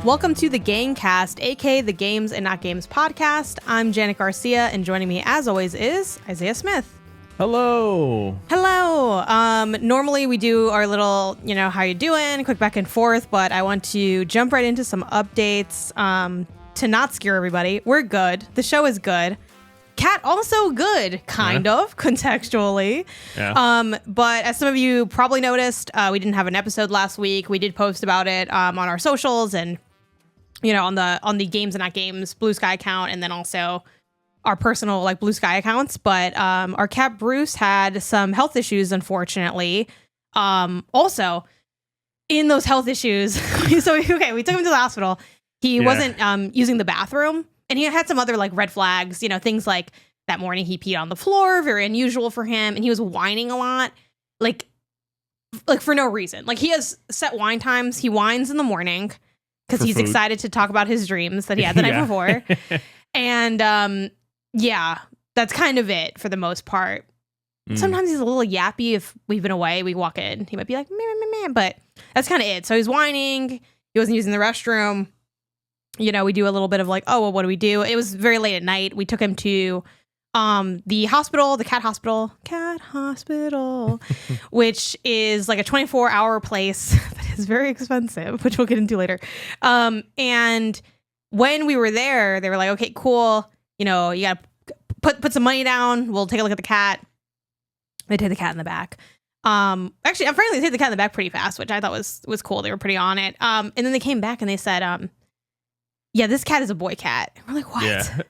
Welcome to the Gangcast, aka the Games and Not Games podcast. I'm Janet Garcia, and joining me as always is Isaiah Smith. Hello. Normally we do our little, how you doing, quick back and forth, but I want to jump right into some updates to not scare everybody. We're good. The show is good. Cat also good, kind of, contextually. Yeah. But as some of you probably noticed, we didn't have an episode last week. We did post about it on our socials and, on the Games and Not Games BlueSKy account, and then also our personal BlueSKy accounts. But our cat Bruce had some health issues, unfortunately. Also, in those health issues, we took him to the hospital. He wasn't using the bathroom. And he had some other red flags, things like that morning he peed on the floor, very unusual for him. And he was whining a lot, like for no reason. He has set whine times. He whines in the morning because he's excited to talk about his dreams that he had the night before. And that's kind of it for the most part. Sometimes he's a little yappy if we've been away. We walk in, he might be like, meh, but that's kind of it. So he's whining. He wasn't using the restroom. We do a little bit of what do we do? It was very late at night. We took him to the hospital, the cat hospital, which is like a 24-hour place that is very expensive, which we'll get into later. And when we were there, they were like, okay, cool. You got to put some money down. We'll take a look at the cat. They take the cat in the back. Actually, frankly, they take the cat in the back pretty fast, which I thought was cool. They were pretty on it. And then they came back and they said, yeah, this cat is a boy cat. We're like, what? Yeah.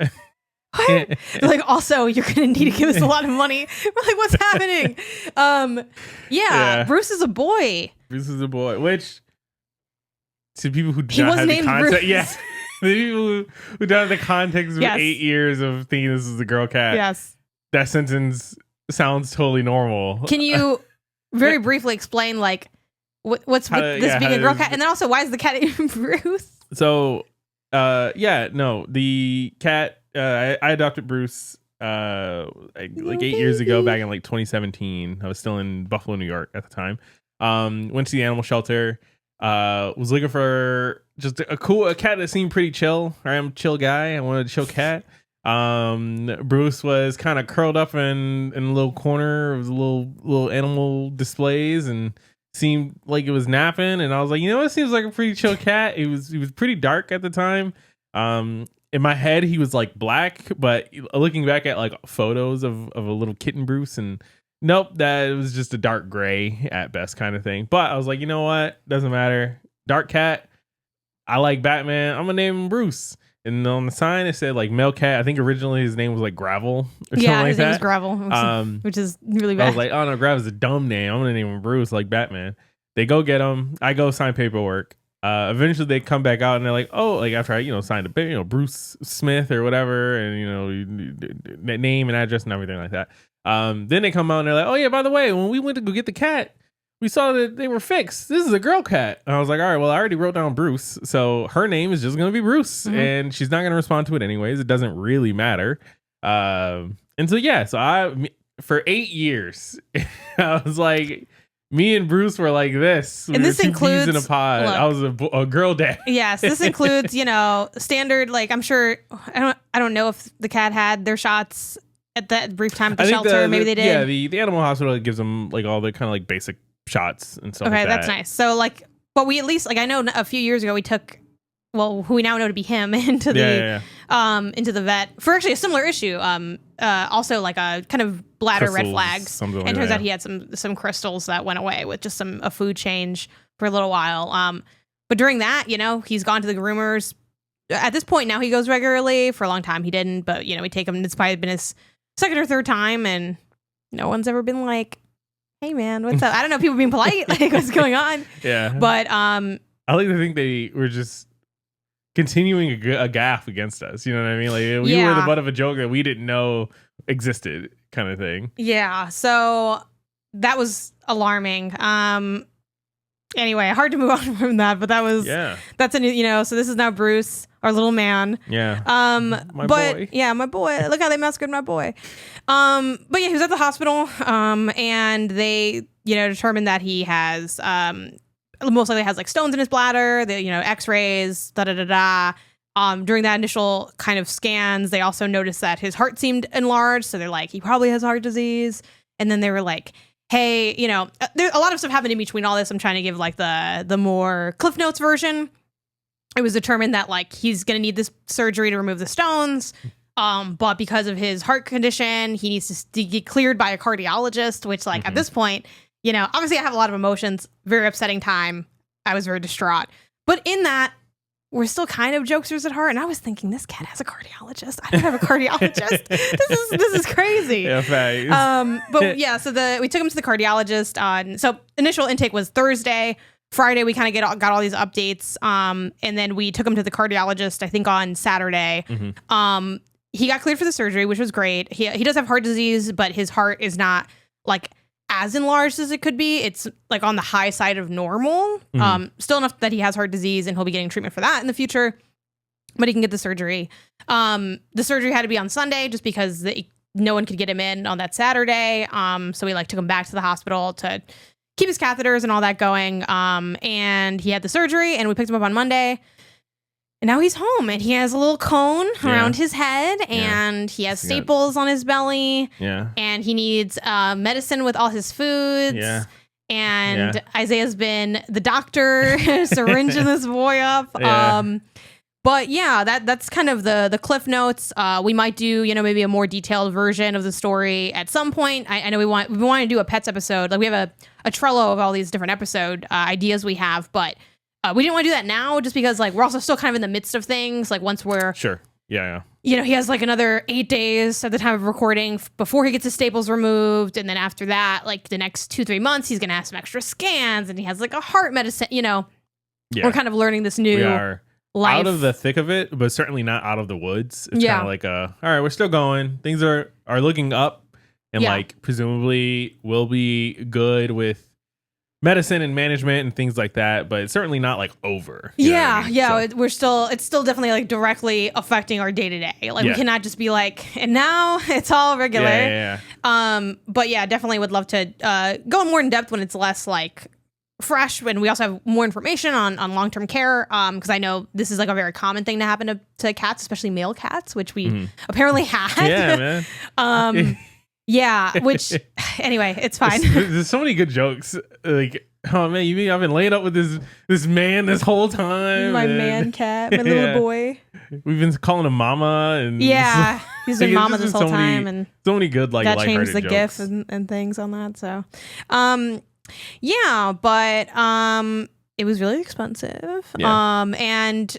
What? They're like, also, you're going to need to give us a lot of money. We're like, what's happening? Bruce is a boy. Bruce is a boy, which to people who do not have the context, the people who don't have the context of 8 years of thinking this is a girl cat, that sentence sounds totally normal. Can you very briefly explain, what's with this being a girl cat? And then also, why is the cat named Bruce? So... the cat, I adopted Bruce, 8 years ago, back in 2017. I was still in Buffalo, New York at the time. Went to the animal shelter, was looking for just a cat that seemed pretty chill. I'm a chill guy. I wanted a chill cat. Bruce was kind of curled up in a little corner of little animal displays and seemed like it was napping, and I was like, it seems like a pretty chill cat. He was pretty dark at the time. In my head he was black, but looking back at photos of a little kitten Bruce, and nope, that was just a dark gray at best kind of thing. But I was like, you know what, doesn't matter, dark cat, I like Batman, I'm gonna name him Bruce. And on the sign it said male cat. I think originally his name was Gravel or something like that. Yeah, his name was Gravel, which is really bad. I was like, oh no, Gravel's a dumb name. I'm gonna name him Bruce like Batman. They go get him. I go sign paperwork. Eventually they come back out and they're like, oh, after I signed a Bruce Smith or whatever, and name and address and everything like that. Then they come out and they're like, oh yeah, by the way, when we went to go get the cat, we saw that they were fixed. This is a girl cat. And I was like, all right, well, I already wrote down Bruce, so her name is just going to be Bruce, and she's not going to respond to it anyways. It doesn't really matter. And so for 8 years, I was like, me and Bruce were like this. And this includes in a pod. Look, I was a girl dad. Yes, this includes, standard. I'm sure. I don't know if the cat had their shots at that brief time at the shelter. Maybe they did. Yeah, the animal hospital gives them all the kind of basic shots and stuff. Okay, like that's nice. So but we at least I know a few years ago we took, who we now know to be him, into the into the vet for actually a similar issue. Also a kind of bladder crystals, red flags. And turns out he had some crystals that went away with just a food change for a little while. But during that, he's gone to the groomers. At this point now he goes regularly. For a long time he didn't, but we take him. It's probably been his second or third time, and no one's ever been like, hey man, what's up? I don't know, people being polite, what's going on? Yeah. But I like to think they were just continuing a gaffe against us. You know what I mean? We were the butt of a joke that we didn't know existed, kind of thing. Yeah. So that was alarming. Anyway, hard to move on from that, but that's a new, so this is now Bruce, our little man. Yeah. My boy. Yeah, my boy. Look how they massacred my boy. But yeah, he was at the hospital, and they, determined that he has most likely has like stones in his bladder, the, x-rays, during that initial kind of scans, they also noticed that his heart seemed enlarged. So they're like, he probably has heart disease. And then they were like, hey, there a lot of stuff happened in between all this. I'm trying to give like the more Cliff Notes version. It was determined that like he's going to need this surgery to remove the stones. But because of his heart condition, he needs to get cleared by a cardiologist, which like at this point, obviously I have a lot of emotions, very upsetting time. I was very distraught. But in that, we're still kind of jokesters at heart. And I was thinking, this cat has a cardiologist. I don't have a cardiologist. This is crazy. Yeah, thanks. But yeah, so we took him to the cardiologist so initial intake was Thursday. Friday, we kind of got all these updates. And then we took him to the cardiologist, I think on Saturday. He got cleared for the surgery, which was great. He does have heart disease, but his heart is not like as enlarged as it could be. It's like on the high side of normal. Still enough that he has heart disease and he'll be getting treatment for that in the future, but he can get the surgery. The surgery had to be on Sunday just because no one could get him in on that Saturday. So we took him back to the hospital to keep his catheters and all that going. And he had the surgery and we picked him up on Monday. And now he's home and he has a little cone around his head and he has staples on his belly. Yeah. And he needs medicine with all his foods. Yeah. And Isaiah's been the doctor syringing this boy up. Yeah. But yeah, that's kind of the Cliff Notes. We might do, maybe a more detailed version of the story at some point. I know we want to do a pets episode. Like we have a Trello of all these different episode ideas we have, but we didn't want to do that now just because we're also still kind of in the midst of things. Like once we're sure. Yeah. He has another 8 days at the time of recording before he gets his staples removed. And then after that, the next 2-3 months, he's going to have some extra scans and he has a heart medicine, we're kind of learning this new life. Out of the thick of it, but certainly not out of the woods. It's kind of like all right, we're still going. Things are looking up and presumably will be good with medicine and management and things like that, but it's certainly not over. It's still definitely directly affecting our day to day. We cannot just be and now it's all regular. But yeah, definitely would love to go more in depth when it's less fresh, when we also have more information on long-term care, because I know this is a very common thing to happen to cats, especially male cats, which we apparently had. Which anyway, it's fine. There's so many good jokes. Oh man, you mean I've been laying up with this man this whole time? My man cat, my little boy. We've been calling him Mama, and he's been Mama this whole time, and so many good that changed the jokes. GIF and things on that. So, but it was really expensive. And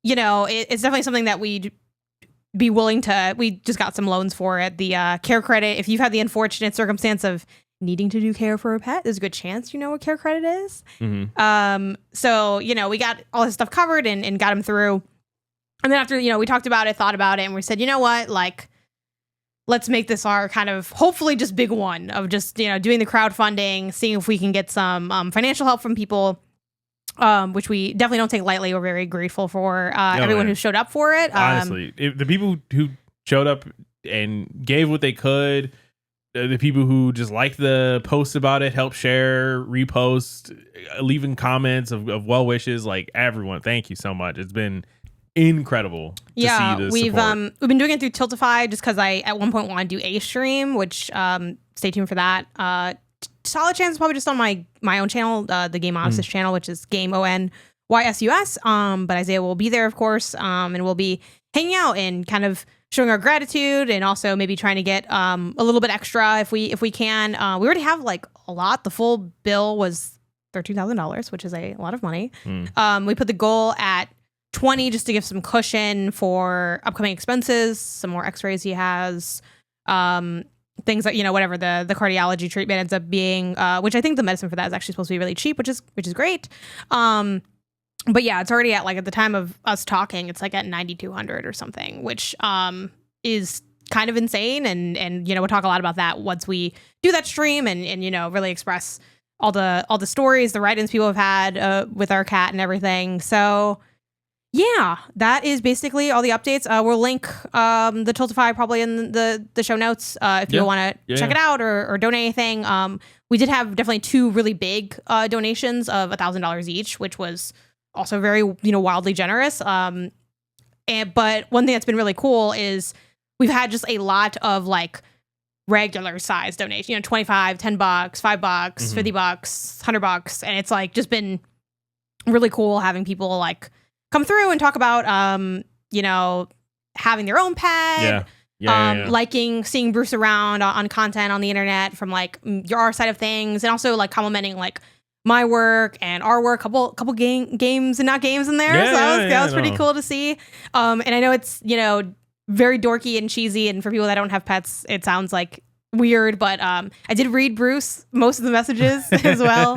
it's definitely something that we'd be willing to. We just got some loans for it. The care credit. If you've had the unfortunate circumstance of needing to do care for a pet, there's a good chance you know what care credit is. So we got all this stuff covered and got him through. And then after we talked about it, thought about it, and we said, you know what, let's make this our kind of hopefully just big one of just doing the crowdfunding, seeing if we can get some financial help from people, which we definitely don't take lightly. We're very grateful for everyone who showed up for it. Honestly, the people who showed up and gave what they could, the people who just liked the post about it, help share, repost, leaving comments of well wishes, everyone, thank you so much. It's been incredible to see the we've support. We've been doing it through Tiltify just because I at one point want to do a stream, which stay tuned for that. Solid chance is probably just on my own channel, the Game Onsus channel, which is Game ONYSUS. But Isaiah will be there, of course, and we'll be hanging out and kind of showing our gratitude, and also maybe trying to get a little bit extra if we can. We already have a lot. The full bill was $13,000, which is a lot of money. We put the goal at 20 just to give some cushion for upcoming expenses, some more x-rays he has, things like whatever the cardiology treatment ends up being, which I think the medicine for that is actually supposed to be really cheap, which is great. But yeah, it's already at the time of us talking, it's at $9,200 or something, which is kind of insane. And we'll talk a lot about that once we do that stream and really express all the stories, the write-ins people have had with our cat and everything. So Yeah, that is basically all the updates. We'll link the Tiltify probably in the show notes if you want to check it out or donate anything. We did have definitely 2 really big donations of $1,000 each, which was also very wildly generous. But one thing that's been really cool is we've had just a lot of like regular size donation, $25, $10, $5, $50, $100, and it's like just been really cool having people like come through and talk about, having their own pet, liking seeing Bruce around on content on the internet from like our side of things, and also like complimenting like my work and our work, couple games and not games in there. So that was pretty cool to see. And I know it's, very dorky and cheesy, and for people that don't have pets, it sounds like weird, but I did read Bruce most of the messages as well,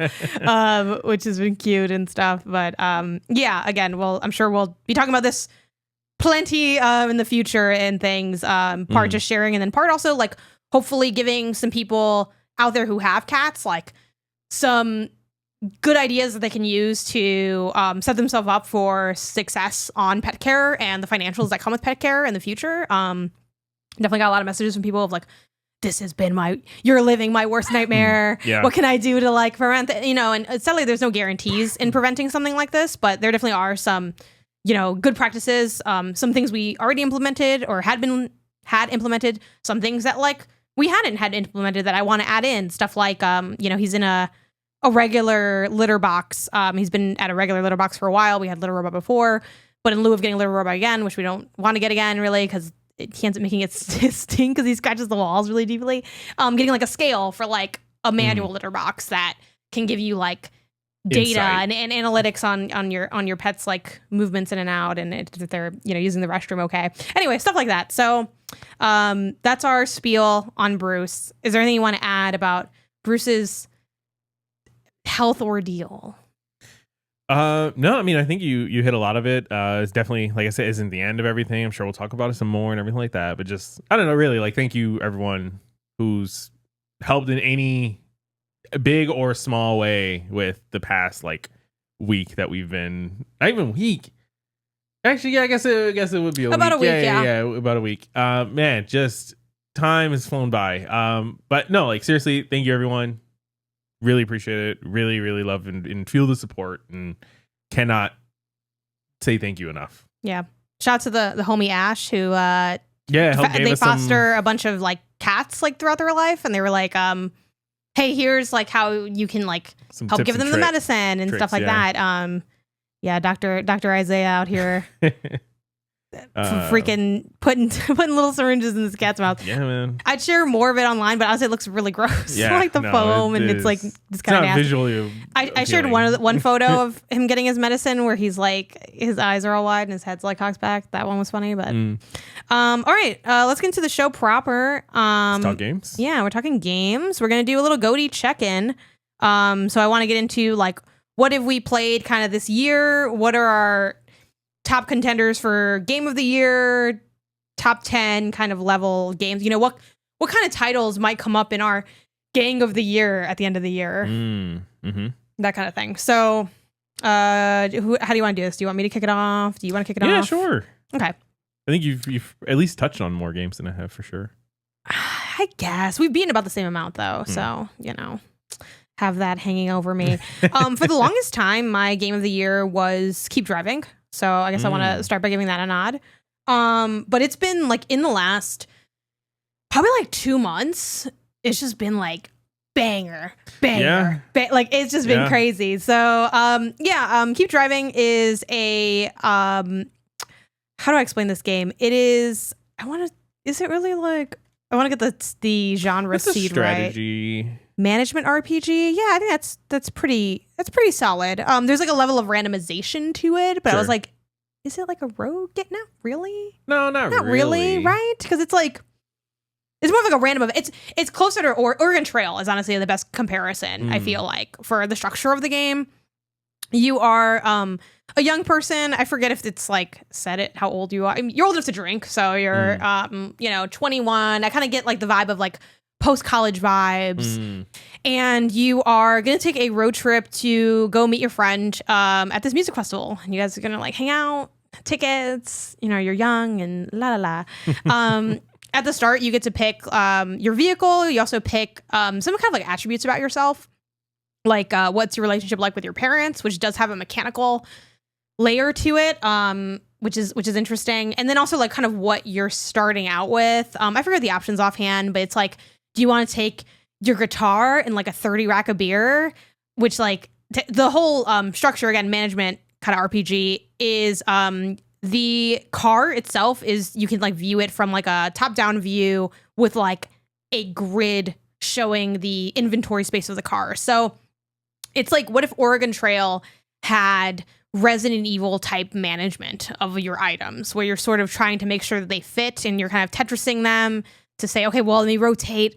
which has been cute and stuff. But again, I'm sure we'll be talking about this plenty in the future and things. Part just sharing, and then part also like hopefully giving some people out there who have cats like some good ideas that they can use to set themselves up for success on pet care and the financials that come with pet care in the future. Definitely got a lot of messages from people of like, this has been you're living my worst nightmare. What can I do to like prevent and sadly there's no guarantees in preventing something like this, but there definitely are some, good practices, some things we already implemented or had implemented, some things that like we hadn't had implemented that I want to add in, stuff like, he's in a regular litter box. He's been at a regular litter box for a while. We had litter robot before, but in lieu of getting litter robot again, which we don't want to get again really, because he ends up making it stink because he scratches the walls really deeply. Getting like a scale for like a manual litter box that can give you like data and analytics on your pet's like movements in and out, and if they're using the restroom okay. Anyway, stuff like that. So that's our spiel on Bruce. Is there anything you want to add about Bruce's health ordeal? No, I mean, I think you hit a lot of it. It's definitely, like I said, isn't the end of everything. I'm sure we'll talk about it some more and everything like that. But just, I don't know, really, like, thank you everyone who's helped in any big or small way with the past like week that we've been, not even week. Actually, yeah, I guess it would be about week. A week. Yeah, about a week. Man, just time has flown by. But no, like seriously, thank you everyone. Really appreciate it. Really, really love and feel the support, and cannot say thank you enough. Yeah. Shout out to the homie Ash who they foster a bunch of like cats like throughout their life, and they were like, hey, here's like how you can like help give them the medicine and stuff like that. Dr. Isaiah out here freaking putting little syringes in this cat's mouth. Yeah, man. I'd share more of it online, but honestly, it looks really gross. Yeah, like the foam, and it's like just kind of nasty. Visually. I shared one photo of him getting his medicine where he's like his eyes are all wide and his head's like cocked back. That one was funny, but all right, let's get into the show proper. Let's talk games. Yeah, we're talking games. We're gonna do a little GOTY check-in. So I want to get into like what have we played kind of this year? What are our top contenders for game of the year, top 10 kind of level games? What kind of titles might come up in our gang of the year at the end of the year? That kind of thing. So how do you want to do this? Do you want me to kick it off? Do you want to kick it off? Yeah, sure. Okay. I think you've at least touched on more games than I have for sure. I guess we've beaten about the same amount though. So, have that hanging over me. For the longest time, my game of the year was Keep Driving. So I guess I want to start by giving that a nod. But it's been like in the last probably like 2 months, it's just been like banger. Like it's just been crazy. So Keep Driving is a how do I explain this game? It is I want to get the genre seed strategy. Right. Management RPG. Yeah, I think that's pretty solid. There's like a level of randomization to it, but sure. I was like, is it like a rogue game? Not really. No, not really, right? Because it's like it's more of like a random event. It's closer to Oregon Trail is honestly the best comparison, I feel like, for the structure of the game. You are a young person. I forget if it's like how old you are. I mean, you're old enough to drink, so you're 21. I kind of get like the vibe of like post-college vibes, and you are gonna take a road trip to go meet your friend at this music festival, and you guys are gonna like hang out, tickets, you're young and la la la. At the start, you get to pick your vehicle. You also pick some kind of like attributes about yourself, like what's your relationship like with your parents, which does have a mechanical layer to it, which is interesting. And then also like kind of what you're starting out with. I forget the options offhand, but it's like, do you want to take your guitar and like a 30 rack of beer, which like the whole structure, again, management kind of RPG is the car itself is, you can like view it from like a top down view with like a grid showing the inventory space of the car. So it's like, what if Oregon Trail had Resident Evil type management of your items, where you're sort of trying to make sure that they fit and you're kind of Tetrising them to say, okay, well, let me rotate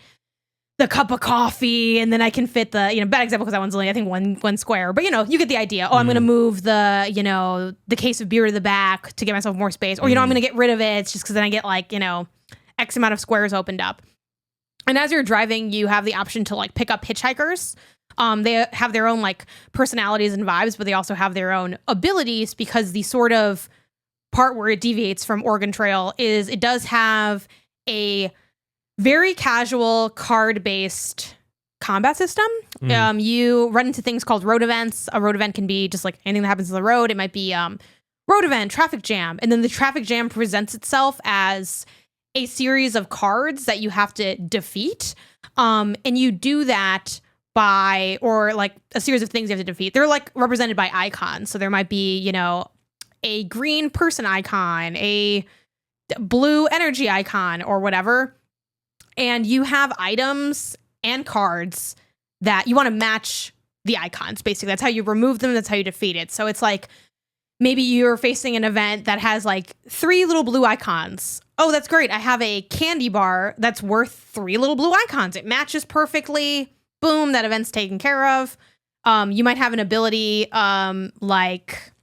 the cup of coffee and then I can fit the, bad example because that one's only, I think, one square, but you get the idea. Oh, I'm going to move the, the case of beer to the back to get myself more space, or, I'm going to get rid of it just because then I get like, X amount of squares opened up. And as you're driving, you have the option to like pick up hitchhikers. They have their own like personalities and vibes, but they also have their own abilities, because the sort of part where it deviates from Oregon Trail is it does have a very casual card-based combat system. You run into things called road events. A road event can be just like anything that happens on the road. It might be road event, traffic jam. And then the traffic jam presents itself as a series of cards that you have to defeat. And you do that by, or like a series of things you have to defeat. They're like represented by icons. So there might be, a green person icon, a blue energy icon, or whatever. And you have items and cards that you want to match the icons. Basically, that's how you remove them. That's how you defeat it. So it's like, maybe you're facing an event that has like 3 little blue icons. Oh, that's great. I have a candy bar that's worth 3 little blue icons. It matches perfectly. Boom, that event's taken care of. You might have an ability like,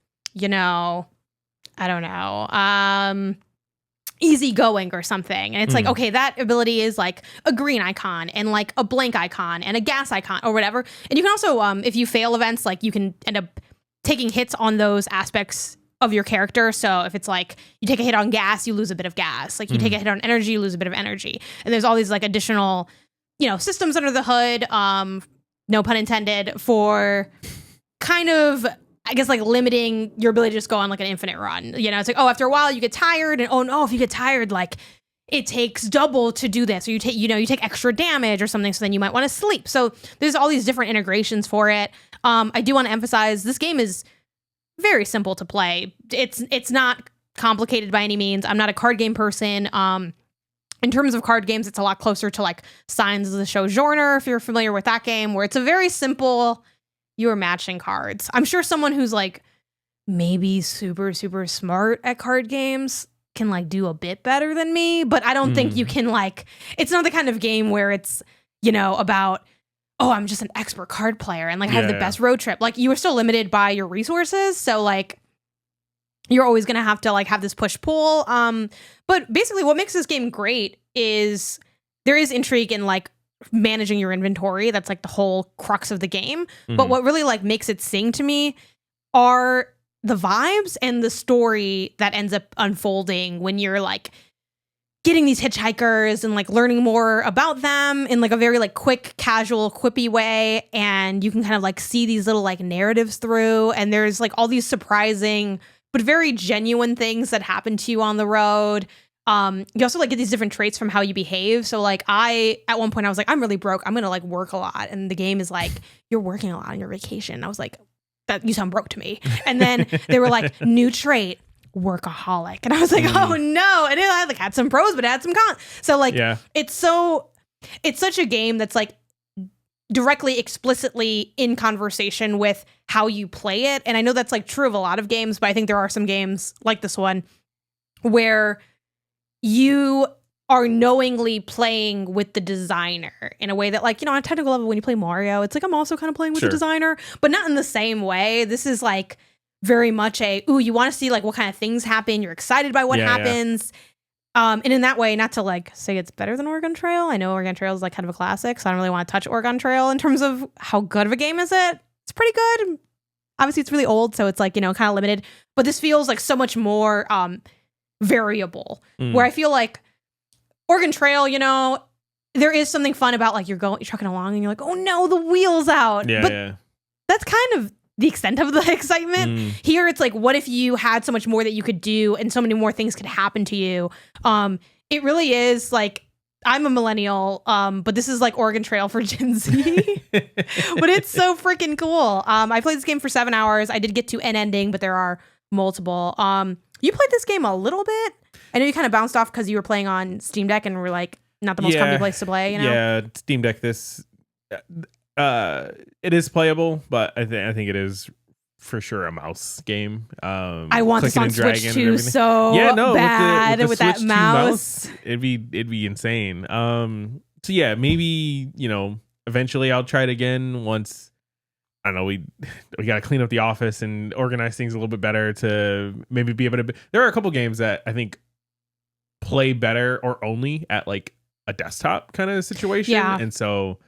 I don't know, easygoing or something. And it's like, okay, that ability is like a green icon and like a blank icon and a gas icon or whatever. And you can also, if you fail events, like you can end up taking hits on those aspects of your character. So if it's like you take a hit on gas, you lose a bit of gas. Like you take a hit on energy, you lose a bit of energy. And there's all these like additional, systems under the hood, no pun intended, for kind of, I guess, like limiting your ability to just go on like an infinite run. It's like, oh, after a while you get tired, and oh no, if you get tired, like it takes double to do this, or you take extra damage or something, so then you might want to sleep. So there's all these different integrations for it. I do want to emphasize this game is very simple to play. It's not complicated by any means. I'm not a card game person. In terms of card games, it's a lot closer to like Signs of the Sojourner, if you're familiar with that game, where it's a very simple, you are matching cards. I'm sure someone who's like maybe super, super smart at card games can like do a bit better than me, but I don't think you can like, it's not the kind of game where it's, about, oh, I'm just an expert card player and like I have the best road trip. Like you are still limited by your resources. So like you're always going to have have this push pull. But basically what makes this game great is there is intrigue in like managing your inventory. That's like the whole crux of the game. But what really like makes it sing to me are the vibes and the story that ends up unfolding when you're like getting these hitchhikers and like learning more about them in like a very like quick, casual, quippy way. And you can kind of like see these little like narratives through, and there's like all these surprising but very genuine things that happen to you on the road. You also like get these different traits from how you behave. So like at one point I was like, I'm really broke. I'm going to like work a lot. And the game is like, you're working a lot on your vacation. I was like, that you sound broke to me. And then they were like, new trait, workaholic. And I was like, oh no. And it like had some pros, but it had some cons. So like, it's such a game that's like directly, explicitly in conversation with how you play it. And I know that's like true of a lot of games, but I think there are some games like this one where you are knowingly playing with the designer in a way that like, on a technical level, when you play Mario, it's like, I'm also kind of playing with the designer, but not in the same way. This is like very much you want to see like what kind of things happen. You're excited by what happens. And in that way, not to like say it's better than Oregon Trail. I know Oregon Trail is like kind of a classic, so I don't really want to touch Oregon Trail in terms of how good of a game is it. It's pretty good. obviously it's really old, so it's like, kind of limited. But this feels like so much more variable. Where I feel like Oregon Trail, there is something fun about like you're trucking along and you're like, oh no, the wheel's out. Yeah, but that's kind of the extent of the excitement. Here it's like, what if you had so much more that you could do and so many more things could happen to you? It really is like, I'm a millennial, but this is like Oregon Trail for Gen Z. But it's so freaking cool. I played this game for 7 hours. I did get to an ending, but there are multiple. You played this game a little bit. I know you kind of bounced off because you were playing on Steam Deck and were like, not the most comfy place to play, Yeah, Steam Deck, this it is playable, but I think it is for sure a mouse game. I want this on Switch too so bad with that mouse. It'd be insane. So yeah, maybe, eventually I'll try it again once. I don't know, we got to clean up the office and organize things a little bit better to maybe be able to. There are a couple games that I think play better or only at like a desktop kind of situation. Yeah. And so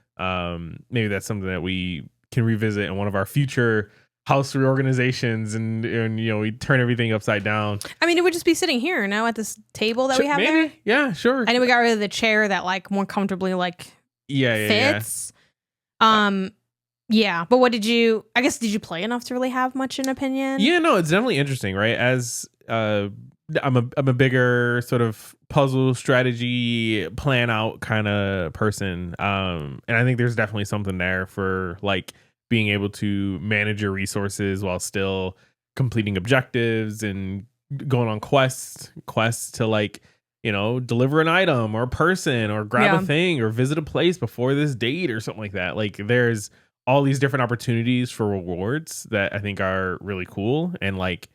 maybe that's something that we can revisit in one of our future house reorganizations and we turn everything upside down. I mean, it would just be sitting here now at this table that we have maybe. There. Yeah, sure. I know we got rid of the chair that like more comfortably like fits. Yeah, but did you play enough to really have much an opinion? Yeah, no, it's definitely interesting, right? As I'm a bigger sort of puzzle strategy plan out kind of person. And I think there's definitely something there for like being able to manage your resources while still completing objectives and going on quests to like, deliver an item or a person or grab a thing or visit a place before this date or something like that. Like there's all these different opportunities for rewards that I think are really cool. And like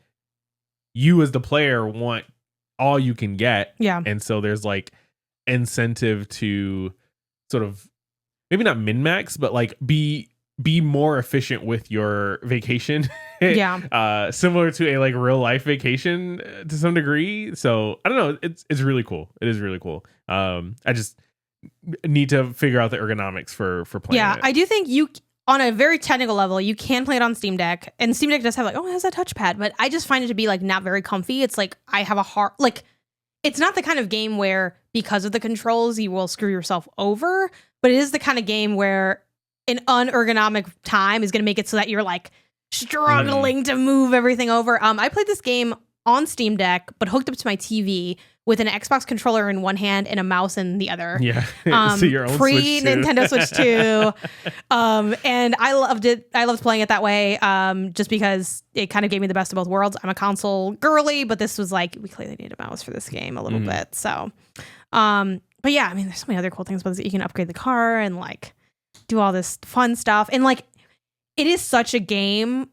you as the player want all you can get. Yeah. And so there's like incentive to sort of maybe not min-max, but like be more efficient with your vacation. Yeah. Similar to a like real life vacation to some degree. So I don't know. It's really cool. It is really cool. I just need to figure out the ergonomics for playing it. I do think on a very technical level, you can play it on Steam Deck, and Steam Deck does have like, it has a touchpad, but I just find it to be like not very comfy. It's like I have a hard, like it's not the kind of game where because of the controls you will screw yourself over, but it is the kind of game where an unergonomic time is going to make it so that you're like struggling to move everything over. I played this game on Steam Deck, but hooked up to my TV with an Xbox controller in one hand and a mouse in the other. Yeah. So your own pre Nintendo Switch 2. And I loved it. I loved playing it that way. Just because it kind of gave me the best of both worlds. I'm a console girly, but this was like, we clearly need a mouse for this game a little bit. So, but yeah, I mean, there's so many other cool things about this. You can upgrade the car and like do all this fun stuff. And like, it is such a game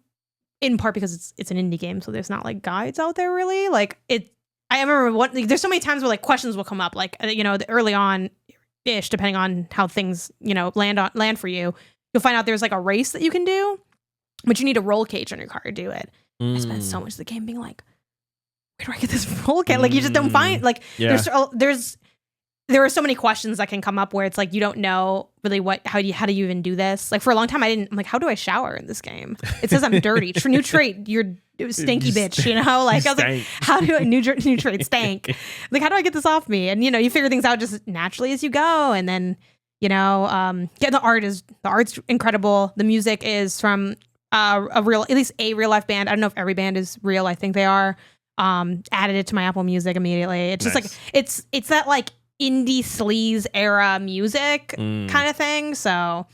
in part because it's an indie game. So there's not like guides out there really. Like I remember there's so many times where like questions will come up, like, early on ish, depending on how things, land for you. You'll find out there's like a race that you can do, but you need a roll cage on your car to do it. I spent so much of the game being like, where do I get this roll cage? Like you just don't find like there are so many questions that can come up where it's like you don't know really how do you even do this? Like for a long time I'm like, how do I shower in this game? It says I'm dirty. New trait, you're stinky bitch, Like I was like, how do I new trait stank? Like how do I get this off me? And you figure things out just naturally as you go. And then the art's incredible. The music is from at least a real life band. I don't know if every band is real. I think they are. Added it to my Apple Music immediately. It's just like it's that like indie sleaze era music kind of thing. So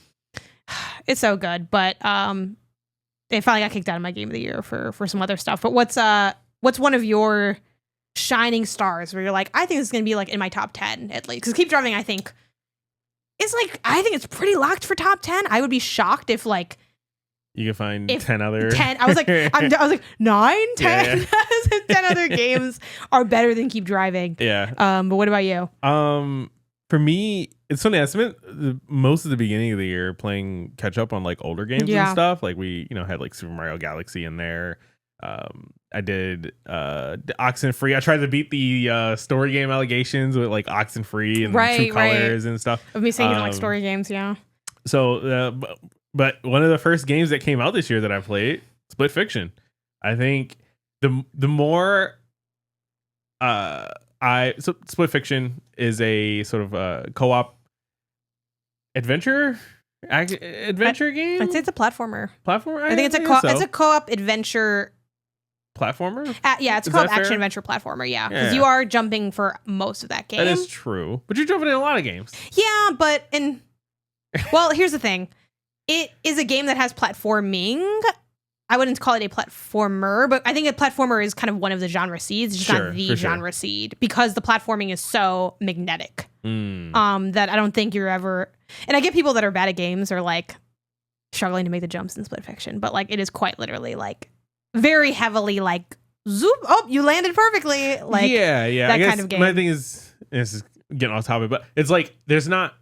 it's so good. But they finally got kicked out of my game of the year for some other stuff. But what's one of your shining stars where you're like, I think this is gonna be like in my top 10 at least? Because Keep Driving, I think it's pretty locked for top 10. I would be shocked if like you can find 10 other 10. I was like, I was like 9, 10. Yeah. 10 other games are better than Keep Driving. Yeah. But what about you? For me, it's funny. I spent most of the beginning of the year playing catch up on like older games and stuff. Like we, had like Super Mario Galaxy in there. I did Oxenfree. I tried to beat the story game allegations with like Oxenfree and True Colors and stuff. Of me saying you don't like story games, yeah. So, but one of the first games that came out this year that I played, Split Fiction. I think the more so Split Fiction is a sort of co-op adventure game. I'd say it's a platformer. Platformer. I think it's a co-op adventure platformer. Yeah, it's a co-op action adventure platformer. Yeah, because you are jumping for most of that game. That is true, but you're jumping in a lot of games. Yeah, but well, here's the thing. It is a game that has platforming. I wouldn't call it a platformer, but I think a platformer is kind of one of the genre seeds. It's just not the genre seed because the platforming is so magnetic that I don't think you're ever. And I get people that are bad at games are like struggling to make the jumps in Split Fiction, but like it is quite literally like very heavily like zoop. Oh, you landed perfectly. Like yeah. That kind of game. My thing is, this is getting off topic, but it's like there's not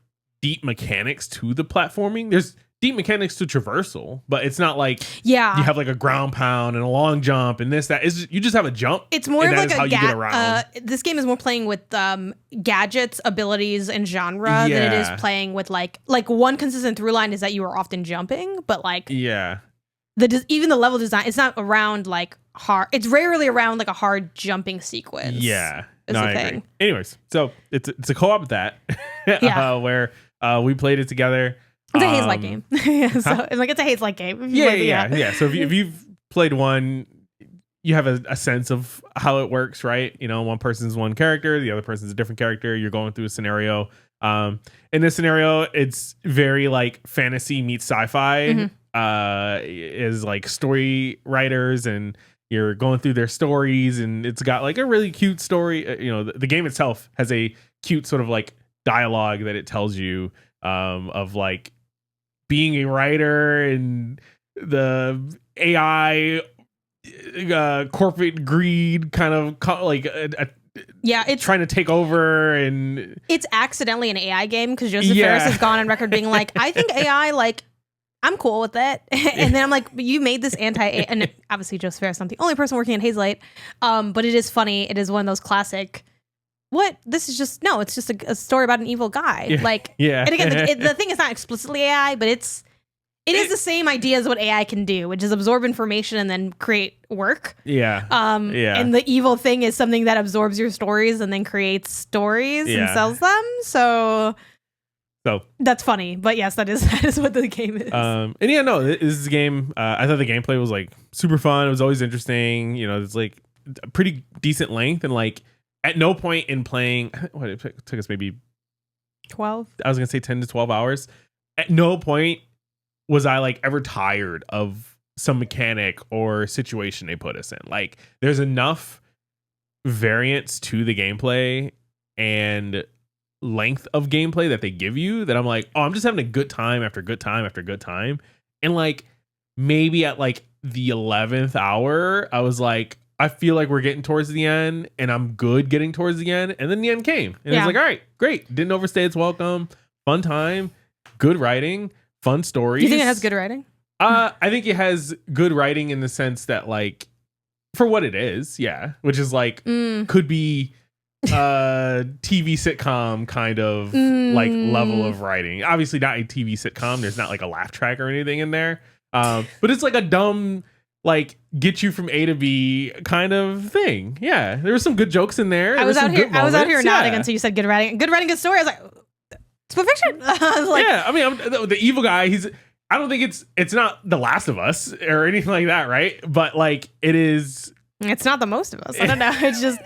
deep mechanics to the platforming. There's deep mechanics to traversal, but it's not like you have like a ground pound and a long jump and this that is you just have a jump. It's more of like how you get around. This game is more playing with gadgets, abilities, and genre than it is playing with like one consistent through line is that you are often jumping, but like even the level design, it's not around like hard. It's rarely around like a hard jumping sequence. Yeah, is I agree. Anyways, so it's a co-op with that where we played it together. It's a Haze-like game. So it's a Haze-like game. Yeah. So if you've played one, you have a sense of how it works, right? You know, one person's one character, the other person's a different character. You're going through a scenario. In this scenario, it's very like fantasy meets sci-fi. Is like story writers and you're going through their stories and it's got like a really cute story. The game itself has a cute sort of like dialogue that it tells you of like being a writer and the AI corporate greed kind of it's trying to take over, and it's accidentally an AI game because Joseph Ferris has gone on record being like, I think AI, like, I'm cool with it. And then I'm like, but you made this anti-AI, and obviously Joseph Ferris is not the only person working on Hazelight, but it is funny. It is one of those classic, this is just, no, it's just a story about an evil guy. And again, the thing is not explicitly AI, but it is the same idea as what AI can do, which is absorb information and then create work. And the evil thing is something that absorbs your stories and then creates stories and sells them. So that's funny, but yes, that is what the game is. This is a game. I thought the gameplay was like super fun. It was always interesting. It's like a pretty decent length, and like at no point in playing, it took us maybe 12. I was gonna say 10 to 12 hours. At no point was I like ever tired of some mechanic or situation they put us in. Like there's enough variance to the gameplay and length of gameplay that they give you that I'm like, oh, I'm just having a good time after good time after good time. And like maybe at like the 11th hour, I was like, I feel like we're getting towards the end and I'm good getting towards the end. And then the end came. And it's like, all right, great. Didn't overstay its welcome. Fun time. Good writing. Fun stories. You think it has good writing? I think it has good writing in the sense that like for what it is, which is like could be TV sitcom kind of like level of writing. Obviously not a TV sitcom. There's not like a laugh track or anything in there. But it's like a dumb like get you from A to B kind of thing. Yeah, there were some good jokes in there. I was out here nodding until you said good writing, good story. I was like, Split Fiction. Like, I mean, the evil guy. I don't think it's not The Last of Us or anything like that, right? But like it is. It's not the most of us. I don't know. It's just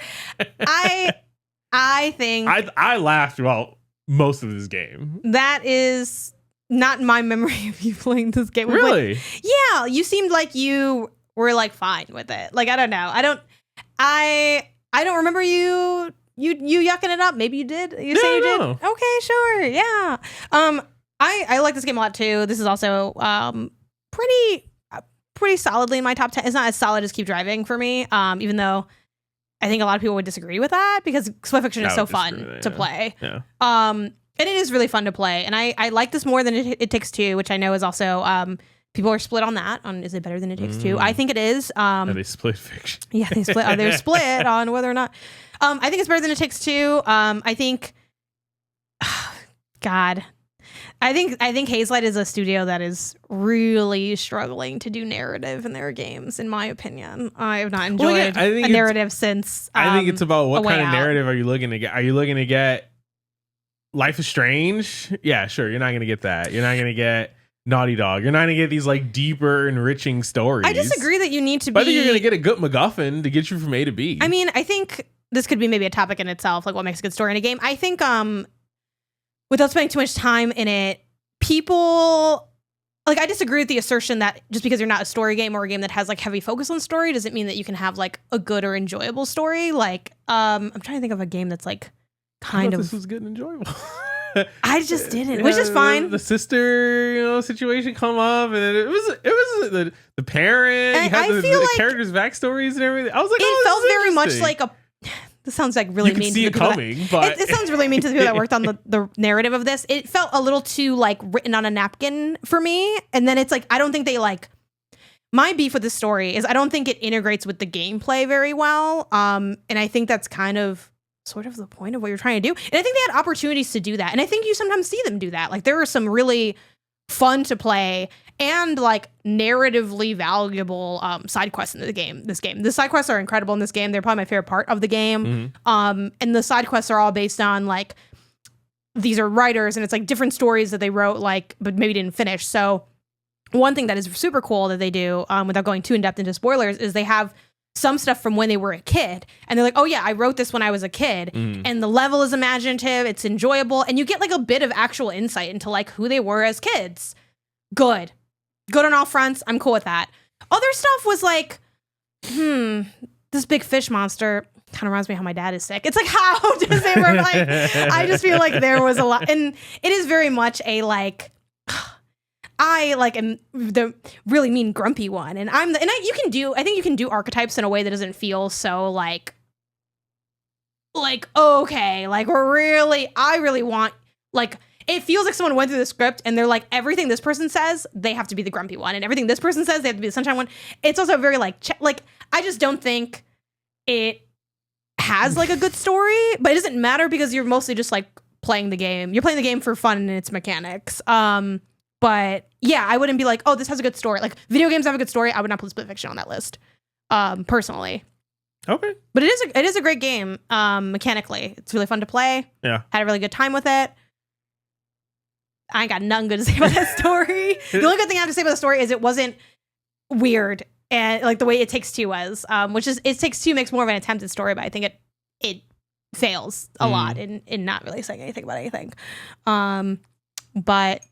I think I laughed throughout most of this game. That is not my memory of you playing this game. Really? Yeah, you seemed like you were like fine with it. Like I don't know. I don't remember you yucking it up. Maybe you did. You say you did. Okay, sure. Yeah. I like this game a lot too. This is also pretty solidly in my top 10. It's not as solid as Keep Driving for me. Even though I think a lot of people would disagree with that because Split Fiction is so fun to play. Yeah. And it is really fun to play. And I like this more than It Takes Two, which I know is also people are split on that. Is it better than It Takes Two? I think it is. Are they Split Fiction? Yeah, they're split on whether or not. I think it's better than It Takes Two. I think, God, I think Hazelight is a studio that is really struggling to do narrative in their games, in my opinion. I have not enjoyed a narrative since. I think it's about what kind of Out. narrative are you looking to get? Are you looking to get Life is Strange? Yeah, sure. You're not going to get that. You're not going to get Naughty Dog. You're not going to get these like deeper, enriching stories. I disagree that you need to but be. I think you're going to get a good MacGuffin to get you from A to B. I mean, I think this could be maybe a topic in itself, like what makes a good story in a game. I think, without spending too much time in it, people like I disagree with the assertion that just because you're not a story game or a game that has like heavy focus on story doesn't mean that you can have like a good or enjoyable story. Like, I'm trying to think of a game that's like kind of. This was good and enjoyable. I just didn't, which is fine. The sister, situation come up, and it was the parent. And you had I the feel like characters' backstories and everything. I was like, it felt very much like a. This sounds like really you mean. See to it the people coming, that, but it sounds really mean to the people that worked on the narrative of this. It felt a little too like written on a napkin for me, and then it's like I don't think they like. My beef with the story is I don't think it integrates with the gameplay very well, and I think that's kind of sort of the point of what you're trying to do. And I think they had opportunities to do that, and I think you sometimes see them do that. Like there are some really fun to play and like narratively valuable side quests in this game. The side quests are incredible in this game. They're probably my favorite part of the game. Mm-hmm. And the side quests are all based on like these are writers and it's like different stories that they wrote like but maybe didn't finish. So one thing that is super cool that they do without going too in depth into spoilers is they have some stuff from when they were a kid and they're like, oh yeah, I wrote this when I was a kid and the level is imaginative, it's enjoyable, and you get like a bit of actual insight into like who they were as kids. Good on all fronts. I'm cool with that. Other stuff was like, this big fish monster kind of reminds me of how my dad is sick. It's like, how does they were like, I just feel like there was a lot, and it is very much a like, I like am the really mean grumpy one, and I think you can do archetypes in a way that doesn't feel so like okay, like I really want like. It feels like someone went through the script and they're like, everything this person says, they have to be the grumpy one. And everything this person says, they have to be the sunshine one. It's also very like I just don't think it has like a good story, but it doesn't matter because you're mostly just like playing the game. You're playing the game for fun and its mechanics. But yeah, I wouldn't be like, oh, this has a good story. Like video games have a good story. I would not put Split Fiction on that list, personally. Okay. But it is a great game, mechanically. It's really fun to play. Yeah. Had a really good time with it. I ain't got nothing good to say about that story. The only good thing I have to say about the story is it wasn't weird and like the way It Takes Two was, which is It Takes Two makes more of an attempted story, but I think it fails a lot in not really saying anything about anything. But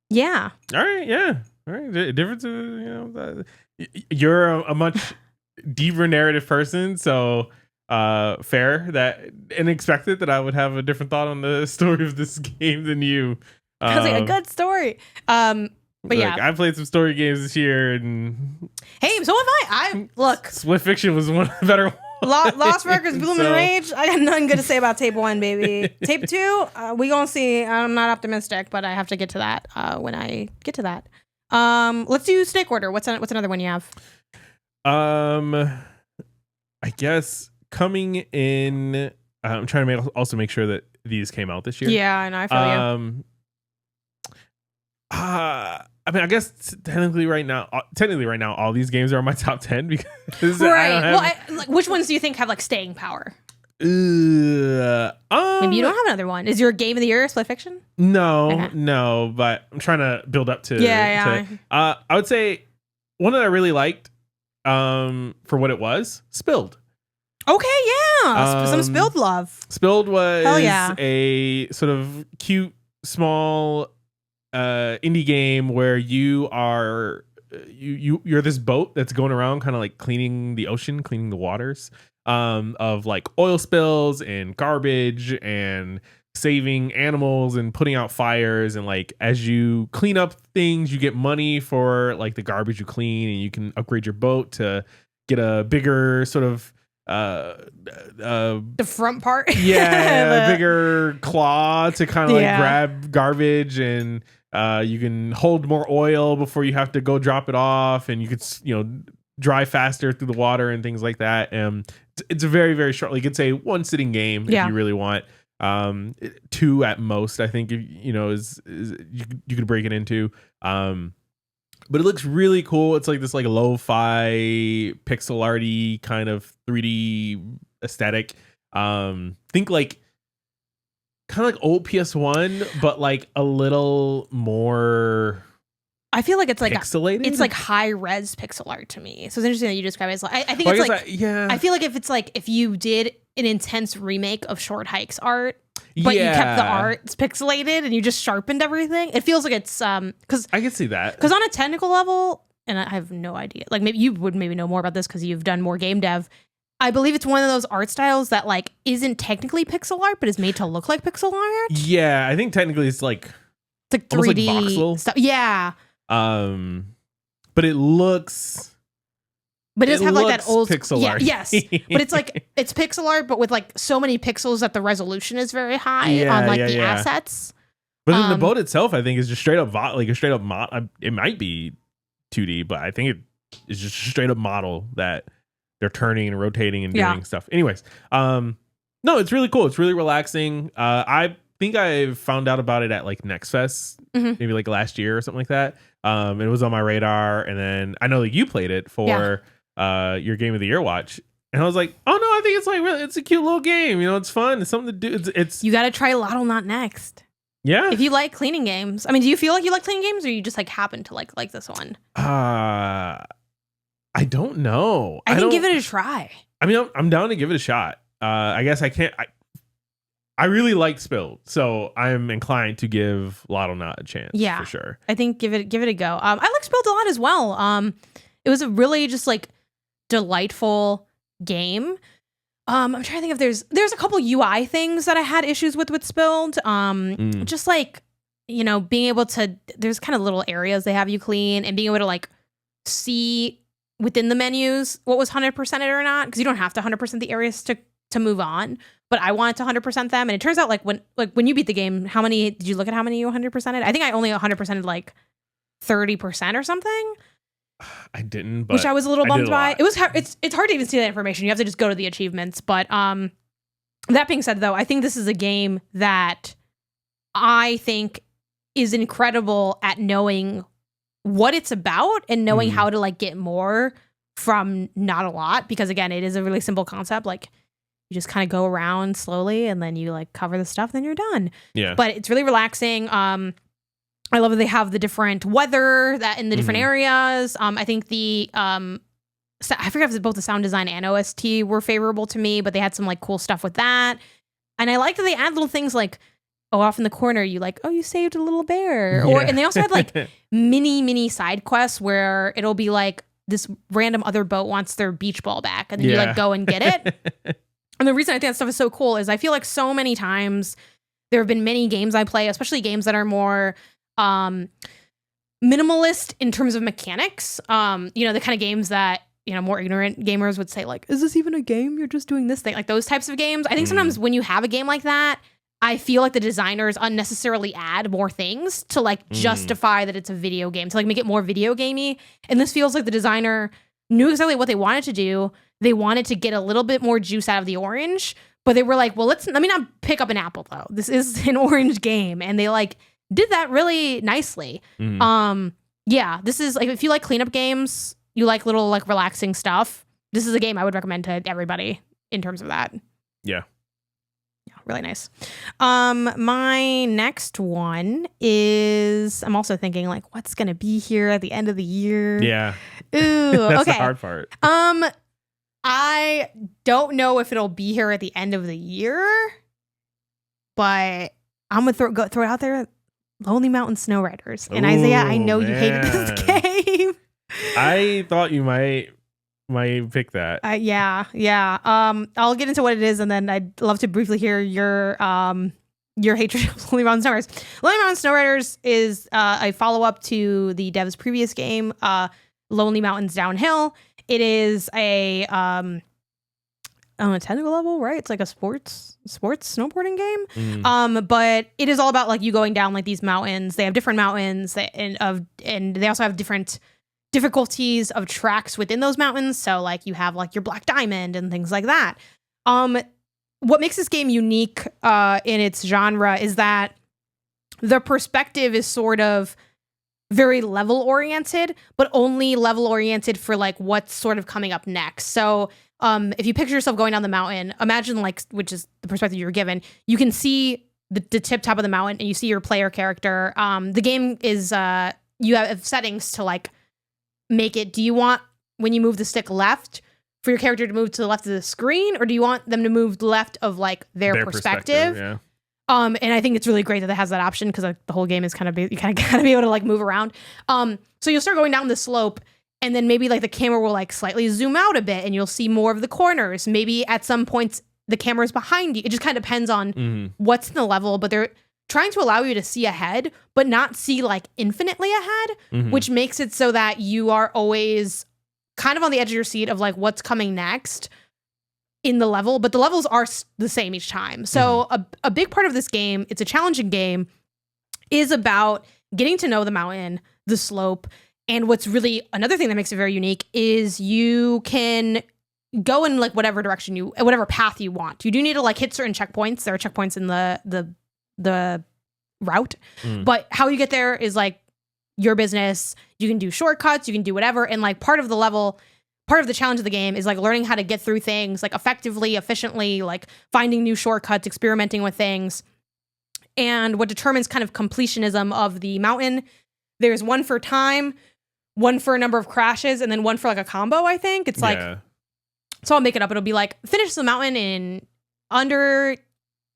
yeah. All right. Yeah. All right. The difference is, you're a much deeper narrative person, so fair that and expected that I would have a different thought on the story of this game than you. I was like, a good story. But yeah, I played some story games this year, and hey, so have I look. Split Fiction was one of the better ones. Lost Records, Bloom and Rage. I got nothing good to say about Tape 1, baby. Tape 2, we gonna see. I'm not optimistic, but I have to get to that when I get to that. Let's do Snake Order. What's another one you have? I guess coming in. I'm trying to also make sure that these came out this year. Yeah, I know. I feel you. I mean, I guess technically right now, all these games are on my top 10 because right. Which ones do you think have like staying power? Maybe you don't have another one. Is your game of the year Split Fiction? No, but I'm trying to build up to. Yeah. I would say one that I really liked, for what it was, Spilled. Okay, yeah, some Spilled love. Spilled was a sort of cute, small indie game where you are you're this boat that's going around kind of like cleaning the ocean, cleaning the waters of like oil spills and garbage and saving animals and putting out fires, and like as you clean up things you get money for like the garbage you clean, and you can upgrade your boat to get a bigger sort of the front part, a bigger claw to kind of like grab garbage, and you can hold more oil before you have to go drop it off, and you could drive faster through the water and things like that. It's a very, very short, like it's a one sitting game if you really want. 2 at most, I think, is you could break it into. But it looks really cool. It's like this like lo-fi pixel arty kind of 3D aesthetic. Think like kind of like old PS1, but like a little more. I feel like it's like pixelated. It's like high res pixel art to me. So it's interesting that you describe it as like I think it's like I feel like if you did an intense remake of Short Hike's art, but you kept the art pixelated and you just sharpened everything, it feels like it's because I can see that, because on a technical level, and I have no idea, like maybe you would know more about this because you've done more game dev. I believe it's one of those art styles that like isn't technically pixel art, but is made to look like pixel art. Yeah, I think technically it's like 3D like voxel stuff. Yeah. But it looks. But it does have like that old pixel art. Yes, but it's like it's pixel art, but with like so many pixels that the resolution is very high on like the assets. But then the boat itself, I think, is just straight up like a straight up it might be 2D, but I think it is just a straight up model that they're turning and rotating and doing stuff. Anyways, no, it's really cool. It's really relaxing. I think I found out about it at like Next Fest, maybe like last year or something like that. It was on my radar, and then I know that you played it for your Game of the Year watch, and I was like, oh no, I think it's like it's a cute little game. It's fun. It's something to do. It's you got to try Lotto Not Next. Yeah. If you like cleaning games, I mean, do you feel like you like cleaning games, or you just like happen to like this one? I don't know. I think give it a try. I mean, I'm down to give it a shot. I guess I can't. I really like Spilled, so I'm inclined to give Lotto Not a chance. Yeah, for sure. I think give it a go. I like Spilled a lot as well. It was a really just like delightful game. I'm trying to think if there's a couple UI things that I had issues with Spilled. Just like being able to, there's kind of little areas they have you clean, and being able to like see within the menus what was 100%ed or not, because you don't have to 100% the areas to move on. But I wanted to 100% them, and it turns out like when you beat the game, how many did you look at? How many you 100%ed? I think I only 100%ed like 30% or something. I didn't, but which I was a little bummed by. It was it's hard to even see that information. You have to just go to the achievements. But that being said, though, I think this is a game that I think is incredible at knowing what it's about and knowing how to like get more from not a lot. Because again, it is a really simple concept. Like you just kind of go around slowly, and then you like cover the stuff, then you're done. Yeah. But it's really relaxing. I love that they have the different weather that in the different areas. I think the I forget if both the sound design and OST were favorable to me, but they had some like cool stuff with that. And I like that they add little things like, off in the corner, you saved a little bear. Yeah. And they also had like mini side quests where it'll be like this random other boat wants their beach ball back, and then you like go and get it. And the reason I think that stuff is so cool is I feel like so many times there have been many games I play, especially games that are more minimalist in terms of mechanics. The kind of games that, more ignorant gamers would say like, is this even a game? You're just doing this thing. Like those types of games. I think sometimes when you have a game like that, I feel like the designers unnecessarily add more things to like justify that it's a video game, to like make it more video gamey. And this feels like the designer knew exactly what they wanted to do. They wanted to get a little bit more juice out of the orange, but they were like, well, let me not pick up an apple though. This is an orange game. And they like did that really nicely. This is like, if you like cleanup games, you like little like relaxing stuff, this is a game I would recommend to everybody in terms of that. Yeah, really nice. My next one is, I'm also thinking like, what's gonna be here at the end of the year? Yeah. Ooh, that's the hard part. I don't know if it'll be here at the end of the year, but I'm gonna throw it out there. Lonely Mountain Snow Riders. And Isaiah, I know you hated this game. I thought you might pick that. Yeah. I'll get into what it is, and then I'd love to briefly hear your hatred of Lonely Mountain Snow Riders. Lonely Mountain Snow Riders is a follow-up to the dev's previous game, Lonely Mountains Downhill. It is on a technical level, right? It's like a sports snowboarding game. But it is all about like you going down like these mountains. They have different mountains and they also have different difficulties of tracks within those mountains. So like you have like your Black Diamond and things like that. what makes this game unique in its genre is that the perspective is sort of very level oriented, but only level oriented for like what's sort of coming up next. So if you picture yourself going down the mountain, imagine like, which is the perspective you were given, you can see the tip top of the mountain and you see your player character. The game is, you have settings to like make it, do you want, when you move the stick left, for your character to move to the left of the screen, or do you want them to move left of like their perspective? Yeah. And I think it's really great that it has that option because like, the whole game is kind of you kind of gotta be able to like move around. So you'll start going down the slope, and then maybe like the camera will like slightly zoom out a bit, and you'll see more of the corners. Maybe at some points the camera's behind you. It just kind of depends on what's in the level, but they're trying to allow you to see ahead, but not see like infinitely ahead, which makes it so that you are always kind of on the edge of your seat of like what's coming next in the level, but the levels are the same each time. So a big part of this game, it's a challenging game, is about getting to know the mountain, the slope, and what's really another thing that makes it very unique is you can go in like whatever direction whatever path you want. You do need to like hit certain checkpoints. There are checkpoints in the route, but how you get there is like your business. You can do shortcuts, you can do whatever, and like part of the challenge of the game is like learning how to get through things like effectively, efficiently, like finding new shortcuts, experimenting with things. And what determines kind of completionism of the mountain, there's one for time, one for a number of crashes, and then one for like a combo, I think. It's like, so I'll make it up. It'll be like, finish the mountain in under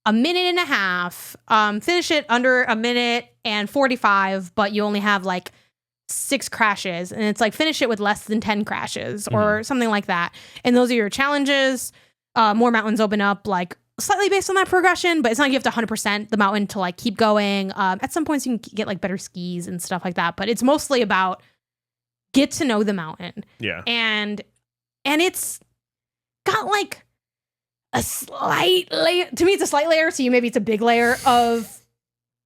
a minute and a half, finish it under a minute and 45, but you only have like 6 crashes, and it's like finish it with less than 10 crashes or something like that. And those are your challenges. More mountains open up like slightly based on that progression, but it's not like you have to 100% the mountain to like keep going. At some points you can get like better skis and stuff like that, but it's mostly about get to know the mountain. Yeah. And it's got like a slight layer, to me it's a slight layer, to you maybe it's a big layer of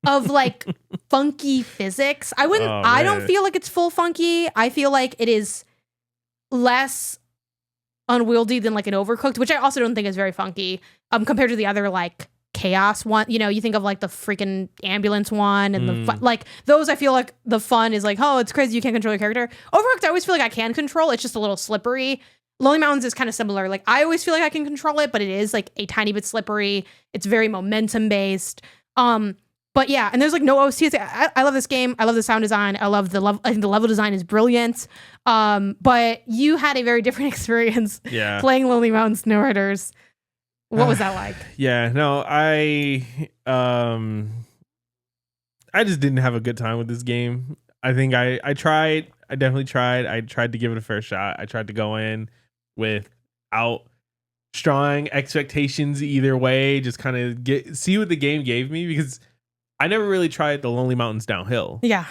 like funky physics. I don't feel like it's full funky. I feel like it is less unwieldy than like an Overcooked, which I also don't think is very funky compared to the other like chaos one. You know, you think of like the freaking ambulance one and like those. I feel like the fun is like, oh, it's crazy you can't control your character. Overcooked, I always feel like I can control. It's just a little slippery. Lonely Mountains is kind of similar. Like I always feel like I can control it, but it is like a tiny bit slippery. It's very momentum based. But yeah, and there's like no OC. I love this game. I love the sound design. I love the level. I think the level design is brilliant. But you had a very different experience playing Lonely Mountain Snowriders. What was that like? Yeah, no, I just didn't have a good time with this game. I think I tried. I definitely tried. I tried to give it a fair shot. I tried to go in without strong expectations either way. Just kind of see what the game gave me, because I never really tried the Lonely Mountains downhill. Yeah.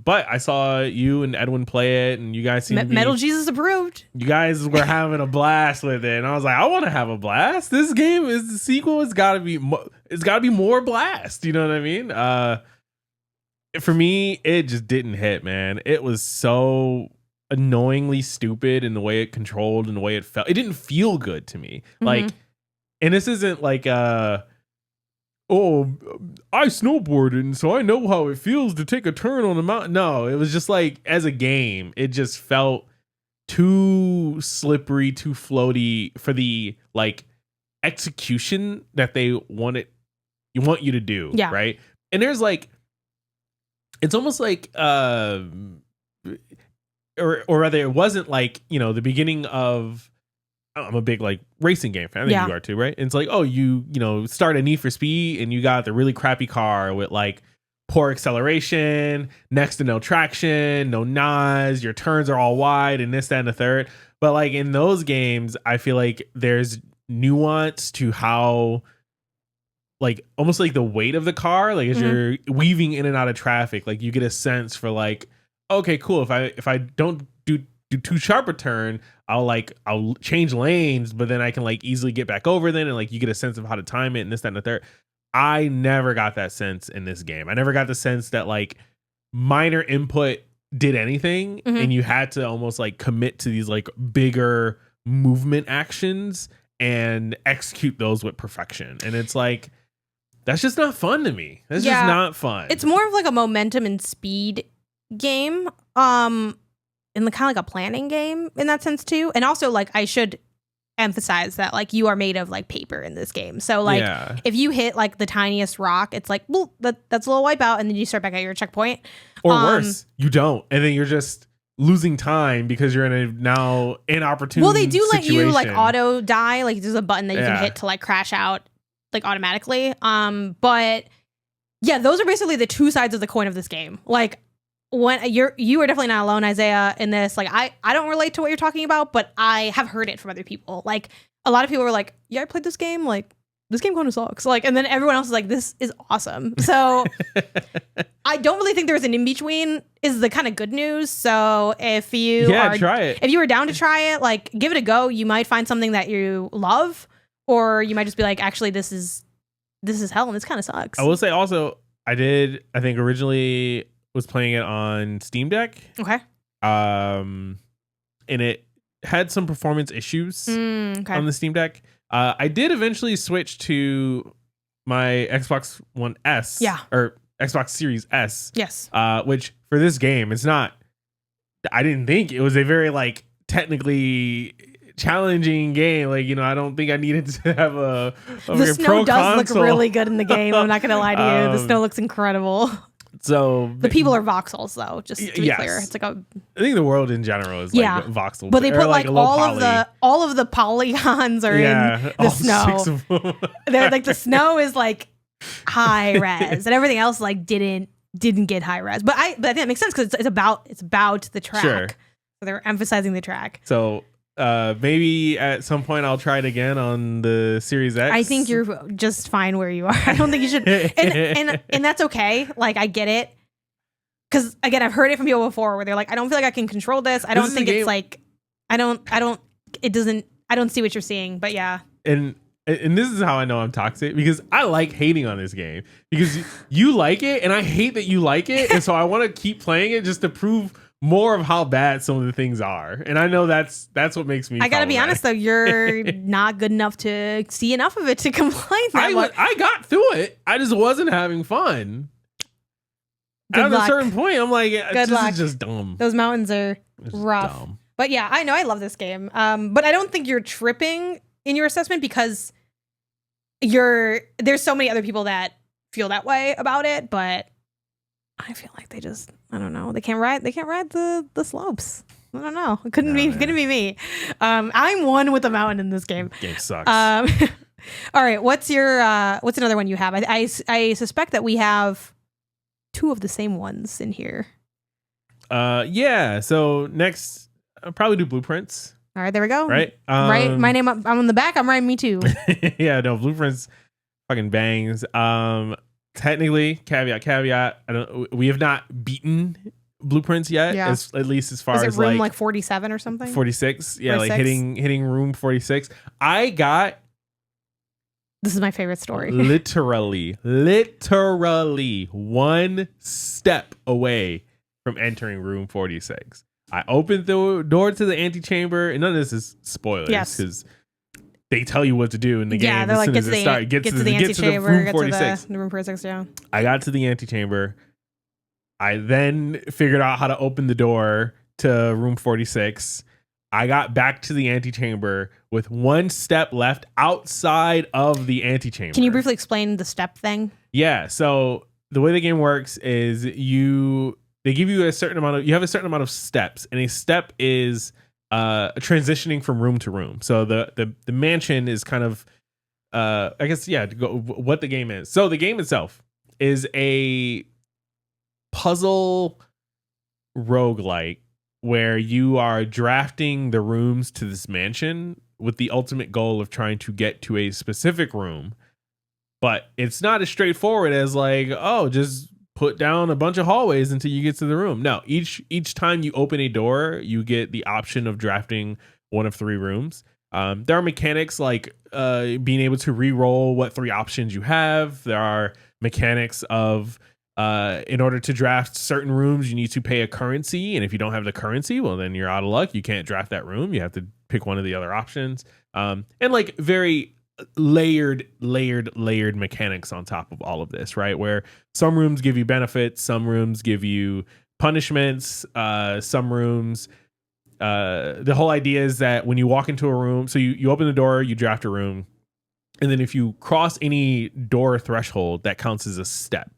But I saw you and Edwin play it, and you guys seemed Metal Jesus approved. You guys were having a blast with it, and I was like, I want to have a blast. This game is the sequel. It's got to be more blast. You know what I mean? For me, it just didn't hit, man. It was so annoyingly stupid in the way it controlled and the way it felt. It didn't feel good to me. Like, and this isn't like oh, I snowboarded, and so I know how it feels to take a turn on a mountain. No, it was just like, as a game, it just felt too slippery, too floaty for the like execution that they want you to do. Yeah. Right. And there's like, it's almost like, or rather, it wasn't like, you know, the beginning of, I'm a big like racing game fan. I think you are too, right? And it's like, oh, you know, start a Need for Speed and you got the really crappy car with like poor acceleration, next to no traction, no NOS, your turns are all wide and this, that, and the third. But like in those games, I feel like there's nuance to how, like, almost like the weight of the car, like as you're weaving in and out of traffic, like you get a sense for like, okay, cool. If I don't do too sharp a turn, I'll change lanes, but then I can like easily get back over then, and like you get a sense of how to time it and this, that, and the third. I never got that sense in this game. I never got the sense that like minor input did anything, and you had to almost like commit to these like bigger movement actions and execute those with perfection. And it's like, that's just not fun to me. That's just not fun. It's more of like a momentum and speed game. In the kind of like a planning game in that sense too. And also like I should emphasize that like you are made of like paper in this game. So like if you hit like the tiniest rock, it's like, well, that's a little wipeout, and then you start back at your checkpoint. Or worse, you don't. And then you're just losing time because you're in a now inopportune Well, they do let you like situation. auto die. Like there's a button that you can hit to like crash out like automatically. But yeah, those are basically the two sides of the coin of this game. Like when you are definitely not alone, Isaiah, in this. Like I don't relate to what you're talking about, but I have heard it from other people. Like a lot of people were like, yeah, I played this game. Like this game kind of sucks. Like, and then everyone else is like, this is awesome. So I don't really think there's an in-between is the kind of good news. So if you try it. If you were down to try it, like give it a go. You might find something that you love, or you might just be like, actually, this is hell and this kind of sucks. I will say also, I think originally was playing it on Steam Deck. Okay. And it had some performance issues on the Steam Deck. I did eventually switch to my Xbox One S. Yeah. Or Xbox Series S. Yes. Which for this game, it's not. I didn't think it was a very like technically challenging game. Like, you know, I don't think I needed to have a the snow pro does console. look really good in the game. I'm not gonna lie to you. The snow looks incredible. So the people are voxels though, just to be clear. It's like I think the world in general is like voxel. But they put like all poly. all of the polygons are in the snow. 6 of them. They're like the snow is like high res and everything else like didn't get high res. But I think that makes sense because it's about the track. Sure. So they're emphasizing the track. So maybe at some point I'll try it again on the Series X. I think you're just fine where you are. I don't think you should, and that's okay. Like I get it, because again, I've heard it from people before where they're like, I don't feel like I can control this. I don't think it's like, I don't see what you're seeing. But yeah, and this is how I know I'm toxic, because I like hating on this game because you like it and I hate that you like it, and so I want to keep playing it just to prove more of how bad some of the things are. And I know that's what makes me. I gotta be honest though, you're not good enough to see enough of it to complain. I got through it. I just wasn't having fun. At a certain point, I'm like, this is just dumb. Those mountains are rough. Dumb. But yeah, I know I love this game. But I don't think you're tripping in your assessment, because there's so many other people that feel that way about it, but I feel like they just, I don't know, they can't ride the slopes. I don't know. It couldn't be me. I'm one with the mountain in this game. Game sucks. All right, what's another one you have? I suspect that we have two of the same ones in here. Yeah. So next, I'll probably do Blueprints. All right, there we go. Right. Right. My name. I'm on the back. I'm writing me too. Yeah. No, Blueprints fucking bangs. Technically, caveat. We have not beaten Blueprints yet. Yeah. At least as far Is it as room like 47 or something? 46. Yeah, 46? like hitting room 46. I got. This is my favorite story. literally one step away from entering room 46. I opened the door to the antechamber, and none of this is spoilers because they tell you what to do in the game. Yeah, they're as like, soon get as to it the starts. Get to the antechamber, room get 46. to the room 46, yeah. I got to the antechamber. I then figured out how to open the door to room 46. I got back to the antechamber with one step left outside of the antechamber. Can you briefly explain the step thing? Yeah. So the way the game works is they give you you have a certain amount of steps, and a step is transitioning from room to room. So the mansion is kind of I guess what the game is. So the game itself is a puzzle roguelike where you are drafting the rooms to this mansion with the ultimate goal of trying to get to a specific room. But it's not as straightforward as like, oh, just put down a bunch of hallways until you get to the room. No, each time you open a door, you get the option of drafting one of 3 rooms. There are mechanics like being able to re-roll what 3 options you have. There are mechanics of in order to draft certain rooms, you need to pay a currency. And if you don't have the currency, well, then you're out of luck. You can't draft that room. You have to pick one of the other options. And like very layered mechanics on top of all of this, right? Where some rooms give you benefits, some rooms give you punishments, some rooms. The whole idea is that when you walk into a room, so you open the door, you draft a room, and then if you cross any door threshold, that counts as a step.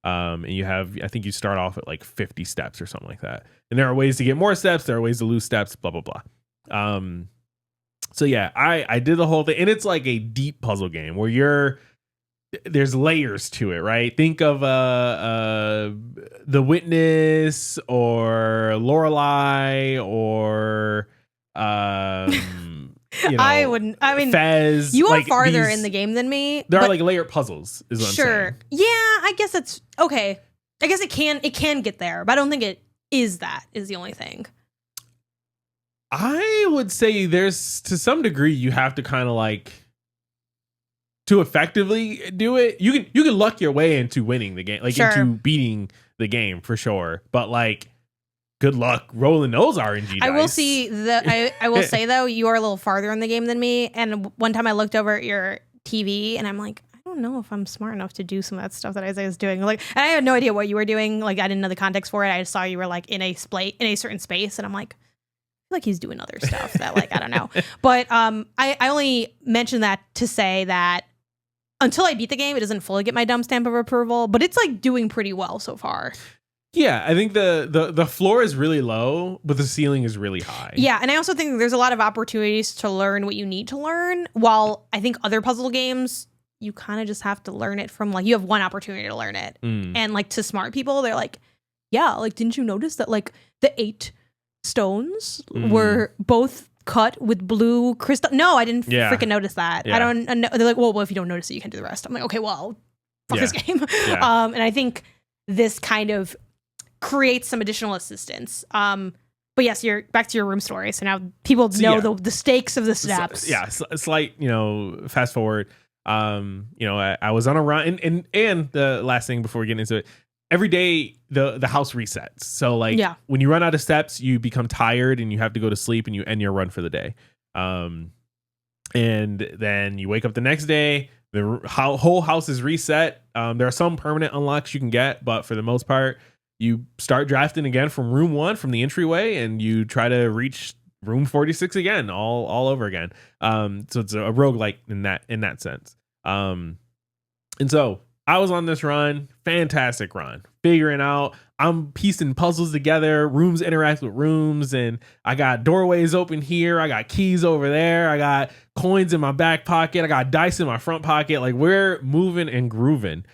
And you have, I think you start off at like 50 steps or something like that. And there are ways to get more steps. There are ways to lose steps, blah, blah, blah. So yeah, I did the whole thing, and it's like a deep puzzle game where there's layers to it, right? Think of The Witness or Lorelei or I wouldn't. I mean, Fez. You are like farther in the game than me. There are like layered puzzles, is what I'm saying. Sure. Yeah, I guess it's okay. I guess it can get there, but I don't think it is the only thing. I would say there's, to some degree, you have to kind of like, to effectively do it. You can luck your way into winning the game, like Sure. into beating the game for sure. But like, good luck rolling those RNG dice. I will say though, you are a little farther in the game than me. And one time I looked over at your TV and I'm like, I don't know if I'm smart enough to do some of that stuff that Isaiah's doing. Like, and I had no idea what you were doing. Like, I didn't know the context for it. I just saw you were like in a certain space, and I'm like he's doing other stuff that like I don't know. But I only mentioned that to say that until I beat the game, it doesn't fully get my dumb stamp of approval, but it's like doing pretty well so far. Yeah, I think the floor is really low, but the ceiling is really high. Yeah, and I also think there's a lot of opportunities to learn what you need to learn, while I think other puzzle games, you kind of just have to learn it from like, you have one opportunity to learn it. And like to smart people, they're like, yeah, like, didn't you notice that like the 8 stones were both cut with blue crystal? No, I didn't freaking notice that. Yeah. I don't know. They're like, well, if you don't notice it, you can't do the rest. I'm like, okay, well, fuck this game. And I think this kind of creates some additional assistance. But yes, you're back to your room story. So now people know the stakes of the steps. Slight, fast forward. I was on a run, and the last thing before we get into it, every day the house resets. So like when you run out of steps, you become tired and you have to go to sleep, and you end your run for the day. And then you wake up the next day, the whole house is reset. There are some permanent unlocks you can get, but for the most part, you start drafting again from room 1, from the entryway, and you try to reach room 46 again, all over again. So it's a roguelike in that sense. And so I was on this run, fantastic run, figuring out, I'm piecing puzzles together, rooms interact with rooms, and I got doorways open here, I got keys over there, I got coins in my back pocket, I got dice in my front pocket. Like, we're moving and grooving.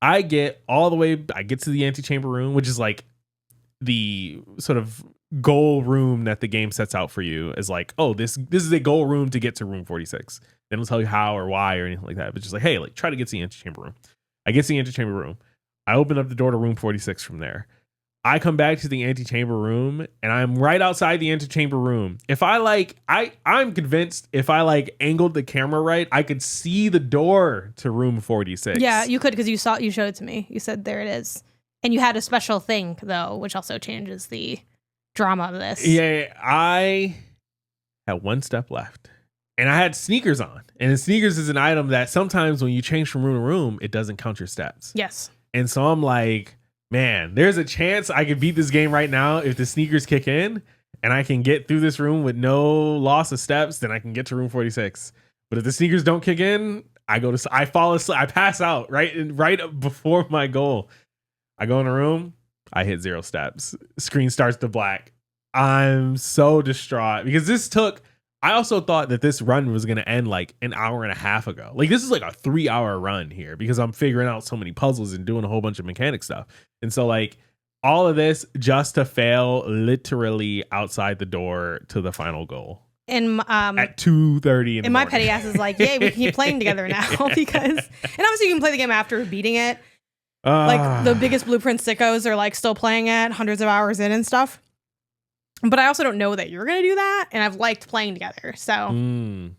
I get to the antechamber room, which is like the sort of goal room that the game sets out for you, as like, oh, this is a goal room to get to room 46. They don't tell you how or why or anything like that. But just like, hey, like, try to get to the antechamber room. I get to the antechamber room. I open up the door to room 46 from there. I come back to the antechamber room, and I'm right outside the antechamber room. If I'm convinced if I like angled the camera right, I could see the door to room 46. Yeah, you could, because you showed it to me. You said there it is. And you had a special thing though, which also changes the drama of this. Yeah, I had 1 step left. And I had sneakers on. And sneakers is an item that sometimes when you change from room to room, it doesn't count your steps. Yes. And so I'm like, man, there's a chance I could beat this game right now if the sneakers kick in and I can get through this room with no loss of steps, then I can get to room 46. But if the sneakers don't kick in, I fall asleep, I pass out right before my goal. I go in the room, I hit 0 steps. Screen starts to black. I'm so distraught because I also thought that this run was going to end like an hour and a half ago. Like, this is like a 3-hour run here because I'm figuring out so many puzzles and doing a whole bunch of mechanic stuff. And so like all of this just to fail literally outside the door to the final goal. And at 2:30 and my petty ass is like, yay, we can keep playing together now because, and obviously you can play the game after beating it. Like the biggest Blueprint sickos are like still playing it hundreds of hours in and stuff. But I also don't know that you're going to do that. And I've liked playing together. So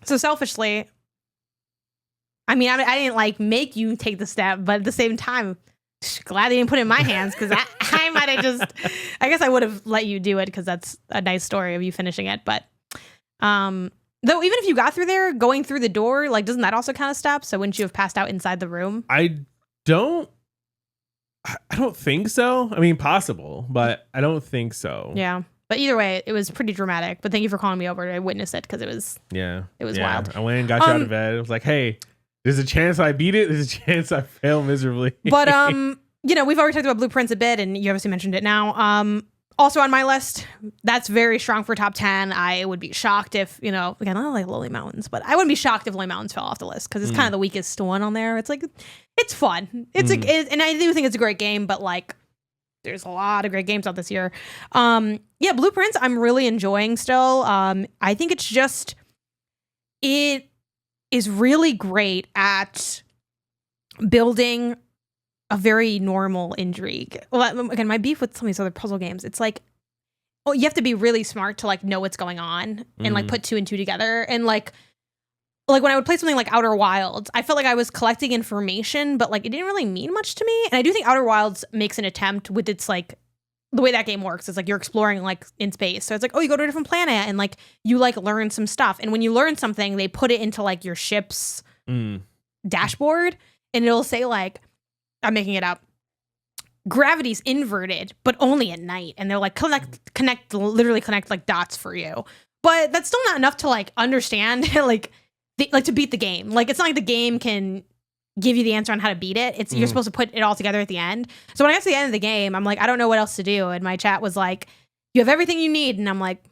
selfishly, I mean, I didn't like make you take the step, but at the same time, glad they didn't put it in my hands because I might have I guess I would have let you do it because that's a nice story of you finishing it. But Though even if you got through there, going through the door, like, doesn't that also kind of stop? So wouldn't you have passed out inside the room? I don't think so. I mean, possible, but I don't think so. Yeah. But either way, it was pretty dramatic. But thank you for calling me over to witness it because it was wild. I went and got you out of bed. I was like, hey, there's a chance I beat it. There's a chance I fail miserably. But we've already talked about Blueprints a bit, and you obviously mentioned it now. Also on my list, that's very strong for top 10. I would be shocked if, again, I don't like Lonely Mountains, but I wouldn't be shocked if Lonely Mountains fell off the list because it's kind of the weakest one on there. It's like, it's fun. And I do think it's a great game, but like, there's a lot of great games out this year. Blueprints, I'm really enjoying still. I think it is really great at building a very normal intrigue. Well, again, my beef with some of these other puzzle games, it's like, you have to be really smart to like know what's going on and like put 2 and 2 together. And like when I would play something like Outer Wilds, I felt like I was collecting information, but like it didn't really mean much to me. And I do think Outer Wilds makes an attempt with its like the way that game works. It's like you're exploring like in space. So it's like, oh, you go to a different planet and like you like learn some stuff. And when you learn something, they put it into like your ship's dashboard, and it'll say like, I'm making it up, gravity's inverted, but only at night. And they're like, literally connect like dots for you. But that's still not enough to like understand like to beat the game. Like, it's not like the game can give you the answer on how to beat it. It's you're supposed to put it all together at the end. So when I got to the end of the game, I'm like, I don't know what else to do. And my chat was like, you have everything you need. And I'm like,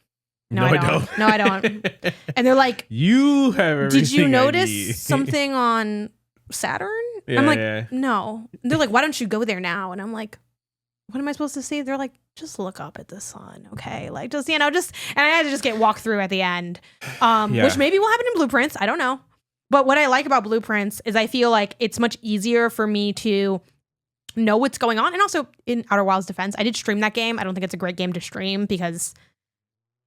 no, I don't. No, I don't. And they're like, you have everything. Did you notice something on Saturn? Yeah, I'm like, no. And they're like, why don't you go there now? And I'm like, what am I supposed to see? They're like, just look up at the sun, okay? Like, just, and I had to just get walked through at the end, which maybe will happen in Blueprints. I don't know. But what I like about Blueprints is I feel like it's much easier for me to know what's going on. And also, in Outer Wilds' defense, I did stream that game. I don't think it's a great game to stream because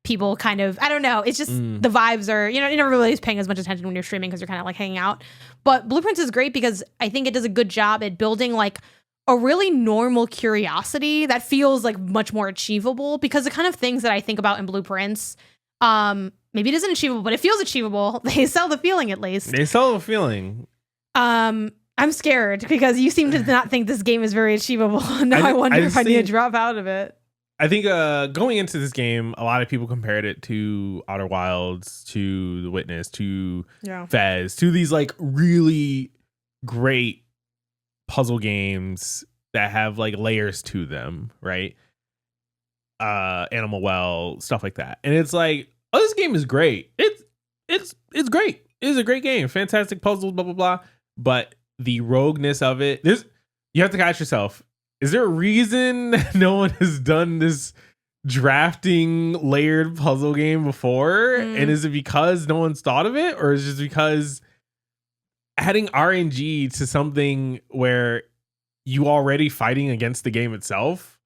people kind of, I don't know, it's just the vibes are, you're never really paying as much attention when you're streaming because you're kind of like hanging out. But Blueprints is great because I think it does a good job at building like a really normal curiosity that feels like much more achievable, because the kind of things that I think about in Blueprints, maybe it isn't achievable, but it feels achievable. They sell the feeling, at least. They sell the feeling. I'm scared because you seem to not think this game is very achievable. Now I wonder if I need to drop out of it. I think going into this game, a lot of people compared it to Outer Wilds, to The Witness, to Fez, to these like really great puzzle games that have like layers to them, right? Animal Well, stuff like that. And it's like, oh, this game is great. It's great. It is a great game. Fantastic puzzles, blah blah blah. But the rogueness of it, you have to catch yourself. Is there a reason that no one has done this drafting layered puzzle game before? And is it because no one's thought of it? Or is it just because adding RNG to something where you already fighting against the game itself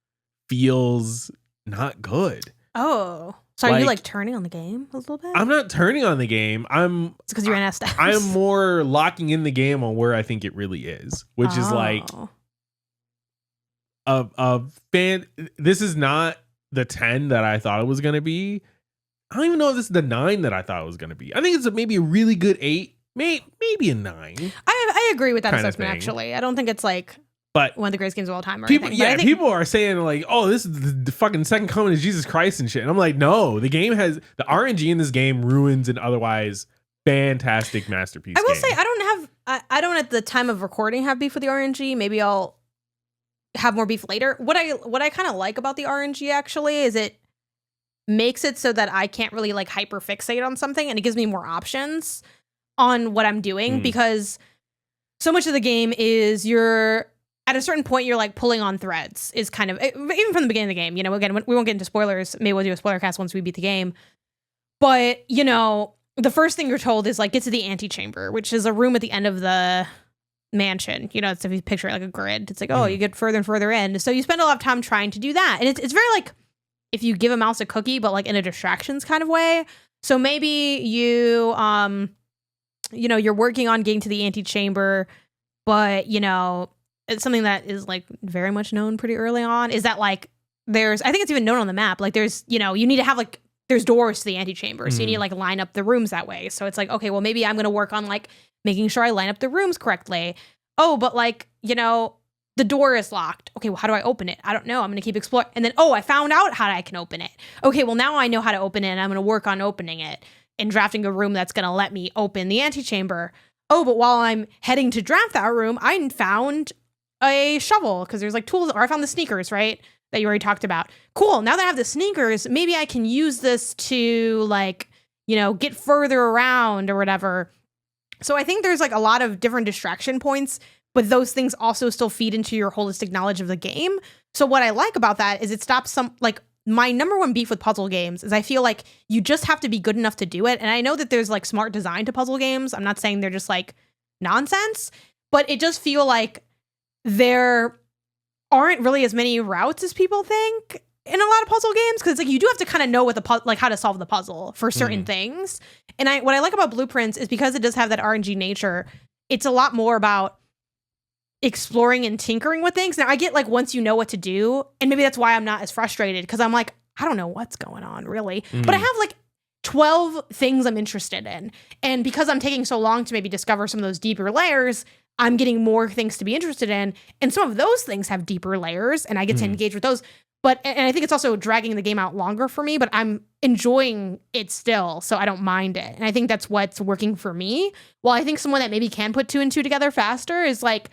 feels not good? Oh. So are you like turning on the game a little bit? I'm not turning on the game. It's because you're in S-Steps. I'm more locking in the game on where I think it really is, which is like this is not the 10 that I thought it was going to be. I don't even know if this is the 9 that I thought it was going to be. I think it's maybe a really good 8, maybe a 9. I agree with that assessment, actually. I don't think it's like one of the greatest games of all time or people, anything. Yeah, people are saying like, oh, this is the fucking second coming of Jesus Christ and shit. And I'm like, no, the RNG in this game ruins an otherwise fantastic masterpiece. I will say I don't at the time of recording have beef with the RNG. Maybe I'll have more beef later. What I kind of like about the RNG actually is it makes it so that I can't really like hyper fixate on something, and it gives me more options on what I'm doing, because so much of the game is you're at a certain point you're like pulling on threads, is kind of, even from the beginning of the game, again, we won't get into spoilers. Maybe we'll do a spoiler cast once we beat the game. But, the first thing you're told is like, get to the antechamber, which is a room at the end of the mansion. It's, if you picture it like a grid, it's like, oh, you get further and further in. So you spend a lot of time trying to do that. And it's very like if you give a mouse a cookie, but like in a distractions kind of way. So maybe you, you're working on getting to the antechamber, but, it's something that is like very much known pretty early on is that like I think it's even known on the map. Like there's, you need to have like there's doors to the antechamber. So you need to like line up the rooms that way. So it's like, okay, well, maybe I'm going to work on like making sure I line up the rooms correctly. Oh, but like, you know, the door is locked. Okay, well, how do I open it? I don't know. I'm going to keep exploring. And then, oh, I found out how I can open it. Okay, well, now I know how to open it, and I'm going to work on opening it and drafting a room that's going to let me open the antechamber. Oh, but while I'm heading to draft that room, I found a shovel because there's like tools, or I found the sneakers, right? That you already talked about. Cool. Now that I have the sneakers, maybe I can use this to like, you know, get further around or whatever. So I think there's like a lot of different distraction points, but those things also still feed into your holistic knowledge of the game. So what I like about that is it stops my number one beef with puzzle games is I feel like you just have to be good enough to do it. And I know that there's like smart design to puzzle games. I'm not saying they're just like nonsense, but it just feel like there aren't really as many routes as people think in a lot of puzzle games, because like you do have to kind of know what like how to solve the puzzle for certain things. And what I like about Blueprints is because it does have that RNG nature, it's a lot more about exploring and tinkering with things. Now I get like once you know what to do, and maybe that's why I'm not as frustrated, because I'm like, I don't know what's going on really, but I have like 12 things I'm interested in, and because I'm taking so long to maybe discover some of those deeper layers, I'm getting more things to be interested in, and some of those things have deeper layers, and I get to engage with those. But and I think it's also dragging the game out longer for me, but I'm enjoying it still, so I don't mind it. And I think that's what's working for me. While I think someone that maybe can put 2 and 2 together faster is like,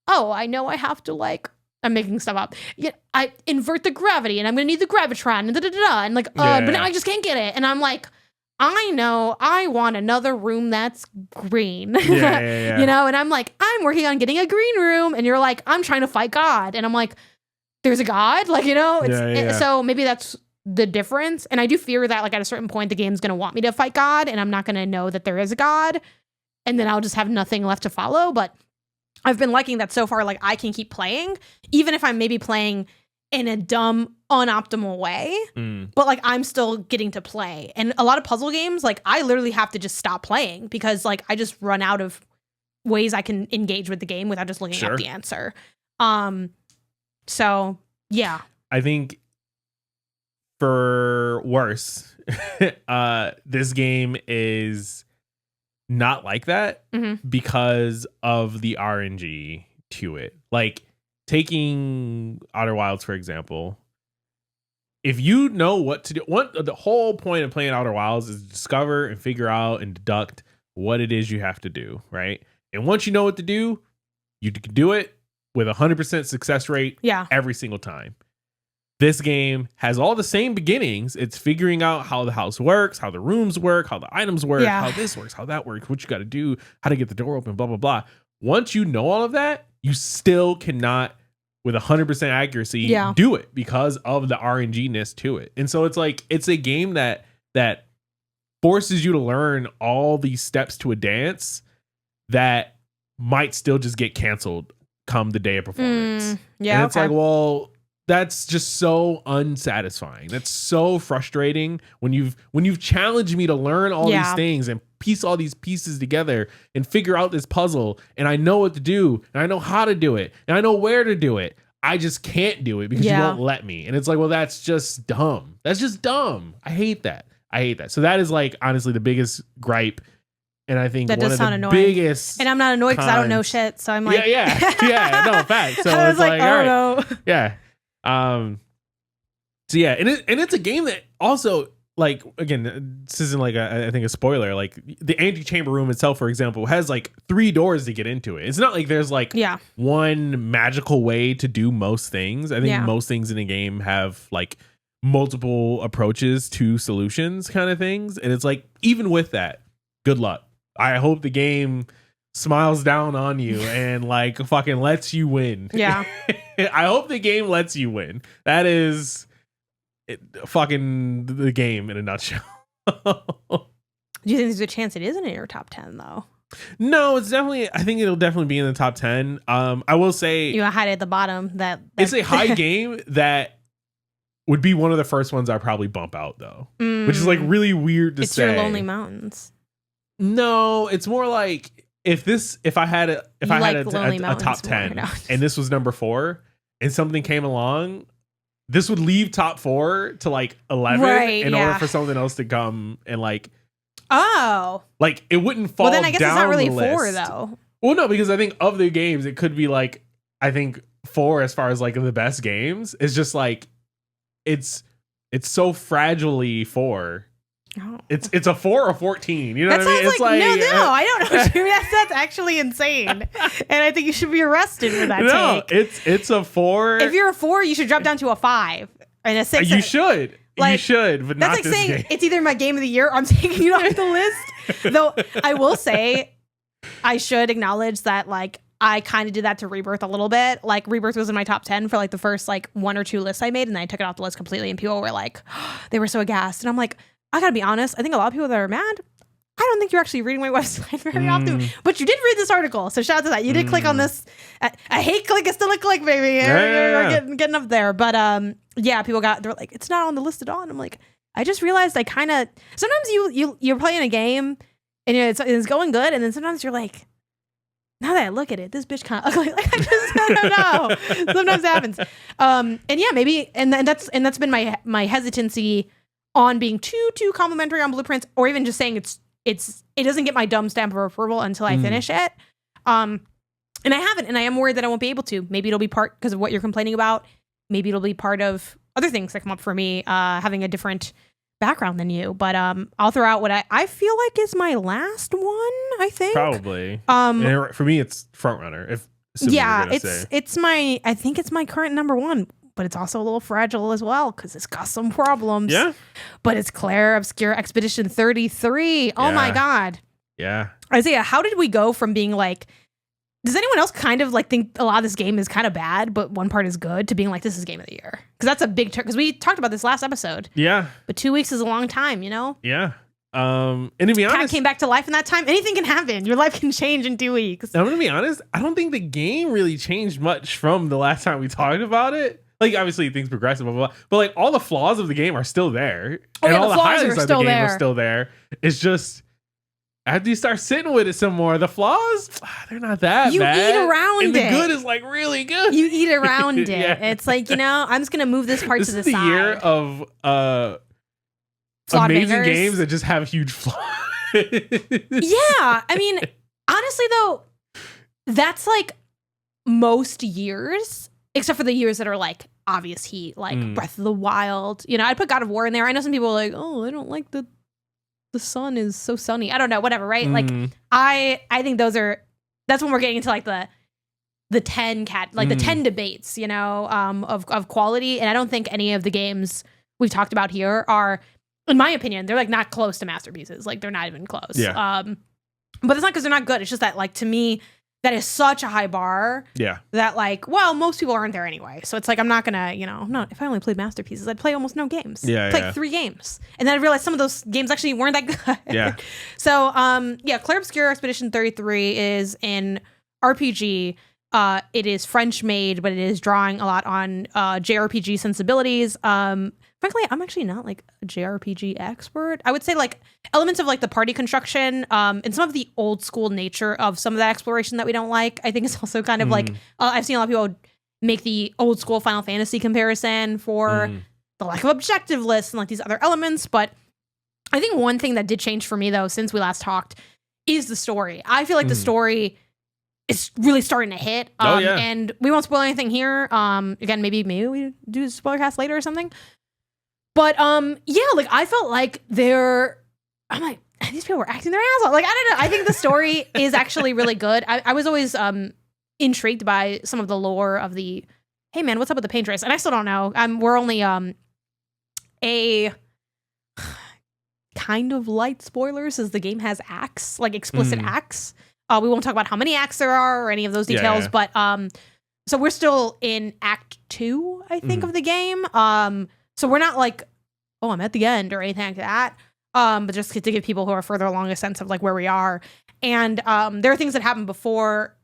oh, I know I have to like, I'm making stuff up. Yeah, I invert the gravity, and I'm gonna need the gravitron, and and like, but now I just can't get it. And I'm like, I know I want another room that's green. You know, and I'm like, I'm working on getting a green room, and you're like, I'm trying to fight God, and I'm like, there's a God, like, you know, so maybe that's the difference. And I do fear that like at a certain point the game's gonna want me to fight God, and I'm not gonna know that there is a God, and then I'll just have nothing left to follow. But I've been liking that so far. Like I can keep playing, even if I'm maybe playing in a dumb, unoptimal way, but like I'm still getting to play. And a lot of puzzle games, like I literally have to just stop playing because like I just run out of ways I can engage with the game without just looking up the answer. So yeah, I think for worse, this game is not like that because of the RNG to it. Like taking Outer Wilds, for example, if you know what to do, the whole point of playing Outer Wilds is to discover and figure out and deduct what it is you have to do, right? And once you know what to do, you can do it with 100% success rate every single time. This game has all the same beginnings. It's figuring out how the house works, how the rooms work, how the items work, how this works, how that works, what you got to do, how to get the door open, blah, blah, blah. Once you know all of that, you still cannot, with 100% accuracy, do it because of the RNG-ness to it. And so it's like, it's a game that forces you to learn all these steps to a dance that might still just get canceled come the day of performance. And it's like, well, that's just so unsatisfying. That's so frustrating when you've challenged me to learn all these things and piece all these pieces together and figure out this puzzle, and I know what to do, and I know how to do it, and I know where to do it. I just can't do it because you won't let me. And it's like, well, that's just dumb. That's just dumb. I hate that. So that is like honestly the biggest gripe. And I think that one of the biggest, and I'm not annoyed because I don't know shit. So I'm like, no, fact. So I was it's like, I all don't right, so yeah, and it's a game that also, like, again, this isn't like I think a spoiler. Like the antechamber room itself, for example, has like 3 doors to get into it. It's not like there's like one magical way to do most things. I think most things in a game have like multiple approaches to solutions, kind of things. And it's like, even with that, good luck. I hope the game smiles down on you and like fucking lets you win. Yeah. I hope the game lets you win. That is fucking the game in a nutshell. Do you think there's a chance it isn't in your top 10 though? No, it's definitely, I think it'll definitely be in the top 10. I will say, you hide it at the bottom that it's a high game that would be one of the first ones I probably bump out though, which is like really weird to say. It's your Lonely Mountains. No, it's more like if I had a top 10 and this was number 4 and something came along this would leave top 4 to like 11 in order for something else to come and like. Oh. Like it wouldn't fall. Well, then I guess it's not really 4 list. though. Well, no, because I think of the games, it could be like I think 4 as far as like the best games. It's just like it's so fragilely 4. Oh. It's a 4 or 14. You know that what I mean? It's like no, I don't know what you mean. That's actually insane, and I think you should be arrested for that take. It's a 4. If you're a 4, you should drop down to a 5 and a 6. You should. Like, you should, but that's not like this saying game. It's either my game of the year or I'm taking you off the list. Though I will say, I should acknowledge that like I kind of did that to Rebirth a little bit. Like Rebirth was in my top 10 for like the first like 1 or 2 lists I made, and then I took it off the list completely. And people were like, they were so aghast, and I'm like, I gotta be honest. I think a lot of people that are mad, I don't think you're actually reading my website very often, but you did read this article, so shout out to that. You did click on this. I hate click, it's still a click, baby. You're getting up there, but yeah, they're like, it's not on the list at all, and I'm like, I just realized I kind of sometimes you're playing a game and it's going good, and then sometimes you're like, now that I look at it, this bitch kind of ugly. Like I don't know. Sometimes it happens. And yeah, maybe, and that's been my hesitancy on being too complimentary on blueprints, or even just saying it doesn't get my dumb stamp of approval until I finish it. And I haven't, and I am worried that I won't be able to. Maybe it'll be part because of what you're complaining about. Maybe it'll be part of other things that come up for me, having a different background than you. But I'll throw out what I feel like is my last one, I think. Probably. And for me, it's Frontrunner. I think it's my current number 1. But it's also a little fragile as well because it's got some problems. Yeah. But it's Claire Obscure Expedition 33. Oh my God. Yeah. Isaiah, how did we go from being like, does anyone else kind of like think a lot of this game is kind of bad, but one part is good, to being like, this is game of the year? Because that's a big turn. Because we talked about this last episode. Yeah. But 2 weeks is a long time, you know? Yeah. And to be honest, Cat came back to life in that time. Anything can happen. Your life can change in 2 weeks. I'm going to be honest. I don't think the game really changed much from the last time we talked about it. Like, obviously, things progress, blah, blah, blah. But, like, all the flaws of the game are still there. Oh, and yeah, all the the flaws highlights are of the still game there. are still there. It's just, after you start sitting with it some more, the flaws, they're not that you bad. You eat around and it. And the good is, like, really good. You eat around it. Yeah. It's like, you know, I'm just going to move this part to the side. This is the year of Flawed amazing bangers. games that just have huge flaws. Yeah. I mean, honestly, though, that's like most years, except for the years that are like obvious heat, like Breath of the Wild. You know, I'd put God of War in there. I know some people are like, oh, I don't like the sun is so sunny. I don't know, whatever, right? Like I think that's when we're getting into like the 10 the 10 debates, you know, of quality. And I don't think any of the games we've talked about here are, in my opinion, they're like not close to masterpieces. Like they're not even close. Yeah. But it's not because they're not good. It's just that like to me, that is such a high bar. Yeah. That like, well, most people aren't there anyway. So it's like, I'm not gonna, you know, if I only played masterpieces, I'd play almost no games. Yeah. I'd play 3 games. And then I realized some of those games actually weren't that good. Yeah. So, Claire Obscure Expedition 33 is an RPG. It is French made, but it is drawing a lot on JRPG sensibilities. Frankly, I'm actually not like a JRPG expert. I would say like elements of like the party construction and some of the old school nature of some of that exploration that we don't like. I think it's also kind of like I've seen a lot of people make the old school Final Fantasy comparison for the lack of objective lists and like these other elements. But I think one thing that did change for me though since we last talked is the story. I feel like the story is really starting to hit. And we won't spoil anything here. Again, maybe we do a spoiler cast later or something. But like I felt like I'm like, these people were acting their ass off. Like, I don't know. I think the story is actually really good. I was always intrigued by some of the lore of the, hey man, what's up with the paint trace? And I still don't know. We're only a kind of light spoilers as the game has acts, like explicit acts. We won't talk about how many acts there are or any of those details, but so we're still in Act 2, I think, of the game. So we're not like, oh, I'm at the end or anything like that. But just to give people who are further along a sense of like where we are. And there are things that happened before,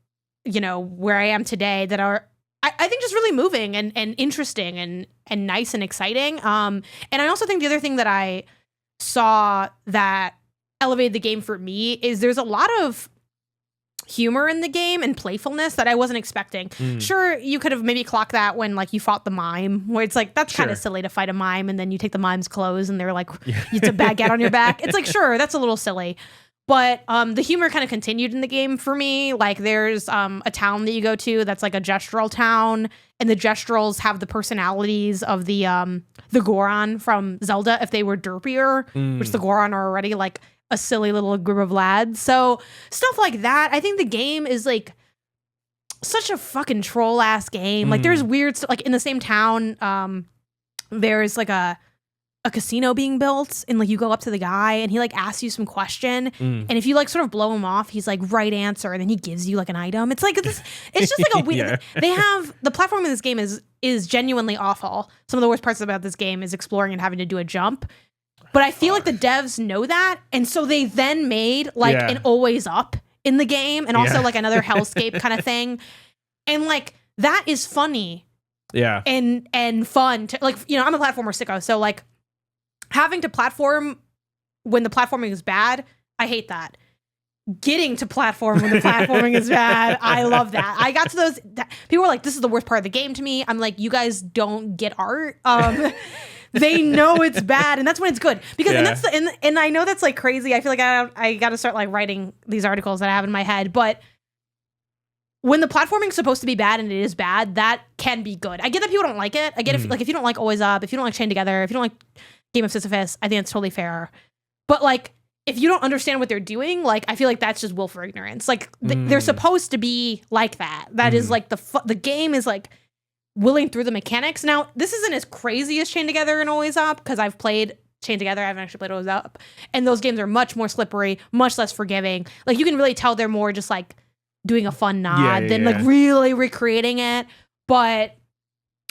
you know, where I am today that are, I think, just really moving and interesting and nice and exciting. And I also think the other thing that I saw that elevated the game for me is there's a lot of humor in the game and playfulness that I wasn't expecting. Sure, you could have maybe clocked that when like you fought the mime, where it's like that's kind of silly to fight a mime and then you take the mime's clothes and they're like it's a baguette on your back. It's like sure, that's a little silly. But the humor kind of continued in the game for me. Like there's a town that you go to that's like a gestural town, and the gestrals have the personalities of the Goron from Zelda if they were derpier, which the Goron are already like a silly little group of lads. So stuff like that. I think the game is like such a fucking troll ass game. Like there's weird stuff. Like in the same town, there's like a casino being built, and like you go up to the guy and he like asks you some question, and if you like sort of blow him off, he's like right answer, and then he gives you like an item. It's like it's just like a weird. They have the platform in this game is genuinely awful. Some of the worst parts about this game is exploring and having to do a jump. But I feel like the devs know that, and so they then made like an always up in the game, and also like another hellscape kind of thing, and like that is funny, and fun to like. You know, I'm a platformer sicko, so like. Having to platform when the platforming is bad, I hate that. Getting to platform when the platforming is bad, I love that. I got to those. People were like, "This is the worst part of the game to me." I'm like, "You guys don't get art." They know it's bad, and that's when it's good. Because and I know that's like crazy. I feel like I got to start like writing these articles that I have in my head, but. When the platforming is supposed to be bad and it is bad, that can be good. I get that people don't like it. I get if you don't like Always Up, if you don't like Chained Together, if you don't like Game of Sisyphus, I think it's totally fair. But like, if you don't understand what they're doing, like I feel like that's just willful ignorance. Like they're supposed to be like that. That is like the game is like willing through the mechanics. Now this isn't as crazy as Chained Together and Always Up because I've played Chained Together. I haven't actually played Always Up, and those games are much more slippery, much less forgiving. Like you can really tell they're more just like. Doing a fun nod than like really recreating it. But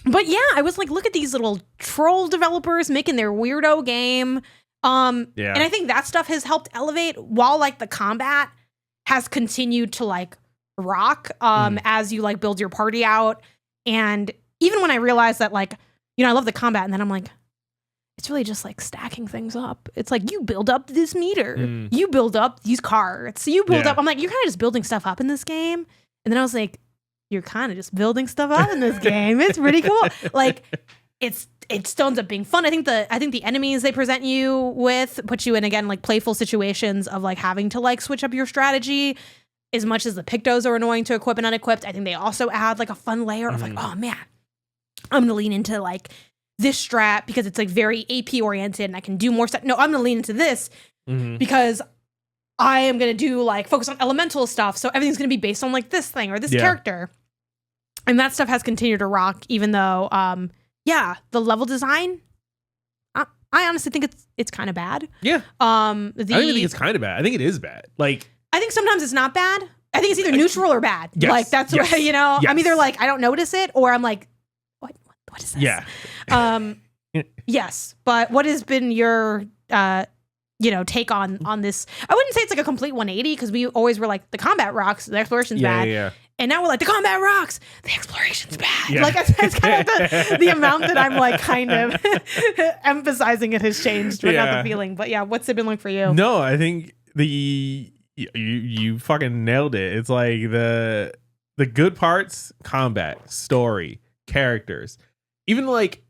yeah, I was like, look at these little troll developers making their weirdo game. And I think that stuff has helped elevate while like the combat has continued to like rock as you like build your party out. And even when I realized that like, you know, I love the combat and then I'm like, it's really just like stacking things up. It's like you build up this meter, you build up these cards, so you build up. I'm like, you're kind of just building stuff up in this game. And then I was like, you're kind of just building stuff up in this game. It's pretty cool. Like it stones up being fun. I think the enemies they present you with put you in again like playful situations of like having to like switch up your strategy. As much as the Pictos are annoying to equip and unequipped, I think they also add like a fun layer of like, oh man, I'm gonna lean into like. This strat because it's like very AP oriented and I can do more stuff. No, I'm gonna lean into this because I am gonna do like focus on elemental stuff. So everything's gonna be based on like this thing or this character. And that stuff has continued to rock, even though the level design, I honestly think it's kind of bad. Yeah. I don't even think it's kind of bad. I think it is bad. Like I think sometimes it's not bad. I think it's either neutral or bad. Yes, like that's what you know. Yes. I'm either like I don't notice it or I'm like what is this? Yeah. Yes. But what has been your, take on this? I wouldn't say it's like a complete 180 because we always were like the combat rocks, the exploration's bad. Yeah. And now we're like the combat rocks, the exploration's bad. Yeah. Like that's kind of the amount that I'm like kind of emphasizing it has changed, but not the feeling. But yeah, what's it been like for you? No, I think you fucking nailed it. It's like the good parts, combat, story, characters. Even like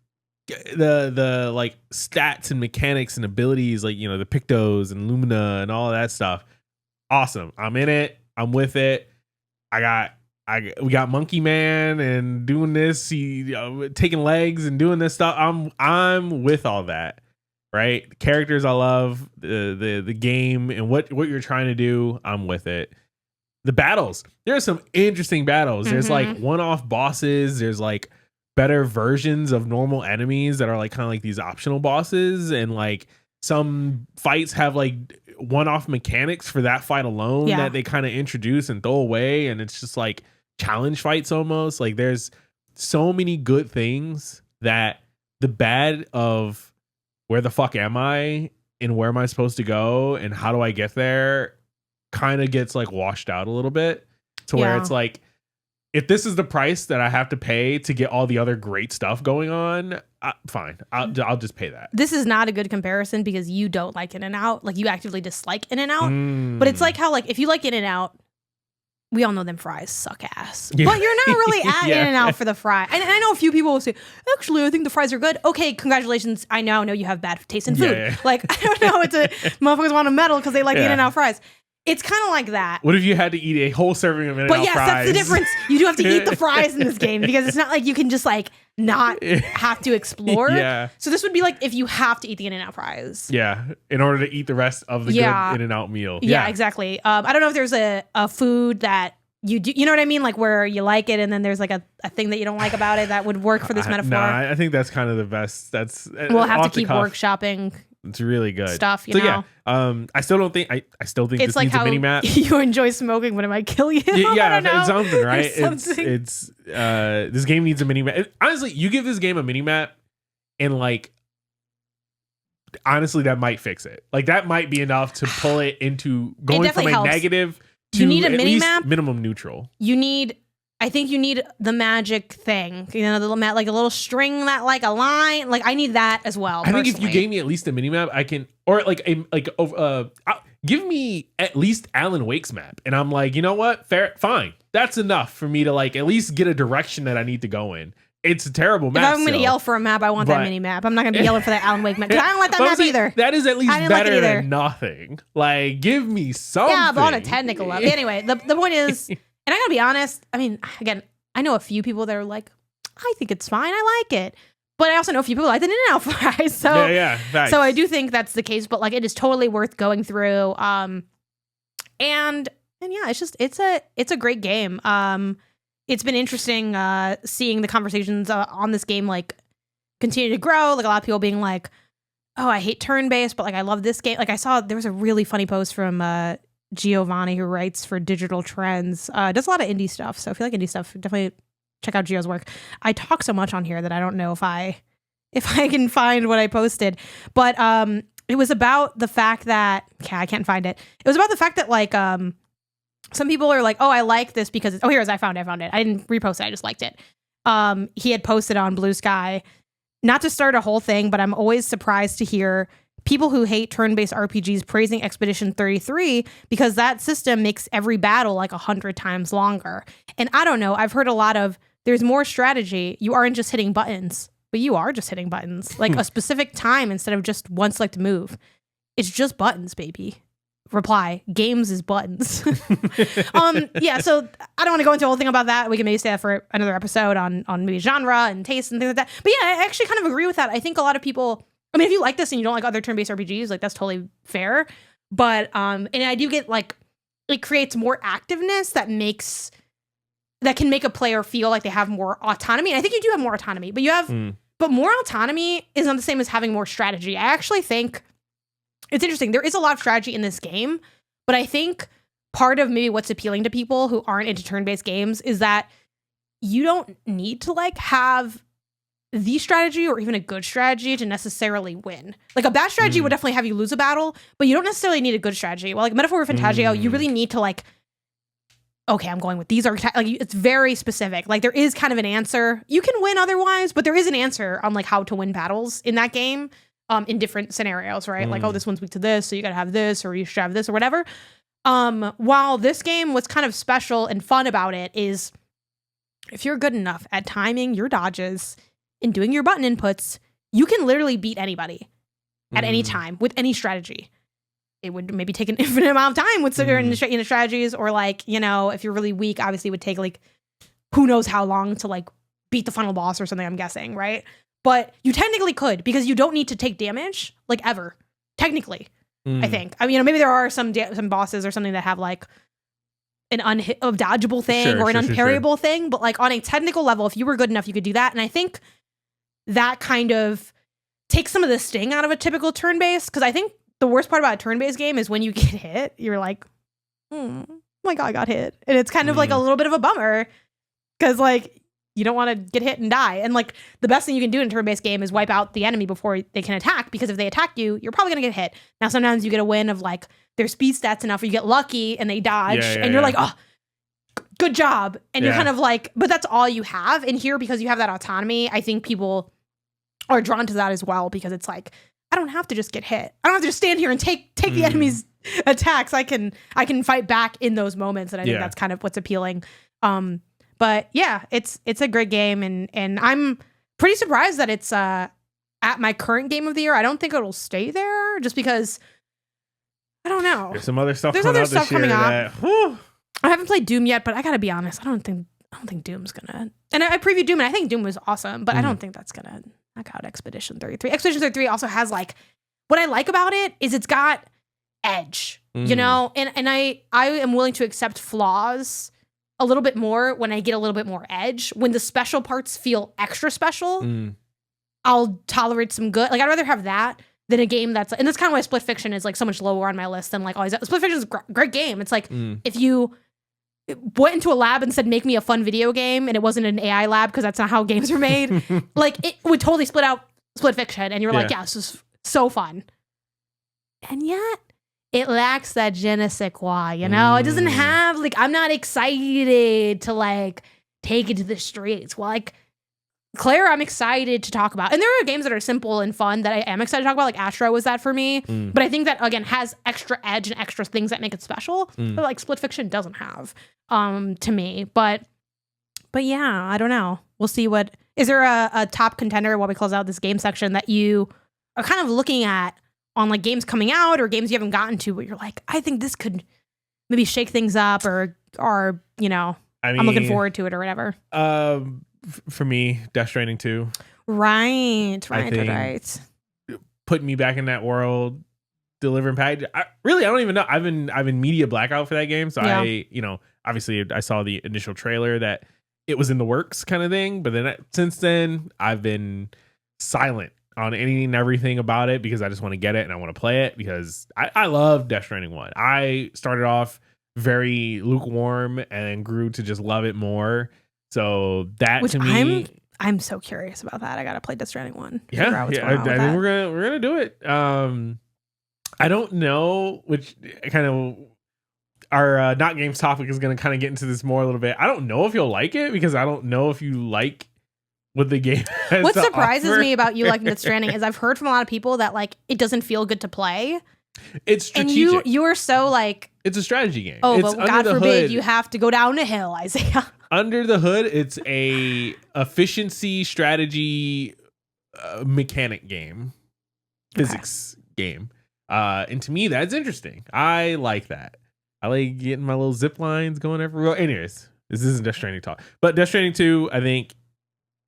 the like stats and mechanics and abilities, like you know the Pictos and Lumina and all of that stuff. Awesome. I'm in it. I'm with it. We got Monkey Man and doing this. Taking legs and doing this stuff. I'm with all that. Right. The characters I love. The game and what you're trying to do. I'm with it. The battles. There are some interesting battles. There's like one-off bosses. There's like better versions of normal enemies that are like kind of like these optional bosses, and like some fights have like one-off mechanics for that fight alone that they kind of introduce and throw away, and it's just like challenge fights almost. Like there's so many good things that the bad of where the fuck am I and where am I supposed to go and how do I get there kind of gets like washed out a little bit to where it's like, if this is the price that I have to pay to get all the other great stuff going on, fine. I'll just pay that. This is not a good comparison because you don't like In-N-Out. Like you actively dislike In-N-Out. But it's like how like if you like In-N-Out, we all know them fries suck ass. Yeah. But you're not really at Yeah. In-N-Out for the fry. And I know a few people will say, actually, I think the fries are good. Okay, congratulations. I now know you have bad taste in food. Yeah. Like, I don't know. It's a motherfuckers want a medal because they like Yeah. In-N-Out fries. It's kind of like that. What if you had to eat a whole serving of In-N-Out But yes, fries? that's the difference. You do have to eat the fries in this game because it's not like you can just like not have to explore. Yeah. So this would be like if you have to eat the In-N-Out fries. Yeah, in order to eat the rest of the good In-N-Out meal. Yeah, exactly. I don't know if there's a food that you do, you know what I mean? Like where you like it and then there's like a thing that you don't like about it that would work for this metaphor. Nah, I think that's kind of the best. That's we'll have to keep workshopping. It's really good Stuff, you know. Yeah, I still don't think I still think It's this like needs a how mini map. you enjoy smoking, but it might kill you. Yeah, I don't know. it's something, right? There's something. It's this game needs a mini map. Honestly, you give this game a mini map, and like, honestly, that might fix it. Like that might be enough to pull it into going from a helps. negative to You need a at mini least map? minimum neutral. I think you need the magic thing, you know, like a little string that like a line. Like I need that as well. I think if you personally. gave me at least a mini map, I can, or give me at least Alan Wake's map, and I'm like, you know what, fine, that's enough for me to like at least get a direction that I need to go in. It's a terrible map. If I'm going to still, yell for a map, I want that but- mini map. I'm not going to be yelling for that Alan Wake map because I don't like that But I'm map saying either. That is at least I didn't like it better either. than nothing. Like, give me something. Yeah, but on a technical level. Anyway, the point is, and I got to be honest. I mean, again, I know a few people that are like, I think it's fine. I like it. But I also know a few people like the In-N-Out fries. So, facts. so I do think that's the case. But like, it is totally worth going through. And yeah, it's a great game. It's been interesting seeing the conversations on this game like continue to grow. Like a lot of people being like, "Oh, I hate turn-based, but like I love this game." Like I saw there was a really funny post from Giovanni, who writes for Digital Trends. Does a lot of indie stuff. So if you like indie stuff, definitely check out Gio's work. I talk so much on here that I don't know if I can find what I posted, but it was about the fact that I can't find it. It was about the fact that like some people are like, oh, I like this because here it is. I found it. I didn't repost it. I just liked it. He had posted on BlueSKy, not to start a whole thing, but I'm always surprised to hear people who hate turn-based RPGs praising Expedition 33 because that system makes every battle like 100 times longer. And I don't know. I've heard a lot of there's more strategy. You aren't just hitting buttons, but you are just hitting buttons like a specific time instead of just one select move. It's just buttons, baby. Reply, games is buttons. Yeah, so I don't want to go into a whole thing about that. We can maybe say that for another episode on maybe genre and taste and things like that. But yeah, I actually kind of agree with that. I think a lot of people, I mean, if you like this and you don't like other turn-based RPGs, like that's totally fair. But and I do get like it creates more activeness that can make a player feel like they have more autonomy. And I think you do have more autonomy, but but more autonomy is not the same as having more strategy. I actually think it's interesting. There is a lot of strategy in this game, but I think part of maybe what's appealing to people who aren't into turn-based games is that you don't need to like have the strategy or even a good strategy to necessarily win. Like a bad strategy would definitely have you lose a battle, but you don't necessarily need a good strategy. Well, like Metaphor Fantagio, you really need to like, okay, I'm going with these archetypes. Like it's very specific. Like there is kind of an answer. You can win otherwise, but there is an answer on like how to win battles in that game. In different scenarios, right? Like, oh, this one's weak to this, so you gotta have this, or you should have this, or whatever. While this game was kind of special and fun about it is if you're good enough at timing your dodges and doing your button inputs, you can literally beat anybody at any time with any strategy. It would maybe take an infinite amount of time with certain strategies, or like, you know, if you're really weak, obviously it would take like who knows how long to like beat the final boss or something, I'm guessing, right? But you technically could because you don't need to take damage like ever. Technically, I think. I mean, you know, maybe there are some bosses or something that have like an dodgeable thing or an unparryable thing. But like on a technical level, if you were good enough, you could do that. And I think that kind of takes some of the sting out of a typical turn-based. Because I think the worst part about a turn-based game is when you get hit, you're like, oh my God, I got hit. And it's kind of like a little bit of a bummer because like, you don't want to get hit and die. And like the best thing you can do in a turn-based game is wipe out the enemy before they can attack, because if they attack you, you're probably going to get hit. Now, sometimes you get a win of like their speed stats enough, or you get lucky and they dodge and you're like, oh, good job. And you're kind of like, but that's all you have in here because you have that autonomy. I think people are drawn to that as well because it's like, I don't have to just get hit. I don't have to just stand here and take the enemy's attacks. I can fight back in those moments, and I think that's kind of what's appealing. But yeah, it's a great game, and I'm pretty surprised that it's at my current game of the year. I don't think it'll stay there just because I don't know. There's some other stuff. There's other stuff coming out. I haven't played Doom yet, but I gotta be honest. I don't think Doom's gonna. And I previewed Doom, and I think Doom was awesome, but I don't think that's gonna knock out Expedition 33. Expedition 33 also has like what I like about it is it's got edge, you know, and I am willing to accept flaws a little bit more when I get a little bit more edge. When the special parts feel extra special, I'll tolerate some good. Like I'd rather have that than a game that's, and that's kind of why Split Fiction is like so much lower on my list than like always. Split Fiction is a great game. It's like if you went into a lab and said, make me a fun video game, and it wasn't an AI lab because that's not how games are made, like it would totally split out Split Fiction, and you're like, yeah, this is so fun. And yet, it lacks that je ne sais quoi, you know? It doesn't have, like, I'm not excited to, like, take it to the streets. Well, like, Claire, I'm excited to talk about. And there are games that are simple and fun that I am excited to talk about. Like Astro was that for me. But I think that, again, has extra edge and extra things that make it special. But, like, Split Fiction doesn't have, to me. But yeah, I don't know. We'll see what... Is there a top contender while we close out this game section that you are kind of looking at on, like, games coming out or games you haven't gotten to where you're like, I think this could maybe shake things up or you know, I'm looking forward to it or whatever? For me, Death Stranding 2. Right. Putting me back in that world, delivering package. I don't even know. I've been media blackout for that game, so I, you know, obviously I saw the initial trailer that it was in the works kind of thing, but then since then I've been silent on anything and everything about it because I just want to get it and I want to play it because I love Death Stranding 1. I started off very lukewarm and then grew to just love it more. So that, which to me, I'm so curious about that. I gotta play Death Stranding 1. Yeah, I think we're gonna do it. I don't know which kind of our not games topic is gonna kind of get into this more a little bit. I don't know if you'll like it because I don't know if you like what the game has What surprises offer. me about you liking Death Stranding is I've heard from a lot of people that like it doesn't feel good to play. It's strategic. And you are so like, it's a strategy game. Oh, it's but God forbid you have to go down a hill, Isaiah. Under the hood, it's a efficiency strategy mechanic game, physics game. And to me, that's interesting. I like that. I like getting my little zip lines going everywhere. Anyways, this isn't Death Stranding talk. But Death Stranding 2, I think,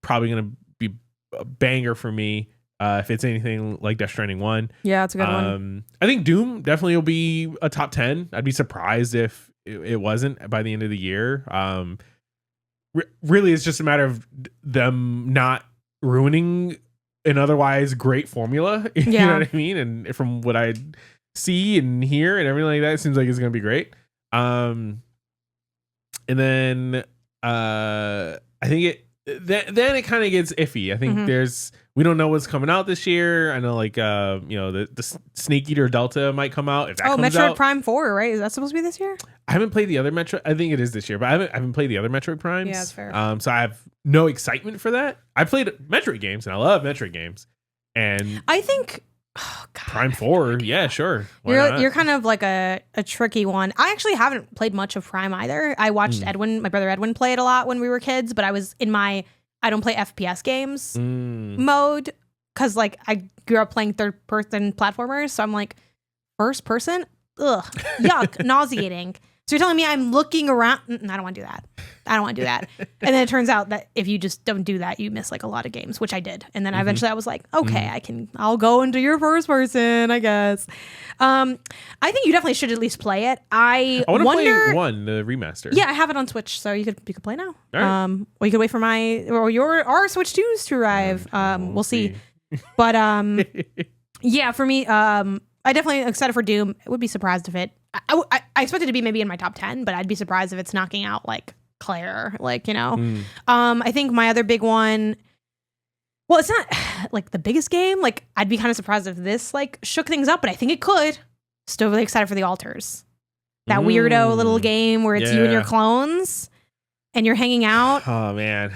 probably going to be a banger for me. If it's anything like Death Stranding 1. Yeah, it's a good one. I think Doom definitely will be a top 10. I'd be surprised if it wasn't by the end of the year. Really, it's just a matter of them not ruining an otherwise great formula. You know what I mean? And from what I see and hear and everything like that, it seems like it's going to be great. And then I think then it kind of gets iffy. I think we don't know what's coming out this year. I know like, you know, the Snake Eater Delta might come out. If that comes Metroid out. Prime 4, right? Is that supposed to be this year? I haven't played the other Metroid. I think it is this year, but I haven't played the other Metroid Primes. Yeah, that's fair. So I have no excitement for that. I played Metroid games and I love Metroid games. And I think Prime 4, yeah, sure. You're kind of like a tricky one. I actually haven't played much of Prime either. I watched my brother Edwin play it a lot when we were kids, but I was in my I don't play FPS games mode because like I grew up playing third person platformers, so I'm like first person, ugh, yuck, nauseating. So you're telling me I'm looking around? I don't want to do that. And then it turns out that if you just don't do that, you miss like a lot of games, which I did. And then eventually I was like, okay, I'll go into your first person, I guess. I think you definitely should at least play it. I want to play the remaster. Yeah, I have it on Switch, so you could play now. All right. Or you could wait for our Switch 2s to arrive. We'll see. But yeah, for me, I definitely excited for Doom. I would be surprised if it. I expect it to be maybe in my top 10, but I'd be surprised if it's knocking out like Claire, like, you know. I think my other big one. Well, it's not like the biggest game. Like, I'd be kind of surprised if this like shook things up, but I think it could. Still really excited for The Alters. That weirdo little game where it's you and your clones, and you're hanging out. Oh man,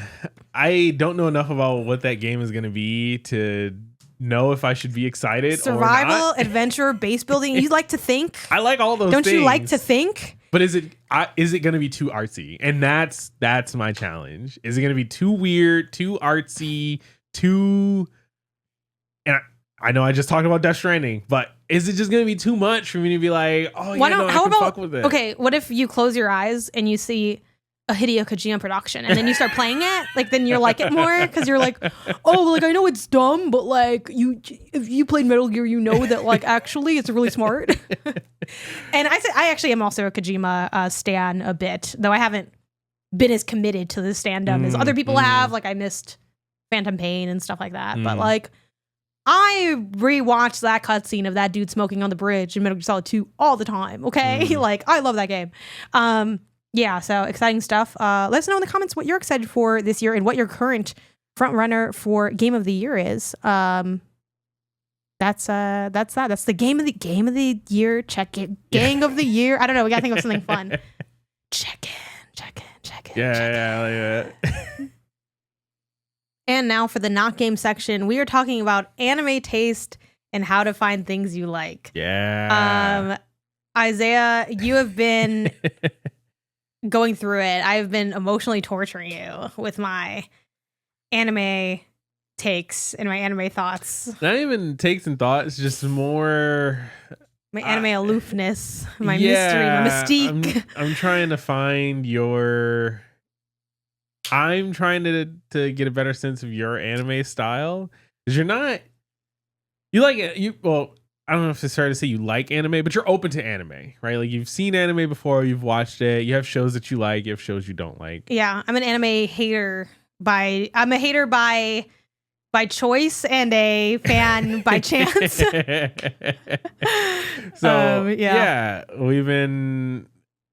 I don't know enough about what that game is going to be to know if I should be excited Survival, or not. adventure, base building. You like to think. I like all those Don't things. you like to think? But is it going to be too artsy? And that's my challenge. Is it going to be too weird, too artsy, too... And I know I just talked about Death Stranding, but is it just going to be too much for me to be like, oh, yeah, no, I can fuck with it? Okay, what if you close your eyes and you see a Hideo Kojima production and then you start playing it? Like, then you like it more because you're like, oh, like, I know it's dumb, but like, if you played Metal Gear, you know that like, actually, it's really smart. And I actually am also a Kojima stan a bit, though I haven't been as committed to the stand-up as other people have. Like, I missed Phantom Pain and stuff like that. But like, I rewatch that cutscene of that dude smoking on the bridge in Metal Gear Solid 2 all the time. Okay, like I love that game. Yeah, so exciting stuff. Let us know in the comments what you're excited for this year and what your current front runner for Game of the Year is. That's that. That's the game of the year. Check it. Gang of the year. I don't know. We gotta think of something fun. Check in. Yeah. And now for the not game section, we are talking about anime taste and how to find things you like. Yeah. Isaiah, you have been going through it. I've been emotionally torturing you with my anime takes and my anime thoughts. Not even takes and thoughts, just more my anime aloofness, my mystery, my mystique. I'm trying to find your... I'm trying to get a better sense of your anime style, because you're not... You like it. Well, I don't know if it's fair to say you like anime, but you're open to anime, right? Like, you've seen anime before, you've watched it, you have shows that you like, you have shows you don't like. Yeah, I'm an anime hater I'm a hater by choice and a fan by chance. So yeah,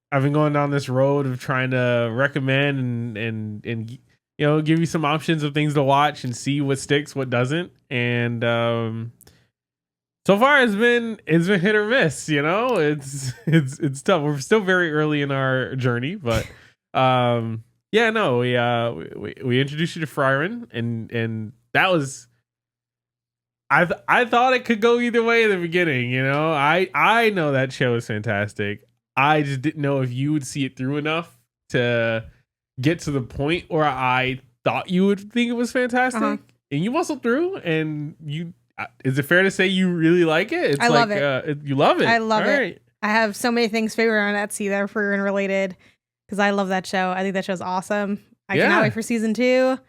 I've been going down this road of trying to recommend and you know, give you some options of things to watch and see what sticks, what doesn't. And so far it's been hit or miss, you know. It's tough. We're still very early in our journey, but we introduced you to Frieren, and that was... I thought it could go either way in the beginning, you know. I know that show is fantastic. I just didn't know if you would see it through enough to get to the point where I thought you would think it was fantastic. And you muscled through, and you... Is it fair to say you really like it? It's I love it. You love it. I love All it. right. I have so many things figured on Etsy that are Frieren related because I love that show. I think that show's awesome. I cannot wait for season 2.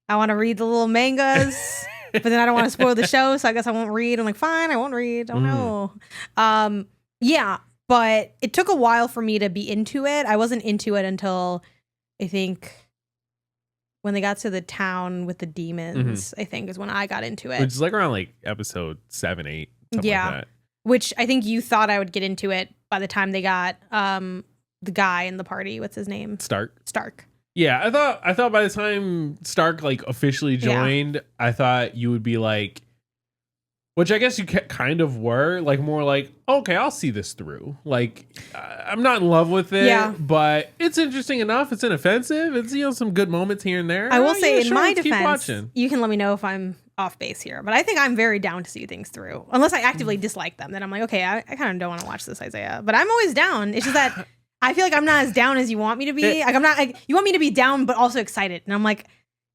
I want to read the little mangas, but then I don't want to spoil the show, so I guess I won't read. I'm like, fine, I won't read. Oh no. Yeah, but it took a while for me to be into it. I wasn't into it until I think when they got to the town with the demons, I think is when I got into it. Which is like around like episode 7, 8. Something like that. Which I think you thought I would get into it by the time they got the guy in the party. What's his name? Stark. Yeah, I thought by the time Stark like officially joined, I thought you would be like, which I guess you kind of were, like more like, okay, I'll see this through. Like, I'm not in love with it, but it's interesting enough. It's inoffensive. It's, you know, some good moments here and there. I will say, in my defense, you can let me know if I'm off base here, but I think I'm very down to see things through. Unless I actively dislike them, then I'm like, okay, I kind of don't want to watch this, Isaiah. But I'm always down. It's just that I feel like I'm not as down as you want me to be. Like, I'm not. Like, you want me to be down, but also excited, and I'm like,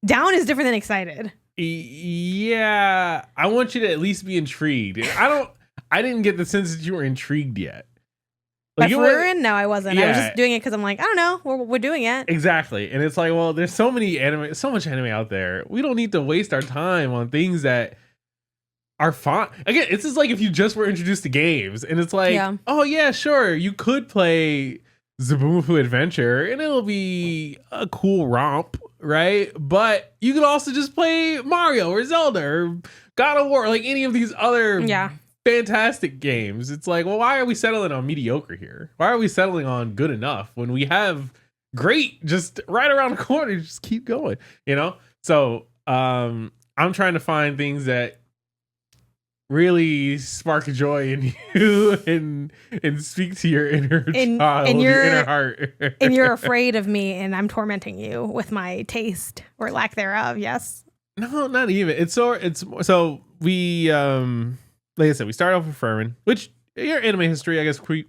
down is different than excited. Yeah, I want you to at least be intrigued. I didn't get the sense that you were intrigued yet. Like, no, I wasn't. I was just doing it because I'm like, I don't know, we're doing it. Exactly. And it's like, well, there's so much anime out there. We don't need to waste our time on things that are fun. Again, it's just like if you just were introduced to games and it's like, oh yeah, sure, you could play Zabumafu Adventure and it'll be a cool romp, right? But you could also just play Mario or Zelda or God of War, like any of these other fantastic games. It's like, well, why are we settling on mediocre here? Why are we settling on good enough when we have great just right around the corner? Just keep going, you know? So I'm trying to find things that really spark joy in you and speak to your inner child, your inner heart. And you're afraid of me and I'm tormenting you with my taste or lack thereof. Yes. No, not even. So we like I said, we start off with Furman, which your anime history, I guess, quick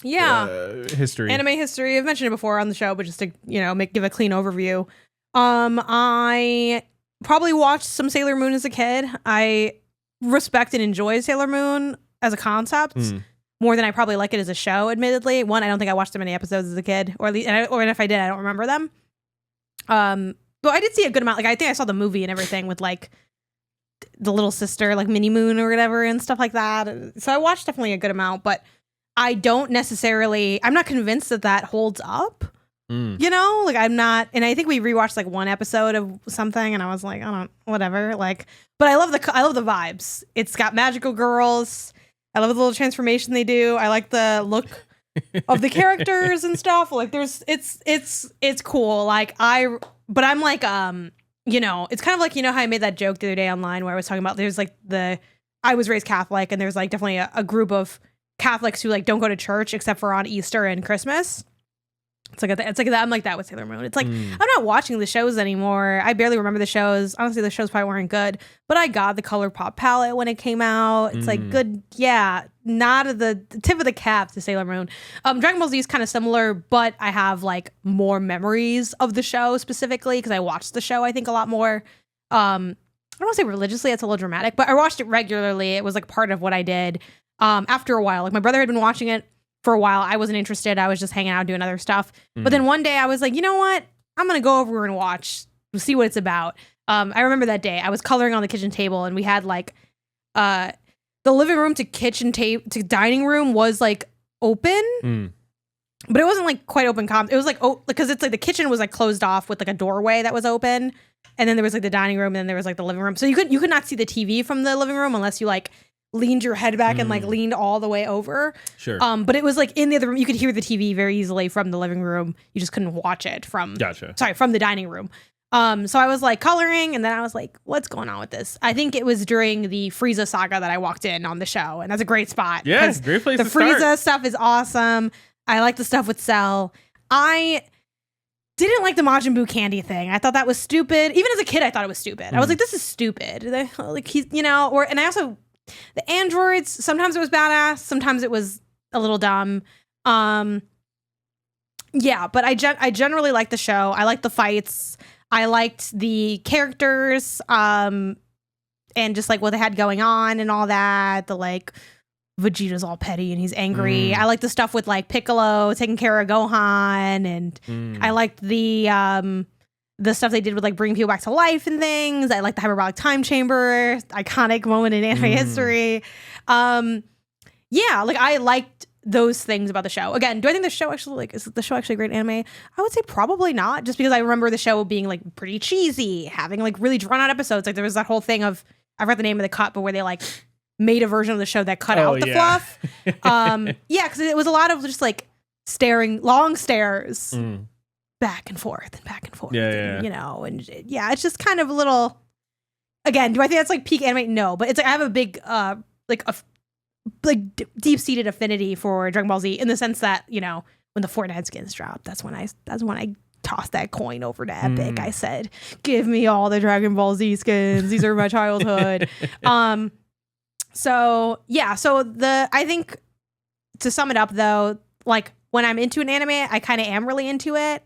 history. Anime history. I've mentioned it before on the show, but just to give a clean overview. I probably watched some Sailor Moon as a kid. I respect and enjoy Sailor Moon as a concept more than I probably like it as a show. Admittedly, one, I don't think I watched that many episodes as a kid, or at least, or if I did, I don't remember them. But I did see a good amount. Like I think I saw the movie and everything with like the little sister, like Minnie Moon or whatever, and stuff like that. So I watched definitely a good amount, but I'm not convinced that holds up. Like I'm not, and I think we rewatched like one episode of something, and I was like, whatever. Like, but I love the vibes. It's got magical girls. I love the little transformation they do. I like the look of the characters and stuff. Like, it's cool. Like but I'm like, it's kind of like, how I made that joke the other day online where I was talking about there's like I was raised Catholic, and there's like definitely a group of Catholics who like don't go to church except for on Easter and Christmas. It's like that. I'm like that with Sailor Moon. It's like I'm not watching the shows anymore. I barely remember the shows. Honestly, the shows probably weren't good, but I got the Color Pop palette when it came out. It's like good, yeah. Not at the tip of the cap to Sailor Moon. Dragon Ball Z is kind of similar, but I have like more memories of the show specifically because I watched the show I think a lot more. I don't want to say religiously. That's a little dramatic, but I watched it regularly. It was like part of what I did. After a while, like my brother had been watching it for a while. I wasn't interested. I was just hanging out doing other stuff. But then one day I was like, you know what? I'm going to go over and see what it's about. I remember that day I was coloring on the kitchen table, and we had like, the living room to kitchen to dining room was like open, but it wasn't like quite open. It was like, because it's like the kitchen was like closed off with like a doorway that was open. And then there was like the dining room, and then there was like the living room. So you could not see the TV from the living room unless you like leaned your head back and like leaned all the way over. Sure. But it was like in the other room, you could hear the TV very easily from the living room. You just couldn't watch it from the dining room. So I was like coloring, and then I was like, what's going on with this? I think it was during the Frieza saga that I walked in on the show, and that's a great spot. Yeah, great place to start. The Frieza stuff stuff is awesome. I like the stuff with Cell. I didn't like the Majin Buu candy thing. I thought that was stupid. Even as a kid, I thought it was stupid. I was like, this is stupid. Like he's, and I also, the androids, sometimes it was badass, sometimes it was a little dumb. Yeah, but I generally like the show. I like the fights. I liked the characters, and just like what they had going on and all that. The like Vegeta's all petty and he's angry. I like the stuff with like Piccolo taking care of Gohan, and I liked the stuff they did with like bringing people back to life and things. I like the hyperbolic time chamber, iconic moment in anime history. Yeah, like I liked those things about the show. Again, do I think the show actually is the show actually a great anime? I would say probably not, just because I remember the show being like pretty cheesy, having like really drawn out episodes. Like there was that whole thing of, I forgot the name of the cut, but where they like made a version of the show that cut out the fluff. Yeah, because it was a lot of just like long stares back and forth and back and forth. Yeah. And it's just kind of a little, again, do I think that's like peak anime? No, but it's like I have a big deep-seated affinity for Dragon Ball Z in the sense that, when the Fortnite skins dropped, that's when I tossed that coin over to Epic. I said, give me all the Dragon Ball Z skins. These are my childhood. I think to sum it up though, like when I'm into an anime, I kind of am really into it,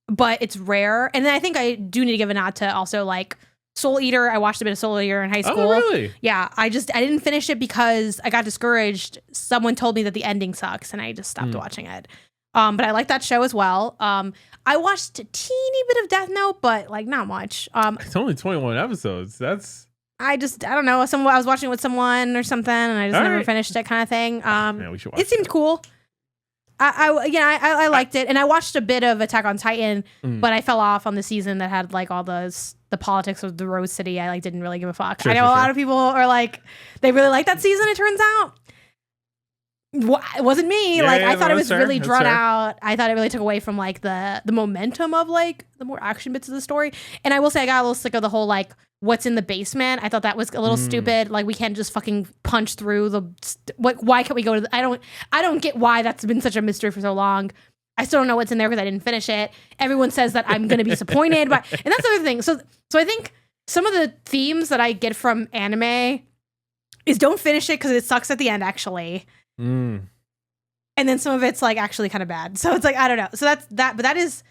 but it's rare. And then I think I do need to give a nod to also like Soul Eater. I watched a bit of Soul Eater in high school. Oh, really? Yeah. I didn't finish it because I got discouraged. Someone told me that the ending sucks, and I just stopped watching it. But I like that show as well. I watched a teeny bit of Death Note, but like not much. It's only 21 episodes. I don't know. I was watching it with someone or something, and I just never finished it, kind of thing. Yeah, we should watch it. Seemed cool. I liked it, and I watched a bit of Attack on Titan, but I fell off on the season that had like all the politics of the Rose City. I like didn't really give a fuck. I know a lot of people are like they really like that season. It turns out. It wasn't me. I thought it was really drawn out. I thought it really took away from like the momentum of like the more action bits of the story. And I will say I got a little sick of the whole like what's in the basement. I thought that was a little stupid. Like we can't just fucking punch through why can't we go to I don't get why that's been such a mystery for so long. I still don't know what's in there because I didn't finish it. Everyone says that I'm going to be disappointed, and that's the other thing. So I think some of the themes that I get from anime is don't finish it because it sucks at the end, actually. Mm. And then some of it's like actually kind of bad. So it's like, I don't know. So that's that. But that is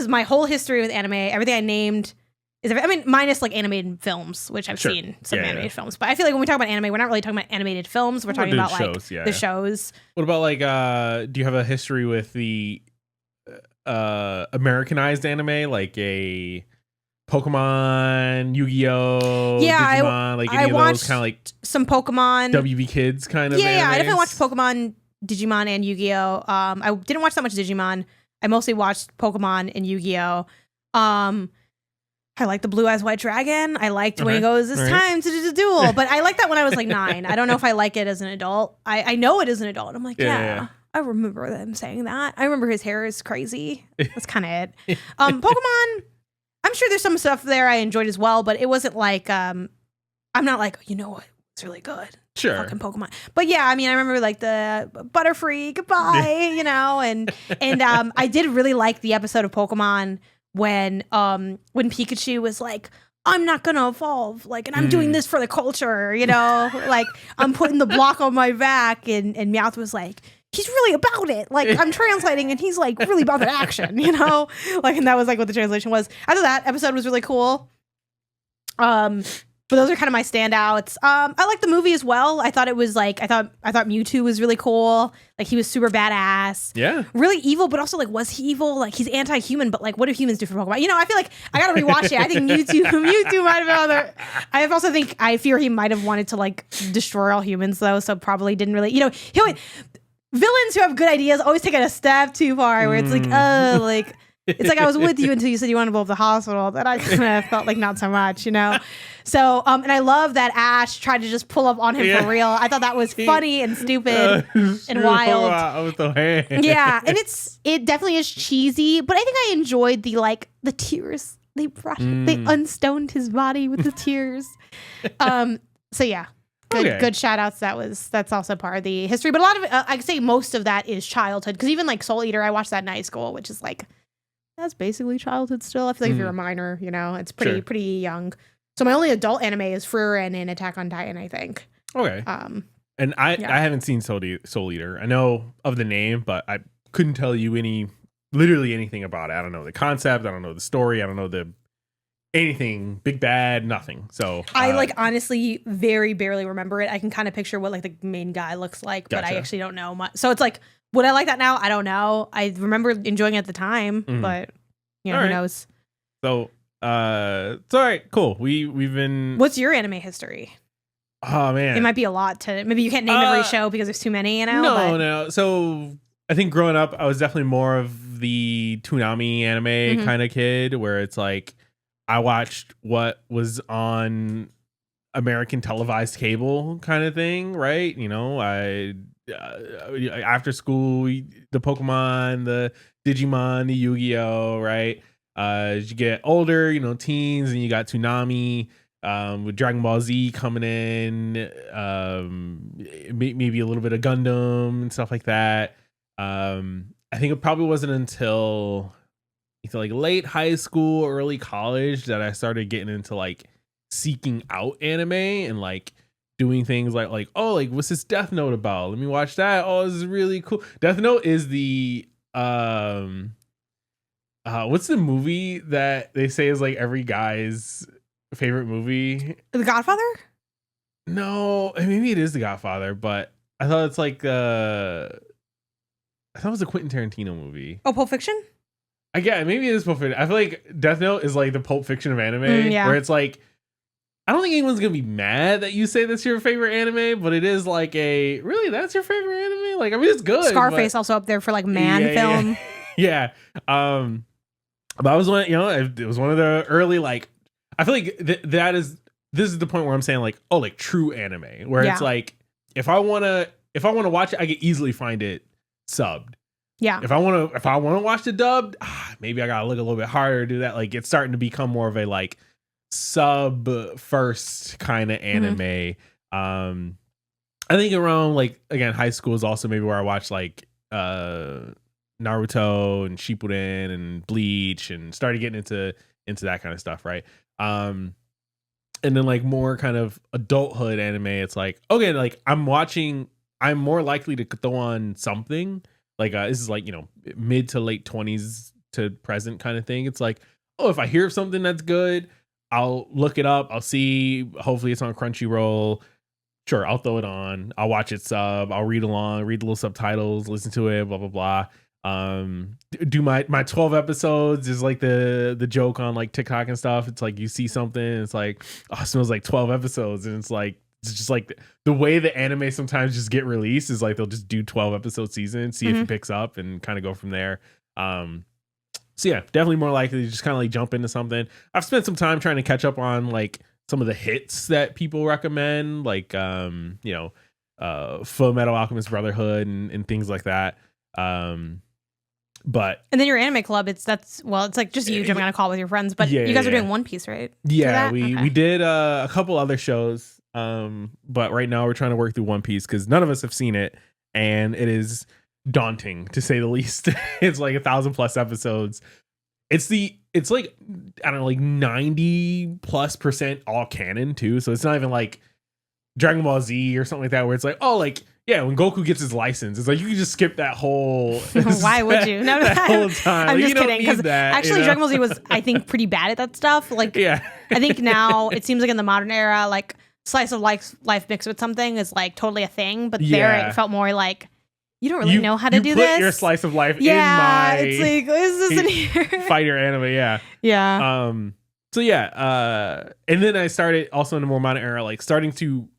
my whole history with anime. Everything I named is, I mean, minus like animated films, which I've seen some animated films. But I feel like when we talk about anime, we're not really talking about animated films. We're talking about like the shows. What about like, do you have a history with the Americanized anime, like a Pokemon, Yu-Gi-Oh, Digimon, like any of those kind of like some Pokemon, WB Kids kind of? Yeah, animes? I definitely watched Pokemon, Digimon, and Yu-Gi-Oh. I didn't watch that much Digimon. I mostly watched Pokemon and Yu-Gi-Oh. I like the Blue Eyes White Dragon. I liked when he goes, "It's time to do the duel," but I liked that when I was like 9. I don't know if I like it as an adult. I know it as an adult. I'm like, yeah. I remember them saying that. I remember his hair is crazy. That's kind of it. Pokemon, I'm sure there's some stuff there I enjoyed as well, but it wasn't like, I'm not like, you know what, it's really good. Sure. Fucking Pokemon. But yeah, I mean, I remember like the Butterfree, goodbye, you know, and I did really like the episode of Pokemon when Pikachu was like, I'm not gonna evolve, like, and I'm doing this for the culture, you know, like I'm putting the block on my back, and Meowth was like, he's really about it, like I'm translating and he's like really about the action, you know, like, and that was like what the translation was. I thought that episode was really cool. But those are kind of my standouts. I like the movie as well. I thought it was like, I thought Mewtwo was really cool. Like he was super badass. Yeah. Really evil, but also like, was he evil? Like he's anti-human, but like, what do humans do for Pokemon? You know, I feel like I gotta rewatch it. I think Mewtwo might have been on there. I fear he might have wanted to like destroy all humans though, so probably didn't really, you know, villains who have good ideas always take it a step too far, where it's like, oh, like, it's like I was with you until you said you wanted to blow up the hospital. That I kind of felt like not so much, you know? So, and I love that Ash tried to just pull up on him for real. I thought that was funny and stupid and wild. Yeah, and it definitely is cheesy, but I think I enjoyed the tears. They unstoned his body with the tears. So yeah. Good shout outs. That's also part of the history, but a lot of it, I'd say most of that is childhood, because even like Soul Eater, I watched that in high school, which is like, that's basically childhood still. I feel like if you're a minor, you know, it's pretty young. So my only adult anime is Frieren and Attack on Titan, I think. Okay. And I haven't seen Soul Eater. I know of the name, but I couldn't tell you literally anything about it. I don't know the concept. I don't know the story. I don't know anything. Big Bad, nothing. So I like honestly very barely remember it. I can kind of picture what like the main guy looks like, but I actually don't know much. So it's like, would I like that now? I don't know. I remember enjoying it at the time, but you know, who knows? So it's all right, cool. We've been. What's your anime history? Oh man, it might be a lot to. Maybe you can't name every show because there's too many. You know? No. So I think growing up, I was definitely more of the Toonami anime kind of kid, where it's like I watched what was on American televised cable kind of thing, right? You know, after school, the Pokemon, the Digimon, the Yu-Gi-Oh, right? As you get older, you know, teens, and you got Toonami, with Dragon Ball Z coming in, maybe a little bit of Gundam and stuff like that. I think it probably wasn't until like late high school, early college that I started getting into like seeking out anime and like doing things like oh, like what's this Death Note about? Let me watch that. Oh, this is really cool. Death Note is the what's the movie that they say is like every guy's favorite movie? The Godfather? No, maybe it is The Godfather, but I thought it's like I thought it was a Quentin Tarantino movie. Oh, Pulp Fiction? Maybe it is Pulp Fiction. I feel like Death Note is like the Pulp Fiction of anime, where it's like, I don't think anyone's gonna be mad that you say that's your favorite anime, but it is like that's your favorite anime? Like, I mean, it's good. Scarface also up there for like film. Yeah. But I was one, you know, it was one of the early, like, I feel like this is the point where I'm saying like, oh, like true anime, where it's like, if I want to watch it, I can easily find it subbed. Yeah. If I want to watch the dubbed, maybe I gotta look a little bit harder to do that. Like, it's starting to become more of a like sub first kind of anime. I think around like, again, high school is also maybe where I watched like Naruto and Shippuden and Bleach and started getting into that kind of stuff, right? And then like more kind of adulthood anime, it's like, okay, like I'm more likely to throw on something. Like this is like, mid to late 20s to present kind of thing. It's like, oh, if I hear of something that's good, I'll look it up. I'll see, hopefully it's on Crunchyroll. Sure, I'll throw it on. I'll watch it sub. I'll read along, read the little subtitles, listen to it, blah, blah, blah. Do my 12 episodes is like the joke on like TikTok and stuff. It's like you see something, it's like, oh, it smells like 12 episodes. And it's just like the way the anime sometimes just get released is like they'll just do 12 episode season, see if it picks up and kind of go from there. So yeah, definitely more likely to just kind of like jump into something. I've spent some time trying to catch up on like some of the hits that people recommend, like Full Metal Alchemist Brotherhood and things like that. But and then your anime club, it's like just you jumping on a call with your friends, but you guys are doing One Piece, right? Yeah, we did a couple other shows, but right now we're trying to work through One Piece because none of us have seen it, and it is daunting to say the least. It's like 1,000+ episodes. It's like, I don't know, like 90+% all canon too. So it's not even like Dragon Ball Z or something like that where it's like, oh, like, yeah, when Goku gets his license, it's like you can just skip that whole. Why would you? No, that whole time. I'm like, just kidding. Because actually, Dragon Ball Z was, I think, pretty bad at that stuff. Like, yeah. I think now it seems like in the modern era, like slice of life mixed with something is like totally a thing. But there, it felt more like you don't really know how to do this. Put your slice of life in my. It's like, is this in here? Fighter anime, yeah. Yeah. So yeah. And then I started also in the more modern era, like starting to,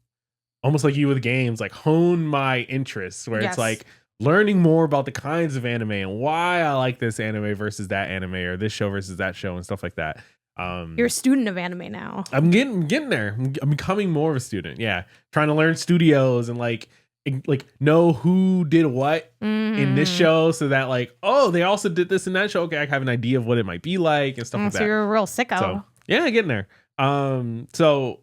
almost like you with games, like hone my interests where it's like learning more about the kinds of anime and why I like this anime versus that anime or this show versus that show and stuff like that. You're a student of anime now. I'm getting there. I'm becoming more of a student. Yeah. Trying to learn studios and like know who did what in this show so that like, oh, they also did this in that show. Okay, I have an idea of what it might be like and stuff like that. So you're a real sicko. So, yeah, getting there. So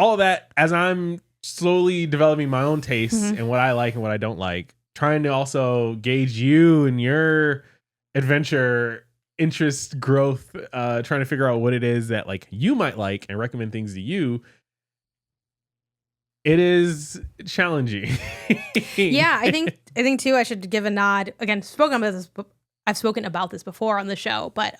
all of that, as I'm slowly developing my own tastes and what I like and what I don't like, trying to also gauge you and your adventure interest growth, trying to figure out what it is that like you might like and recommend things to you. It is challenging. Yeah, I think too, I should give a nod. Again, I've spoken about this before on the show, but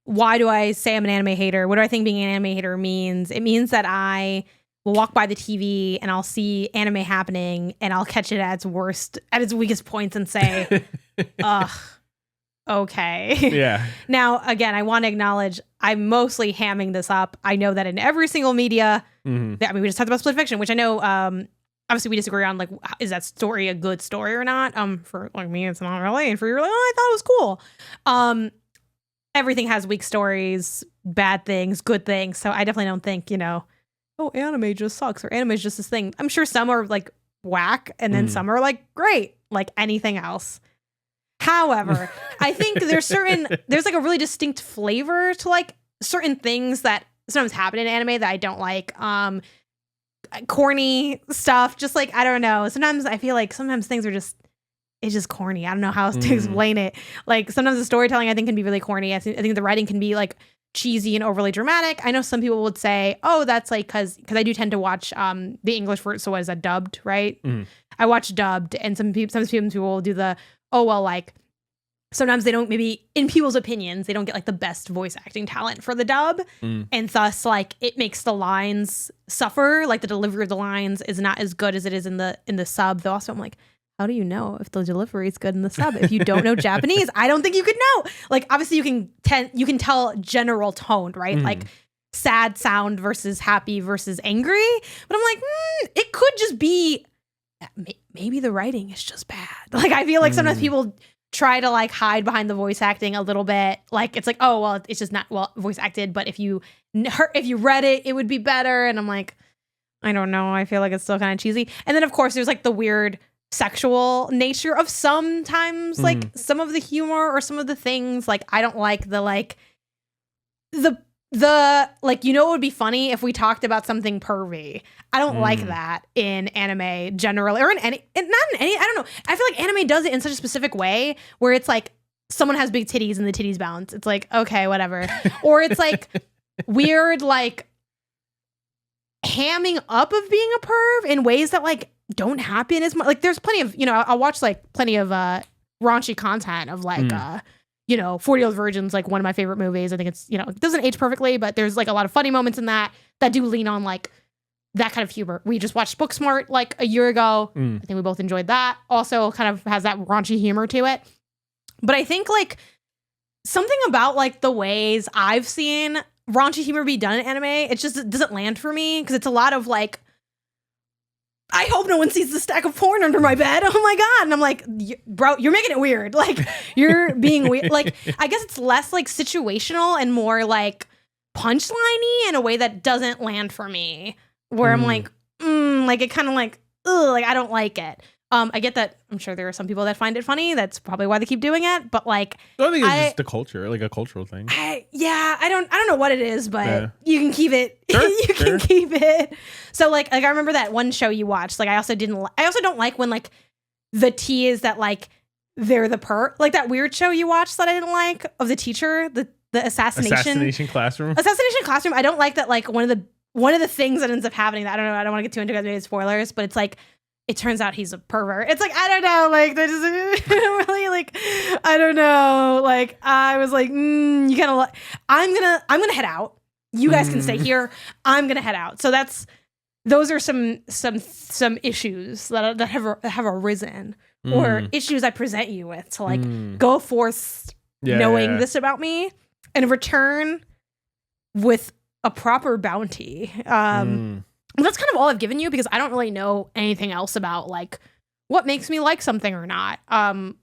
why do I say I'm an anime hater? What do I think being an anime hater means? It means that I will walk by the TV and I'll see anime happening and I'll catch it at its weakest points and say, ugh, okay. Yeah. Now, again, I want to acknowledge I'm mostly hamming this up. I know that in every single media, I mean, we just talked about Split Fiction, which I know, obviously we disagree on, like, is that story a good story or not? For like me, it's not really. And for you, you're like, oh, I thought it was cool. Everything has weak stories, bad things, good things. So I definitely don't think, oh, anime just sucks or anime is just this thing. I'm sure some are like whack and then some are like great, like anything else. However, I think there's like a really distinct flavor to like certain things that sometimes happen in anime that I don't like. Corny stuff, just like, I don't know. Sometimes I feel like sometimes things are it's just corny. I don't know how else to explain it. Like sometimes the storytelling I think can be really corny. I think the writing can be like cheesy and overly dramatic. I know some people would say, oh, that's like because I do tend to watch the English version. So what is that, dubbed, right? I watch dubbed, and some people will do the, oh well, like sometimes they don't, maybe in people's opinions, they don't get like the best voice acting talent for the dub, and thus like it makes the lines suffer. Like the delivery of the lines is not as good as it is in the sub. Though also I'm like, how do you know if the delivery is good in the sub if you don't know Japanese? I don't think you could know. Like obviously you can tell general tone, right? Like sad sound versus happy versus angry. But I'm like, it could just be maybe the writing is just bad. Like I feel like sometimes people try to like hide behind the voice acting a little bit. Like it's like, oh well, it's just not well voice acted. But if you read it, it would be better. And I'm like, I don't know. I feel like it's still kind of cheesy. And then of course there's like the weird sexual nature of sometimes like some of the humor or some of the things. Like I don't like the like the like, it would be funny if we talked about something pervy. I don't like that in anime generally, or in any, not in any, I don't know. I feel like anime does it in such a specific way where it's like someone has big titties and the titties bounce. It's like, okay, whatever. Or it's like weird, like, hamming up of being a perv in ways that, like, don't happen as much. Like, there's plenty of, I'll watch, like, plenty of raunchy content of, like, 40-Year-Old Virgin's, like, one of my favorite movies. I think it's, it doesn't age perfectly, but there's, like, a lot of funny moments in that do lean on, like, that kind of humor. We just watched Booksmart, like, a year ago. I think we both enjoyed that. Also kind of has that raunchy humor to it. But I think, like, something about, like, the ways I've seen raunchy humor be done in anime, it doesn't land for me, because it's a lot of, like, I hope no one sees the stack of porn under my bed. Oh my God. And I'm like, bro, you're making it weird. Like, you're being weird. Like, I guess it's less, like, situational and more, like, punchline-y in a way that doesn't land for me. Where I'm like, like, it kind of like, ugh, like, I don't like it. I get that. I'm sure there are some people that find it funny. That's probably why they keep doing it. But, like, I think it's just the culture, like a cultural thing. I don't know what it is, but you can keep it. Sure, you can keep it. So, like I remember that one show you watched. Like, I also don't like when, like, the tea is that, like, they're the like that weird show you watched that I didn't like of the teacher, the assassination classroom. Assassination Classroom. I don't like that. Like, one of the things that ends up happening that I don't know. I don't want to get too into maybe spoilers, but it's like, it turns out he's a pervert. It's like, I don't know, like, that just really, like, I don't know. Like, I was like, you kind of, I'm gonna head out. You guys can stay here. I'm gonna head out. So those are some issues that have arisen, or issues I present you with to, like, go forth knowing this about me, and return with a proper bounty. That's kind of all I've given you, because I don't really know anything else about, like, what makes me like something or not. I'm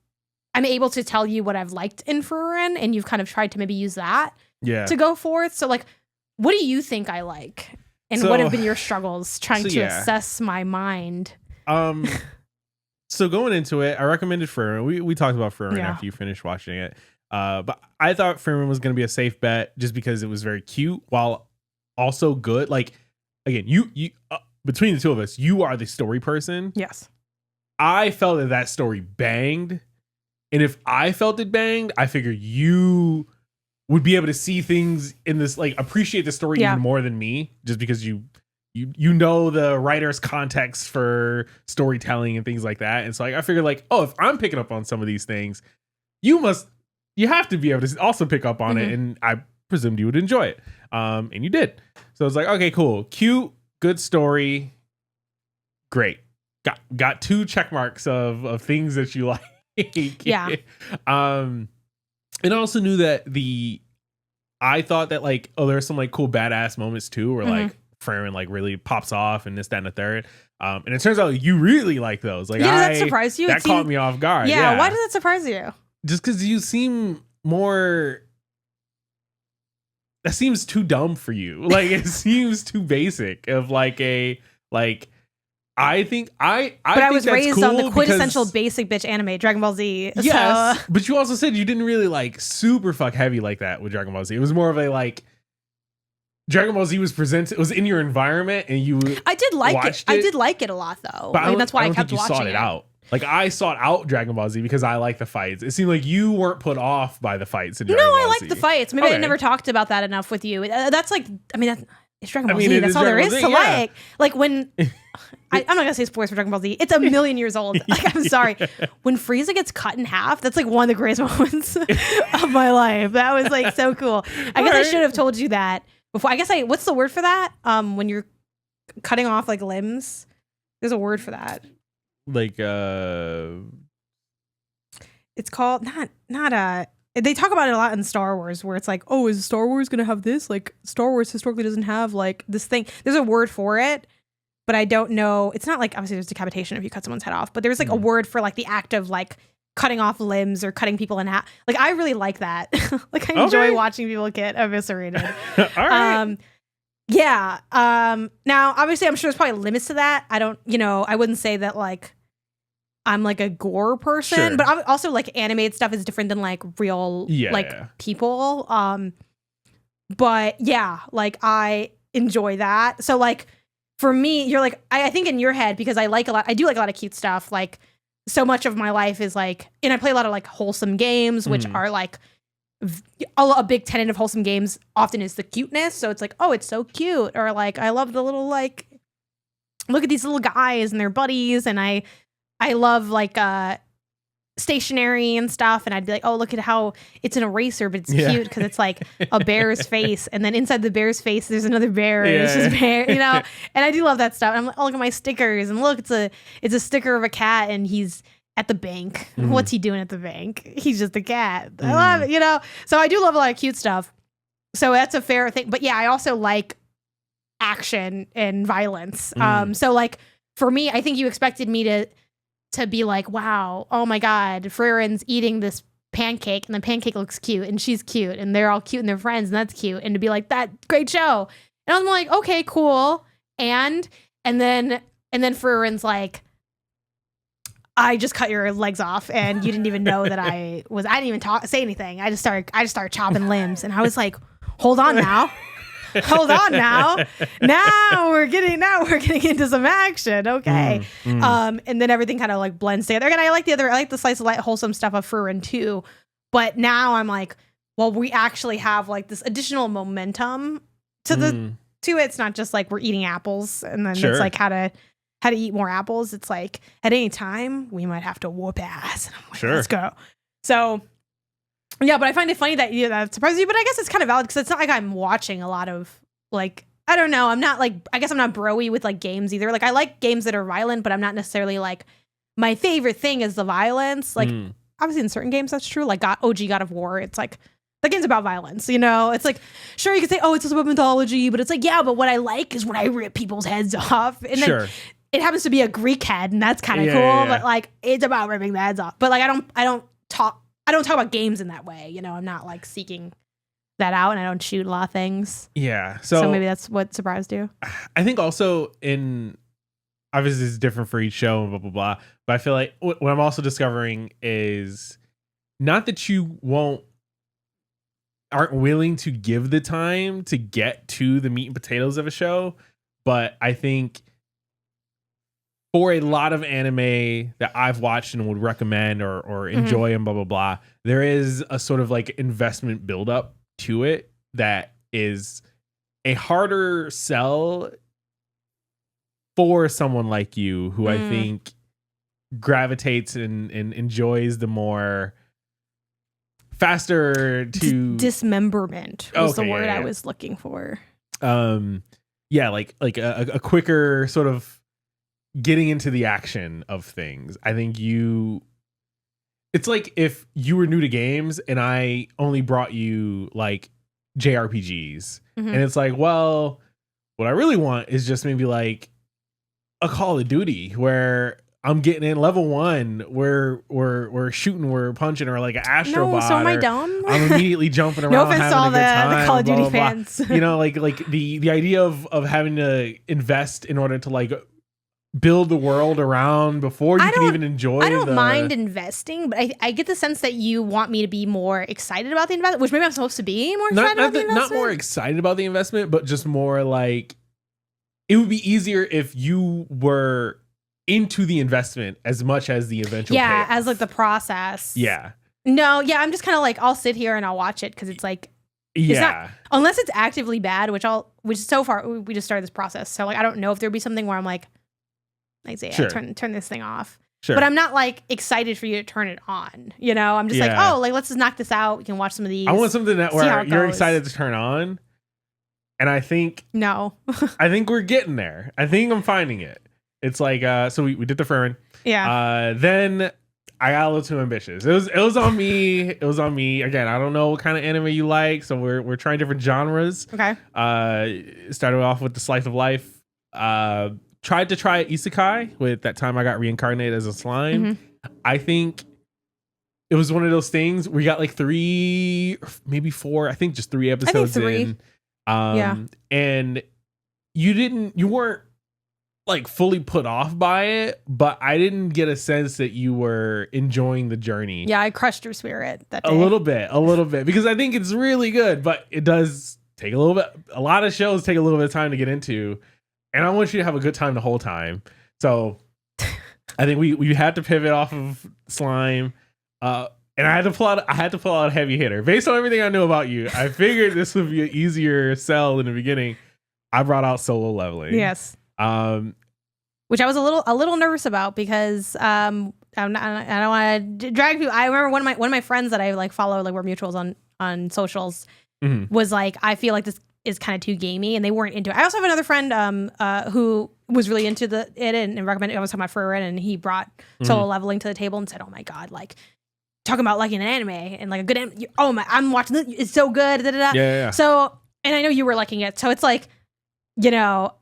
able to tell you what I've liked in Furin, and you've kind of tried to maybe use that to go forth. So, like, what do you think I like? And what have been your struggles trying to assess my mind? So going into it, I recommended Furin. We talked about Furin after you finished watching it. But I thought Furin was going to be a safe bet just because it was very cute while also good. Like, again, you between the two of us, you are the story person. Yes. I felt that story banged. And if I felt it banged, I figure you would be able to see things in this, like, appreciate the story even more than me, just because you know the writer's context for storytelling and things like that. And so, like, I figured, like, oh, if I'm picking up on some of these things, you have to be able to also pick up on it. And I presumed you would enjoy it. And you did. So I was like, okay, cool. Cute, good story. Great. Got 2 check marks of things that you like. Yeah. And I also knew that I thought that, like, oh, there's some, like, cool badass moments too, where like Farron, like, really pops off and this, that, and the third. And it turns out you really like those. Like, did that surprise you? That caught me off guard. Yeah. Why did that surprise you? Just because you seem more. That seems too dumb for you. Like, it seems too basic of, like, a, like, I think I was raised on the quintessential basic bitch anime, Dragon Ball Z. Yes, so. But you also said you didn't really, like, super fuck heavy like that with Dragon Ball Z. It was more of a, like, Dragon Ball Z was presented. It was in your environment, and you. I did like it. I did like it a lot, though. But that's why I kept watching sought it out. Like, I sought out Dragon Ball Z because I like the fights. It seemed like you weren't put off by the fights in Dragon Ball Z. No, I like the fights. Maybe I never talked about that enough with you. That's like, it's Dragon Ball Z. That's all there is to like. Like, when I'm not gonna say spoilers for Dragon Ball Z. It's a million years old. Like, I'm sorry. When Frieza gets cut in half, that's like one of the greatest moments of my life. That was, like, so cool. I guess I should have told you that before. I guess what's the word for that? When you're cutting off, like, limbs, there's a word for that. Like, it's called they talk about it a lot in Star Wars, where it's like, oh, is Star Wars gonna have this? Like, Star Wars historically doesn't have, like, this thing. There's a word for it, but I don't know. It's not like, obviously there's decapitation if you cut someone's head off, but there's, like, a word for, like, the act of, like, cutting off limbs or cutting people in half. Like, I really like that. Like, I enjoy watching people get eviscerated. All right. Yeah. Now, obviously, I'm sure there's probably limits to that. I don't, I wouldn't say that, like, I'm, like, a gore person, but I'm also, like, animated stuff is different than, like, real, people. But yeah, like, I enjoy that. So, like, for me, you're like, I think in your head, because I do like a lot of cute stuff. Like, so much of my life is, like, and I play a lot of, like, wholesome games, which are, like, a big tenet of wholesome games often is the cuteness. So it's like, oh, it's so cute, or like I love the little like look at these little guys and their buddies, and I love like stationery and stuff, and I'd be like, oh, look at how it's an eraser, but it's cute because it's like a bear's face, and then inside the bear's face there's another bear, and it's just bear, you know. And I do love that stuff. And I'm like, oh, look at my stickers, and look, it's a sticker of a cat, and he's at the bank. What's he doing at the bank? He's just a cat. I love it, you know. So I do love a lot of cute stuff. So that's a fair thing. But yeah, I also like action and violence. So like for me, I think you expected me to be like, wow, oh my God, Friren's eating this pancake, and the pancake looks cute, and she's cute, and they're all cute, and they're friends, and that's cute, and to be like, that great show. And I'm like, okay, cool. And then Friren's like, I just cut your legs off, and you didn't even know that I didn't even say anything. I just started chopping limbs, and I was like, hold on now. Hold on now. Now we're getting into some action. Okay. And then everything kind of like blends together. And I like the slice of light wholesome stuff of Frieren too. But now I'm like, well, we actually have like this additional momentum to it. It's not just like we're eating apples and then it's like how to eat more apples. It's like at any time we might have to whoop ass. And I'm like, let's go. So yeah, but I find it funny that that surprises you, but I guess it's kind of valid because it's not like I'm watching a lot of like, I don't know. I'm not like, I guess I'm not bro-y with like games either. Like I like games that are violent, but I'm not necessarily like, my favorite thing is the violence. Like obviously in certain games that's true. Like OG God of War, it's like, the game's about violence, you know? It's like, sure, you could say, oh, it's just about mythology, but it's like, yeah, but what I like is when I rip people's heads off. And then it happens to be a Greek head, and that's kind of cool, but like, it's about ripping the heads off. But like, I don't talk about games in that way, you know. I'm not like seeking that out, and I don't shoot a lot of things. Yeah. So maybe that's what surprised you. I think also obviously it's different for each show and blah, blah, blah. But I feel like what I'm also discovering is not that you aren't willing to give the time to get to the meat and potatoes of a show. But I think for a lot of anime that I've watched and would recommend or enjoy and blah, blah, blah, there is a sort of like investment buildup to it that is a harder sell for someone like you who I think gravitates and enjoys the more faster to dismemberment was the word I was looking for. Like a quicker sort of getting into the action of things. I think it's like if you were new to games and I only brought you like JRPGs and it's like, well, what I really want is just maybe like a Call of Duty where I'm getting in level 1, we're shooting, we're punching, or like an Astrobot. No, so am I dumb? I'm immediately jumping around. No offense to all the Call of Duty fans. You know, like the idea of having to invest in order to like build the world around before you can even enjoy. I don't mind investing, but I get the sense that you want me to be more excited about the investment, which maybe I'm supposed to be more excited about the investment. Not more excited about the investment, but just more like it would be easier if you were into the investment as much as the eventual payoff. As like the process. Yeah. No, yeah, I'm just kind of like, I'll sit here and I'll watch it because it's like, it's not, unless it's actively bad, which so far we just started this process. So like, I don't know if there'd be something where I'm like Isaiah, turn this thing off. Sure. But I'm not like excited for you to turn it on. You know, I'm just like, oh, like let's just knock this out. We can watch some of these. I want something that where you're excited to turn on. And I think I think we're getting there. I think I'm finding it. It's like so we did the Frieren. Yeah. Then I got a little too ambitious. It was on me. It was on me. Again, I don't know what kind of anime you like, so we're trying different genres. Okay. Started off with the slice of life. Tried to try isekai with that time I got reincarnated as a slime. I think it was one of those things where we got like 3, maybe 4, I think just 3 episodes in. And you weren't like fully put off by it, but I didn't get a sense that you were enjoying the journey. Yeah, I crushed your spirit that day. A little bit, because I think it's really good, but it does take a little bit. A lot of shows take a little bit of time to get into, and I want you to have a good time the whole time. So I think we had to pivot off of slime, and And I had to pull out a heavy hitter. Based on everything I knew about you, I figured this would be an easier sell in the beginning. I brought out solo leveling. Yes. Which I was a little nervous about because I don't want to drag people. I remember one of my friends that I like follow, like we're mutuals on socials, was like, I feel like this is kind of too gamey, and they weren't into it. I also have another friend who was really into it and recommended. I was talking about Furin, and he brought solo leveling to the table and said, "Oh my god, like talking about liking an anime and like a good anime. Oh my, I'm watching this. It's so good." Da, da, da. Yeah. So, and I know you were liking it, so it's like, you know,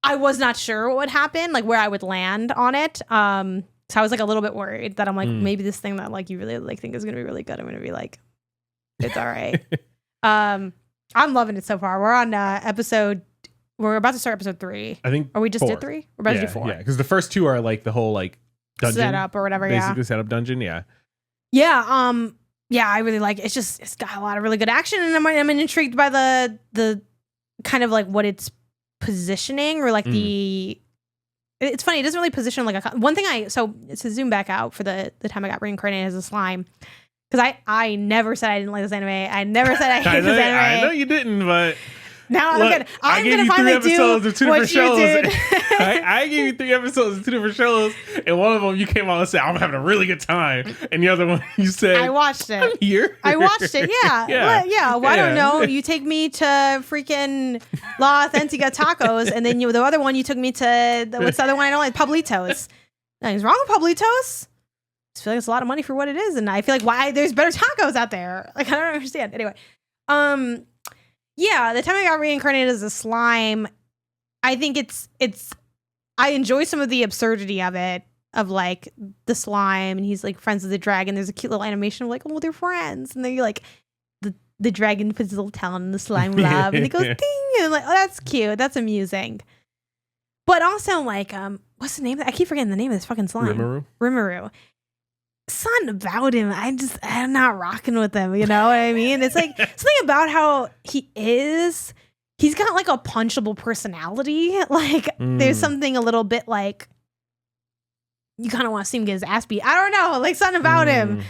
I was not sure what would happen, like where I would land on it. So I was like a little bit worried that I'm like, maybe this thing that like you really like think is gonna be really good, I'm gonna be like, it's all right. I'm loving it so far. We're on we're about to start episode 3. I think. Or we just 4. did 3? We're about to do 4. Yeah, because the first 2 are like the whole like dungeon setup or whatever. Basically setup dungeon. Yeah. Yeah. Yeah, I really like it. It's got a lot of really good action, and I'm intrigued by the kind of like what it's positioning, or like it's funny, it doesn't really position like one thing. So to zoom back out for the time I got reincarnated as a slime, because I never said I didn't like this anime. I never said I hated this anime. I know you didn't, but now look, I'm gonna finally do of 2 what different you shows. did. I gave you 3 episodes of 2 different shows, and one of them you came out and said, "I'm having a really good time," and the other one you said, I watched it. "I'm here." I watched it. Yeah. Well, I don't know. You take me to freaking La Authentica Tacos, and then the other one you took me to what's the other one I don't like? Pablitos. Nothing's wrong with Pablitos. I feel like it's a lot of money for what it is, and I feel like why there's better tacos out there. Like, I don't understand. Anyway, yeah, the time I got reincarnated as a slime, I think it's I enjoy some of the absurdity of it, of like the slime and he's like friends with the dragon. There's a cute little animation of like, oh, they're friends, and then you like the dragon puts his little tail on the slime love and it goes ding, and like, oh, that's cute, that's amusing. But also like what's the name? I keep forgetting the name of this fucking slime. Rimuru. Something about him, I'm not rocking with him, you know what I mean? It's like something about how he's got like a punchable personality. Like there's something a little bit like you kind of want to see him get his ass beat. I don't know, like something about him.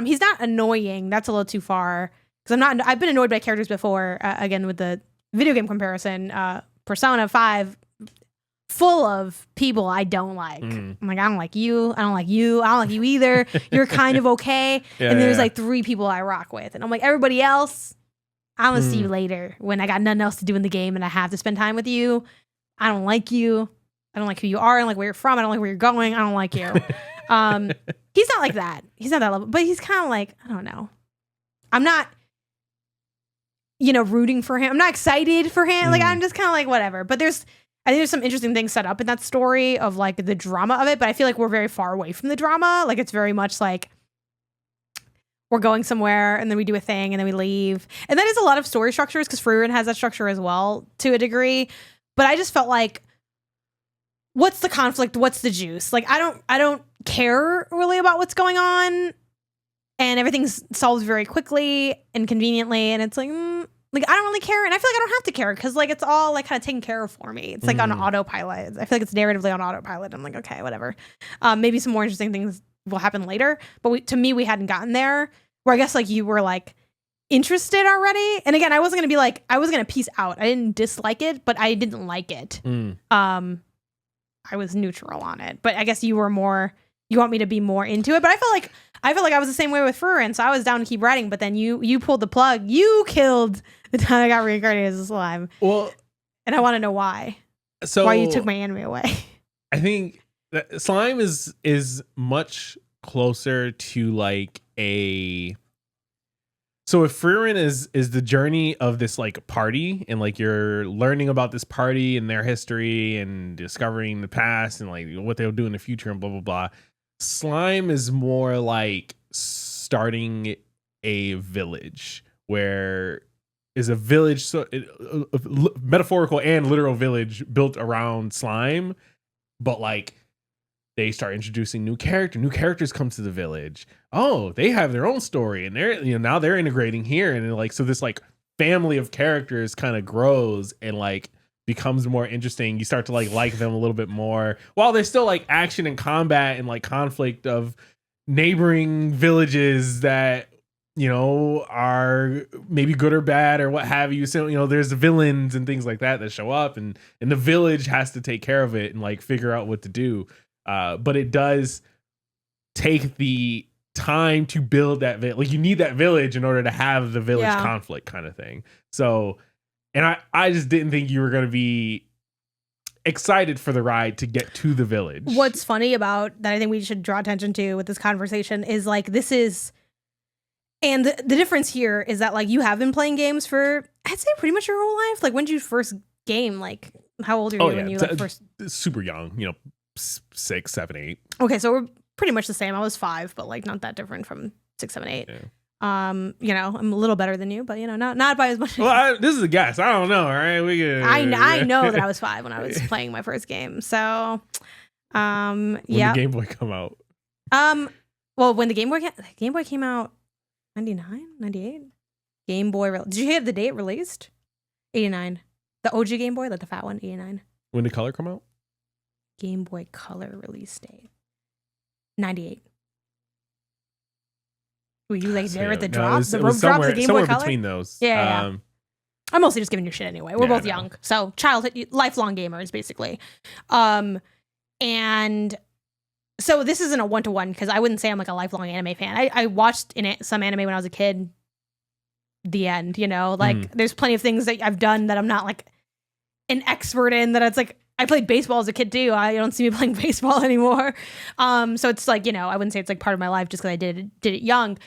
He's not annoying. That's a little too far, because I've been annoyed by characters before. Again, with the video game comparison, Persona 5, full of people I don't like. I'm like, I don't like you. I don't like you. I don't like you either. You're kind of okay. And there's like 3 people I rock with, and I'm like, everybody else, I'm gonna see you later when I got nothing else to do in the game and I have to spend time with you. I don't like you. I don't like who you are. I don't like where you're from. I don't like where you're going. I don't like you. He's not like that. He's not that level, but he's kind of like, I don't know. I'm not, rooting for him. I'm not excited for him. Like, I'm just kind of like, whatever. But I think there's some interesting things set up in that story of like the drama of it, but I feel like we're very far away from the drama. Like, it's very much like we're going somewhere and then we do a thing and then we leave. And that is a lot of story structures, because Frieren has that structure as well to a degree. But I just felt like, what's the conflict? What's the juice? Like, I don't care really about what's going on, and everything's solved very quickly and conveniently. And it's like, like, I don't really care. And I feel like I don't have to care, because like it's all like kind of taken care of for me. It's like on autopilot. I feel like it's narratively on autopilot. I'm like, okay, whatever. Maybe some more interesting things will happen later. But to me, we hadn't gotten there, where I guess like you were like interested already. And again, I wasn't going to be like, I was going to peace out. I didn't dislike it, but I didn't like it. I was neutral on it. But I guess you want me to be more into it. But I felt like I was the same way with Frieren, so I was down to keep writing. But then you pulled the plug. You killed the time I got reincarnated as a slime. Well, and I want to know why. So why you took my anime away? I think that slime is much closer to like a. So if Frieren is the journey of this like party, and like you're learning about this party and their history and discovering the past and like what they'll do in the future and blah blah blah. Slime is more like starting a village, where is a village, so metaphorical and literal village built around slime, but like they start introducing new characters come to the village. Oh, they have their own story, and they're now they're integrating here, and like so this like family of characters kind of grows and like becomes more interesting. You start to like them a little bit more, while there's still like action and combat and like conflict of neighboring villages that are maybe good or bad or what have you. So there's villains and things like that show up, and the village has to take care of it and like figure out what to do. But it does take the time to build that village. Like you need that village in order to have the village conflict kind of thing. So, and I just didn't think you were going to be excited for the ride to get to the village. What's funny about that I think we should draw attention to with this conversation is like and the difference here is that like you have been playing games for I'd say pretty much your whole life. Like when did you first game? Like how old are you when you like first? Super young, 6, 7, 8. Okay, so we're pretty much the same. I was 5, but like not that different from 6, 7, 8. Yeah. I'm a little better than you, but not by as much. Well, this is a guess. I don't know. All right, I know that I was 5 when I was playing my first game. So, when did the Game Boy come out? Well, when the Game Boy came out, 99, 98. Game Boy. Did you hear the date released? 89. The OG Game Boy, like the fat one, 89. When did Color come out? Game Boy Color release date, 98. Were you like there at the drop? The drop of the Game Boy Color? Between those. Yeah. I'm mostly just giving you shit anyway. We're both young. So childhood, lifelong gamers, basically. And so this isn't a one-to-one because I wouldn't say I'm like a lifelong anime fan. I watched some anime when I was a kid. The end, there's plenty of things that I've done that I'm not like an expert in, that it's like, I played baseball as a kid too. I don't see me playing baseball anymore. So it's like, I wouldn't say it's like part of my life just because I did it young.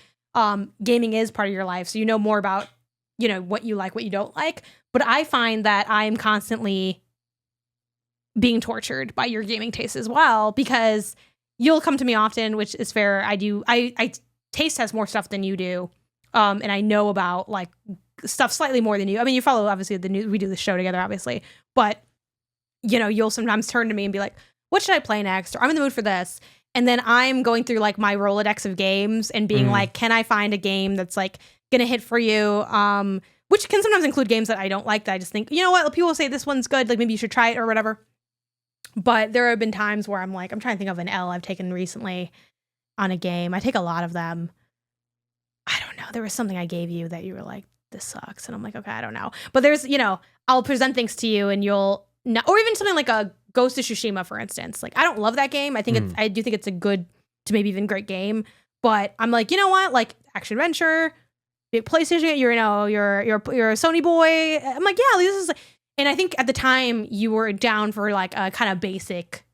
Gaming is part of your life. So you know more about, what you like, what you don't like. But I find that I'm constantly being tortured by your gaming taste as well, because you'll come to me often, which is fair. I taste test more stuff than you do. And I know about like stuff slightly more than you. I mean, you follow obviously the news. We do the show together, obviously, but you'll sometimes turn to me and be like, what should I play next? Or I'm in the mood for this. And then I'm going through like my Rolodex of games and being like, can I find a game that's like going to hit for you? Which can sometimes include games that I don't like, that I just think, you know what? People say this one's good. Like maybe you should try it or whatever. But there have been times where I'm like, I'm trying to think of an L I've taken recently on a game. I take a lot of them. I don't know. There was something I gave you that you were like, this sucks. And I'm like, okay, I don't know. But there's, I'll present things to you and you'll not, or even something like a Ghost of Tsushima, for instance. Like, I don't love that game. I do think it's a good to maybe even great game. But I'm like, you know what? Like action adventure, big PlayStation, you're a Sony boy. I'm like, yeah, this is. And I think at the time you were down for like a kind of basic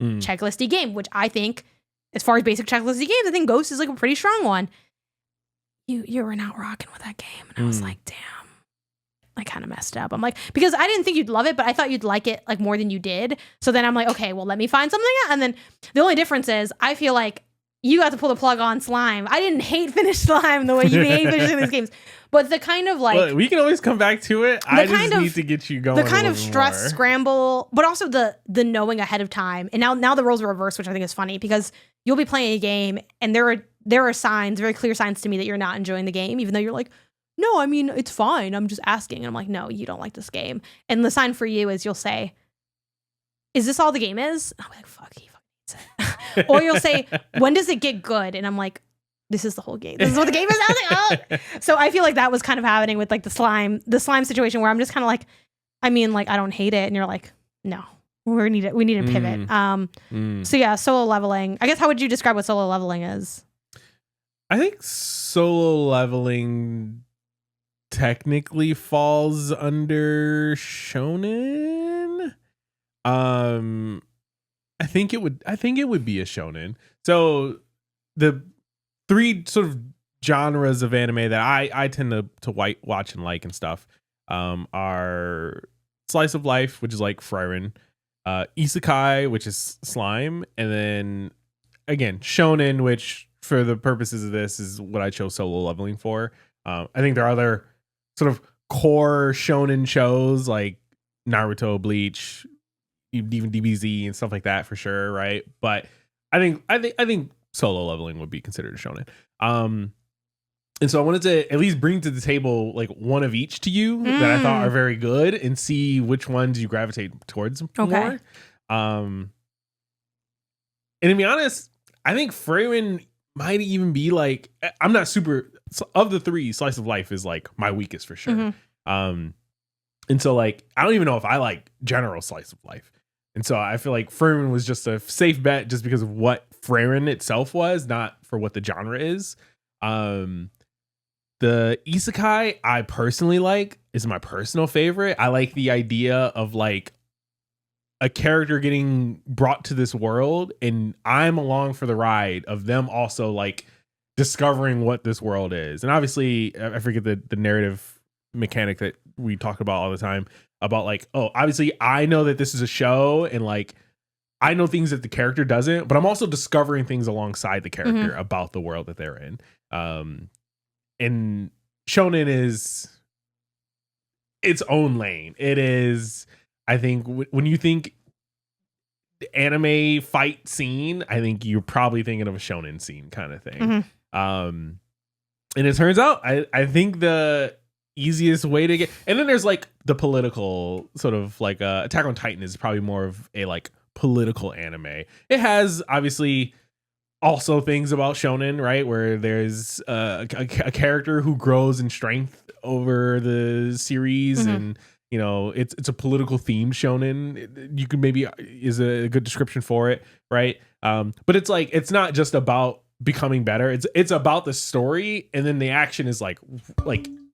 checklisty game, which I think, as far as basic checklisty games, I think Ghost is like a pretty strong one. You were not rocking with that game, and I was like, damn, I kind of messed up. I'm like, because I didn't think you'd love it, but I thought you'd like it like more than you did. So then I'm like, okay, well, let me find something else. And then the only difference is I feel like you got to pull the plug on Slime. I didn't hate Finish Slime the way you hate finishing these games, but the kind of like, well, we can always come back to it. I just need to get you going. The kind of stress scramble, but also the knowing ahead of time. And now the roles are reversed, which I think is funny, because you'll be playing a game and there are signs, very clear signs to me, that you're not enjoying the game, even though you're like, no, I mean, it's fine. I'm just asking. And I'm like, no, you don't like this game. And the sign for you is you'll say, is this all the game is? And I'm like, fuck, he fucking hates it. Or you'll say, when does it get good? And I'm like, this is the whole game. This is what the game is. I was like, oh. So I feel like that was kind of happening with like the slime situation, where I'm just kind of like, I mean, like, I don't hate it. And you're like, no, we need to pivot. So yeah, solo leveling. I guess, how would you describe what solo leveling is? I think solo leveling technically falls under shonen. I think it would be a shonen. So the three sort of genres of anime that I tend to watch and like and stuff are slice of life, which is like Frieren, isekai, which is slime, and then again shonen, which for the purposes of this is what I chose solo leveling for. I think there are other sort of core shonen shows like Naruto, Bleach, even DBZ and stuff like that for sure, right? But I think solo leveling would be considered a shonen. And so I wanted to at least bring to the table like one of each to you that I thought are very good, and see which ones you gravitate towards more. And to be honest, I think Frieren might even be like, I'm not super of the three, slice of life is like my weakest for sure. And so like I don't even know if I like general slice of life. And so I feel like Furman was just a safe bet just because of what Freyren itself was, not for what the genre is. The isekai I personally like is my personal favorite. I like the idea of like a character getting brought to this world and I'm along for the ride of them also like discovering what this world is. And obviously I forget the narrative mechanic that we talk about all the time about like, oh, obviously I know that this is a show and like I know things that the character doesn't, but I'm also discovering things alongside the character about the world that they're in. And shonen is its own lane. It is, I think when you think anime fight scene, I think you're probably thinking of a shonen scene kind of thing. And it turns out I think the easiest way to get, and then there's like the political sort of like Attack on Titan is probably more of a like political anime. It has obviously also things about shonen, right, where there's a character who grows in strength over the series, and you know it's a political themed shonen. You could maybe is a good description for it, right? But it's like it's not just about becoming better. It's about the story, and then the action is like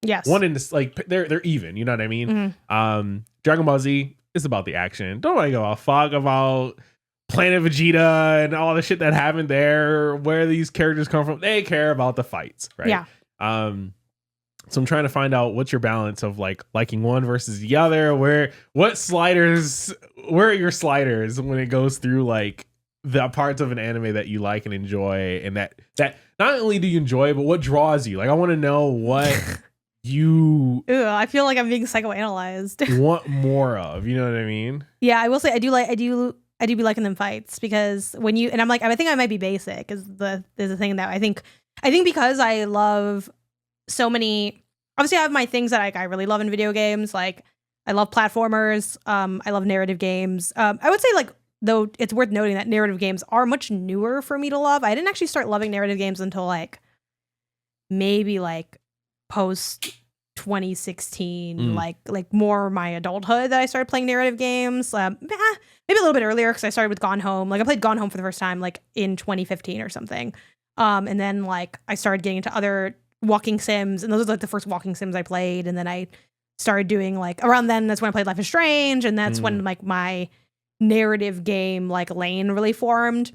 yes, one in this like they're even. You know what I mean? Dragon Ball Z is about the action. Don't want to go a fuck about Planet Vegeta and all the shit that happened there, where these characters come from. They care about the fights, right? Yeah. So I'm trying to find out what's your balance of like liking one versus the other. Where are your sliders when it goes through like the parts of an anime that you like and enjoy, and that not only do you enjoy, but what draws you? Like I want to know what you I feel like I'm being psychoanalyzed. want more of. You know what I mean? Yeah, I will say I do be liking them fights, because when you, and I'm like, I think I might be basic is the thing that I think because I love so many, obviously I have my things that I really love in video games. Like I love platformers. I love narrative games. I would say like, though it's worth noting that narrative games are much newer for me to love. I didn't actually start loving narrative games until like maybe like post 2016, like more my adulthood that I started playing narrative games. Maybe a little bit earlier because I started with Gone Home. Like I played Gone Home for the first time like in 2015 or something. And then like I started getting into other walking sims, and those are like the first walking sims I played. And then I started doing like around then, that's when I played Life is Strange, and that's when like my narrative game like lane really formed.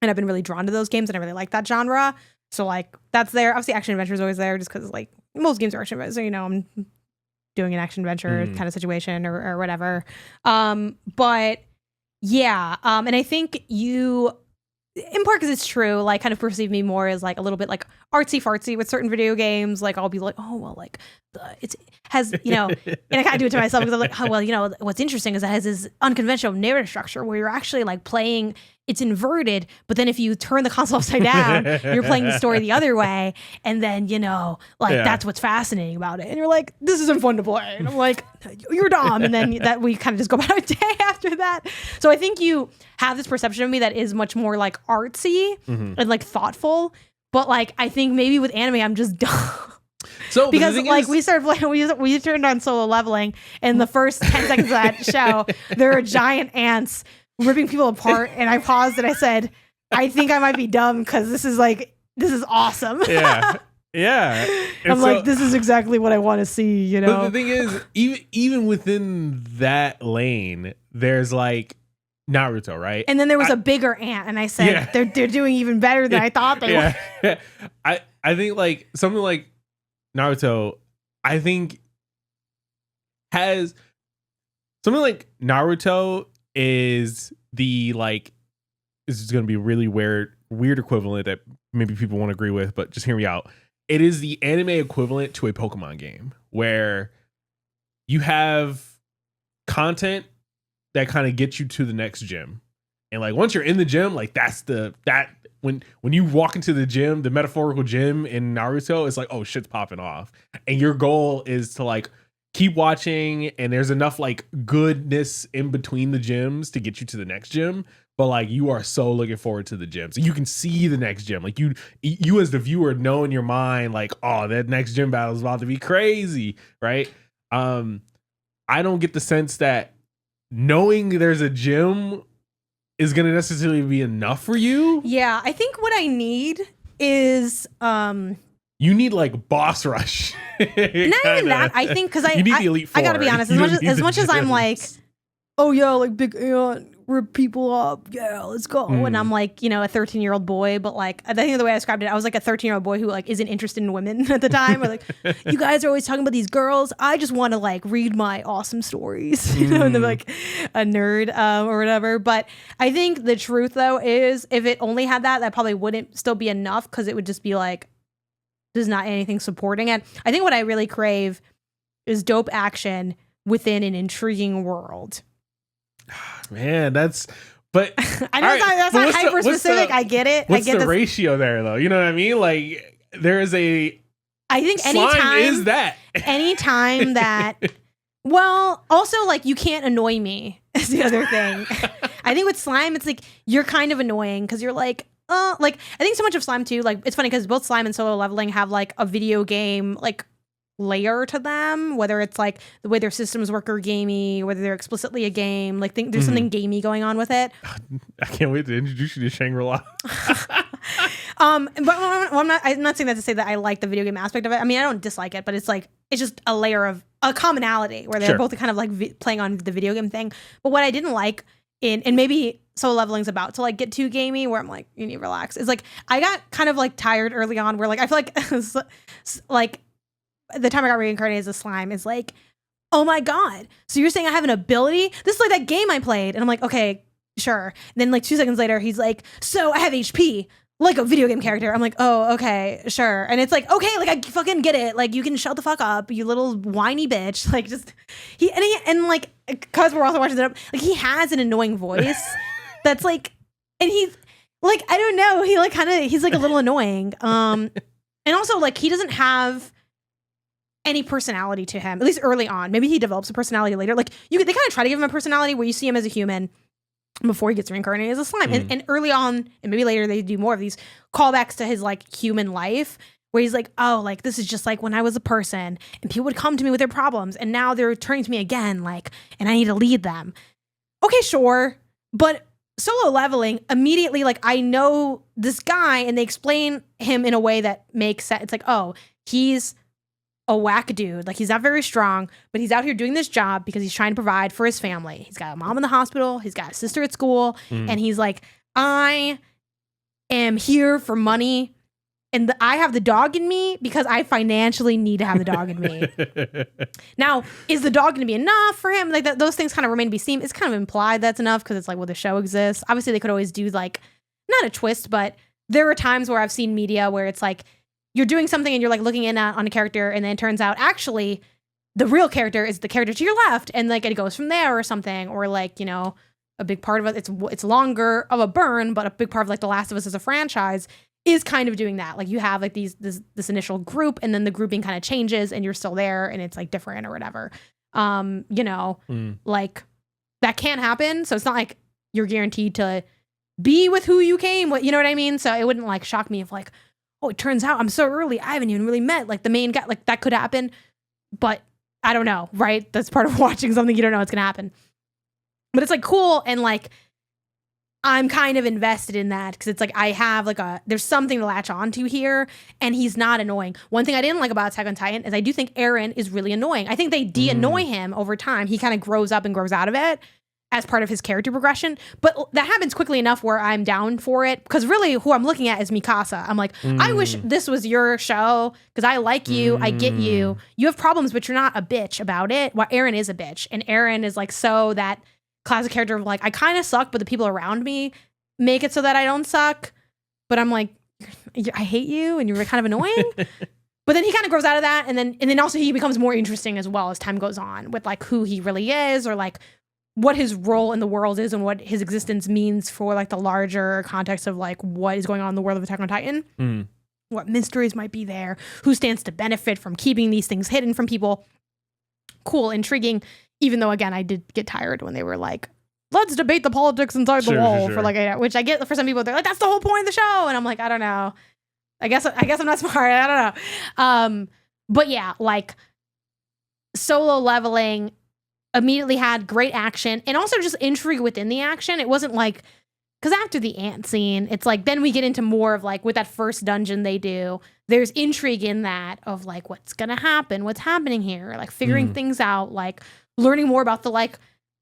And I've been really drawn to those games, and I really like that genre. So like that's there. Obviously action adventure is always there just because like most games are action adventure. So, you know, I'm doing an action adventure kind of situation or whatever. But yeah. And I think you, in part because it's true, like kind of perceive me more as like a little bit like artsy fartsy with certain video games. Like I'll be like, oh, well, like it has, you know, and I kind of do it to myself because I'm like, oh, well, you know, what's interesting is it has this unconventional narrative structure where you're actually like playing, it's inverted, but then if you turn the console upside down, you're playing the story the other way. And then, you know, like that's what's fascinating about it. And you're like, this isn't fun to play. And I'm like, you're dumb. And then that we kind of just go about our day after that. So I think you have this perception of me that is much more like artsy and like thoughtful. But like, I think maybe with anime, I'm just dumb. So because like we started playing, we turned on Solo Leveling, and the first 10 seconds of that show, there are giant ants ripping people apart, and I paused and I said, I think I might be dumb because this is awesome. Yeah. I'm like, this is exactly what I want to see, you know. But the thing is, even within that lane, there's like Naruto, right? And then there was a bigger ant, and I said, they're doing even better than I thought they were. I think like something like Naruto, I think has something like Naruto is the like, this is going to be really weird equivalent that maybe people won't agree with, but just hear me out. It is the anime equivalent to a Pokemon game where you have content that kind of gets you to the next gym. And like once you're in the gym, like when you walk into the gym, the metaphorical gym in Naruto, it's like, oh, shit's popping off. And your goal is to like keep watching, and there's enough like goodness in between the gyms to get you to the next gym. but like you are so looking forward to the gym. So you can see the next gym. Like you as the viewer know in your mind, like, oh, that next gym battle is about to be crazy, right? I don't get the sense that knowing there's a gym is going to necessarily be enough for you. Yeah, I think what I need is you need like boss rush. Not even that. I think because you need the Elite Four. I gotta be honest. As much as I'm like, oh yeah, like big rip people up, yeah, let's go. And I'm like, a 13-year-old boy, but like I think the way I described it, I was like a 13-year-old boy who like isn't interested in women at the time. Or like, you guys are always talking about these girls. I just want to like read my awesome stories, and they're like a nerd or whatever. But I think the truth though is, if it only had that probably wouldn't still be enough, because it would just be like, there's not anything supporting it. I think what I really crave is dope action within an intriguing world. Man, but I know that's not hyper specific. I get it. What's the ratio there though? You know what I mean? Like there is I think anytime is that anytime that well, also like you can't annoy me is the other thing. I think with slime, it's like you're kind of annoying because you're like, like I think so much of slime too. Like it's funny because both slime and solo leveling have like a video game like layer to them, whether it's like the way their systems work are gamey, whether they're explicitly a game. Like there's something gamey going on with it. I can't wait to introduce you to Shangri-La. But I'm not saying that to say that I like the video game aspect of it. I mean, I don't dislike it, but it's like it's just a layer of a commonality where they're both kind of like playing on the video game thing. But what I didn't like and maybe solo leveling's about to like get too gamey, where I'm like, you need to relax. It's like I got kind of like tired early on, where like I feel like like the time I got reincarnated as a slime is like, oh my god, so you're saying I have an ability? This is like that game I played. And I'm like, okay, sure. And then like 2 seconds later, he's like, so I have HP like a video game character. I'm like, oh, okay, sure. And it's like, okay, like I fucking get it. Like you can shut the fuck up, you little whiny bitch. Like just and like, because we're also watching it up, like he has an annoying voice that's like, and he's like, I don't know, he like kind of, he's like a little annoying. And also like he doesn't have any personality to him, at least early on. Maybe he develops a personality later. Like they kind of try to give him a personality where you see him as a human before he gets reincarnated as a slime. And early on, and maybe later, they do more of these callbacks to his like human life, where he's like, oh, like this is just like when I was a person and people would come to me with their problems and now they're turning to me again, like, and I need to lead them. Okay, sure. But solo leveling, immediately, like I know this guy and they explain him in a way that makes sense. It's like, oh, he's a whack dude. Like he's not very strong, but he's out here doing this job because he's trying to provide for his family. He's got a mom in the hospital. He's got a sister at school. And he's like, I am here for money. And I have the dog in me because I financially need to have the dog in me. Now, is the dog going to be enough for him? Like those things kind of remain to be seen. It's kind of implied that's enough because it's like, well, the show exists. Obviously, they could always do like, not a twist, but there are times where I've seen media where it's like, you're doing something and you're like looking in on a character and then it turns out actually the real character is the character to your left, and like it goes from there or something, or like, a big part of it, it's longer of a burn, but a big part of like The Last of Us as a franchise is kind of doing that. Like you have like this initial group and then the grouping kind of changes and you're still there and it's like different or whatever. Like that can't happen. So it's not like you're guaranteed to be with who you came with, you know what I mean? So it wouldn't like shock me if like, oh, it turns out I'm so early, I haven't even really met like the main guy. Like that could happen, but I don't know, right? That's part of watching something you don't know what's gonna happen. But it's like cool, and like I'm kind of invested in that because it's like I have like there's something to latch onto here, and he's not annoying. One thing I didn't like about Attack on Titan is I do think Eren is really annoying. I think they de-annoy him over time. He kind of grows up and grows out of it as part of his character progression, but that happens quickly enough where I'm down for it, because really who I'm looking at is Mikasa. I'm like, I wish this was your show because I like you, I get you. You have problems, but you're not a bitch about it. Well, Eren is a bitch, and Eren is like so that classic character of like, I kind of suck, but the people around me make it so that I don't suck. But I'm like, I hate you, and you're kind of annoying. But then he kind of grows out of that, and then also he becomes more interesting as well as time goes on with like who he really is, or like what his role in the world is and what his existence means for like the larger context of like what is going on in the world of Attack on Titan. What mysteries might be there, who stands to benefit from keeping these things hidden from people. Cool, intriguing, even though again I did get tired when they were like let's debate the politics inside the wall sure. for like 8 hours, which I get for some people. They're like, that's the whole point of the show. And I'm like, I don't know. I guess I'm not smart. I don't know. But yeah, like Solo Leveling immediately had great action and also just intrigue within the action. It wasn't like, because after the ant scene, it's like, then we get into more of like with that first dungeon they do, there's intrigue in that of like, what's going to happen? What's happening here? Like figuring things out, like learning more about the like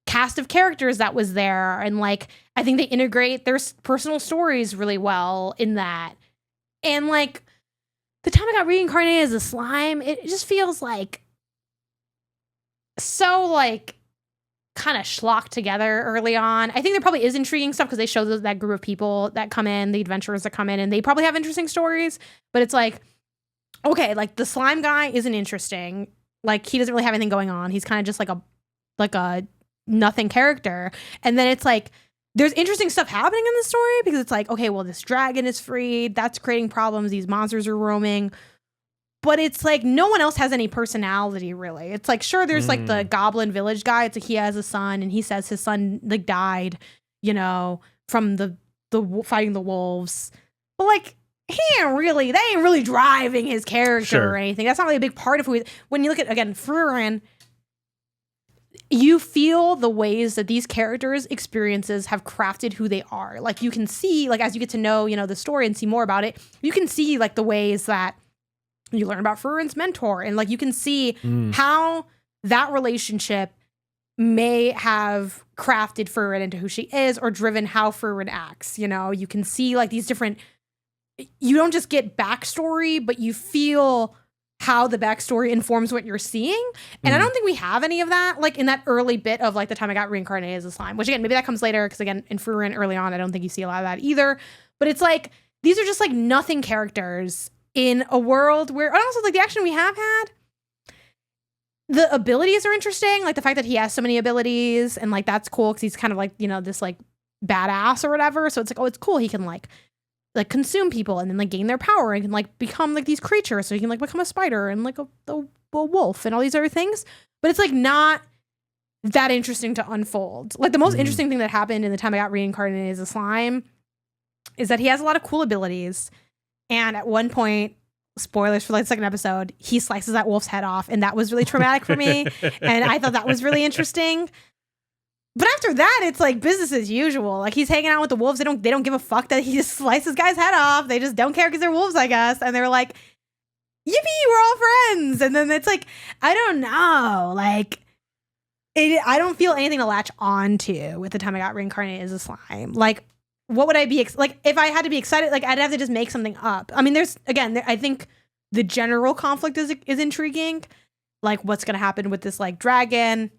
cast of characters that was there. And like, I think they integrate their personal stories really well in that. And like the time I got reincarnated as a slime, it just feels like so like kind of schlocked together early on. I think there probably is intriguing stuff because they show that group of people that come in, the adventurers that come in, and they probably have interesting stories. But it's like, okay, like the slime guy isn't interesting. Like he doesn't really have anything going on. He's kind of just like a nothing character. And then it's like there's interesting stuff happening in the story because it's like, okay, well, this dragon is freed. That's creating problems. These monsters are roaming. But it's like no one else has any personality, really. It's like, sure, there's like the goblin village guy. It's like he has a son and he says his son like died, you know, from the fighting the wolves. But like they ain't really driving his character or anything. That's not really a big part of when you look at, again, Fruran, you feel the ways that these characters' experiences have crafted who they are. Like you can see, like as you get to know, you know, the story and see more about it, you can see like the ways that you learn about Fruran's mentor, and like you can see how that relationship may have crafted Fruran into who she is or driven how Fruran acts. You know, you can see like these different, you don't just get backstory, but you feel how the backstory informs what you're seeing. And I don't think we have any of that, like in that early bit of like the time I got reincarnated as a slime, which again, maybe that comes later. Cause again, in Fruran early on, I don't think you see a lot of that either, but it's like, these are just like nothing characters in a world where, and also like the action we have had, the abilities are interesting. Like the fact that he has so many abilities and like, that's cool. Cause he's kind of like, you know, this like badass or whatever. So it's like, oh, it's cool. He can like consume people and then like gain their power and can like become like these creatures. So he can like become a spider and like a wolf and all these other things. But it's like not that interesting to unfold. Like the most interesting thing that happened in the time I got reincarnated as a slime is that he has a lot of cool abilities. And at one point, spoilers for like the second episode, he slices that wolf's head off. And that was really traumatic for me. And I thought that was really interesting. But after that, it's like business as usual. Like he's hanging out with the wolves. They don't give a fuck that he just sliced this guy's head off. They just don't care because they're wolves, I guess. And they're like, yippee, we're all friends. And then it's like, I don't know. Like, I don't feel anything to latch on to with the time I got reincarnated as a slime. Like, what would I be, like, if I had to be excited, like, I'd have to just make something up. I mean, there's, again, I think the general conflict is intriguing. Like, what's going to happen with this, like, dragon?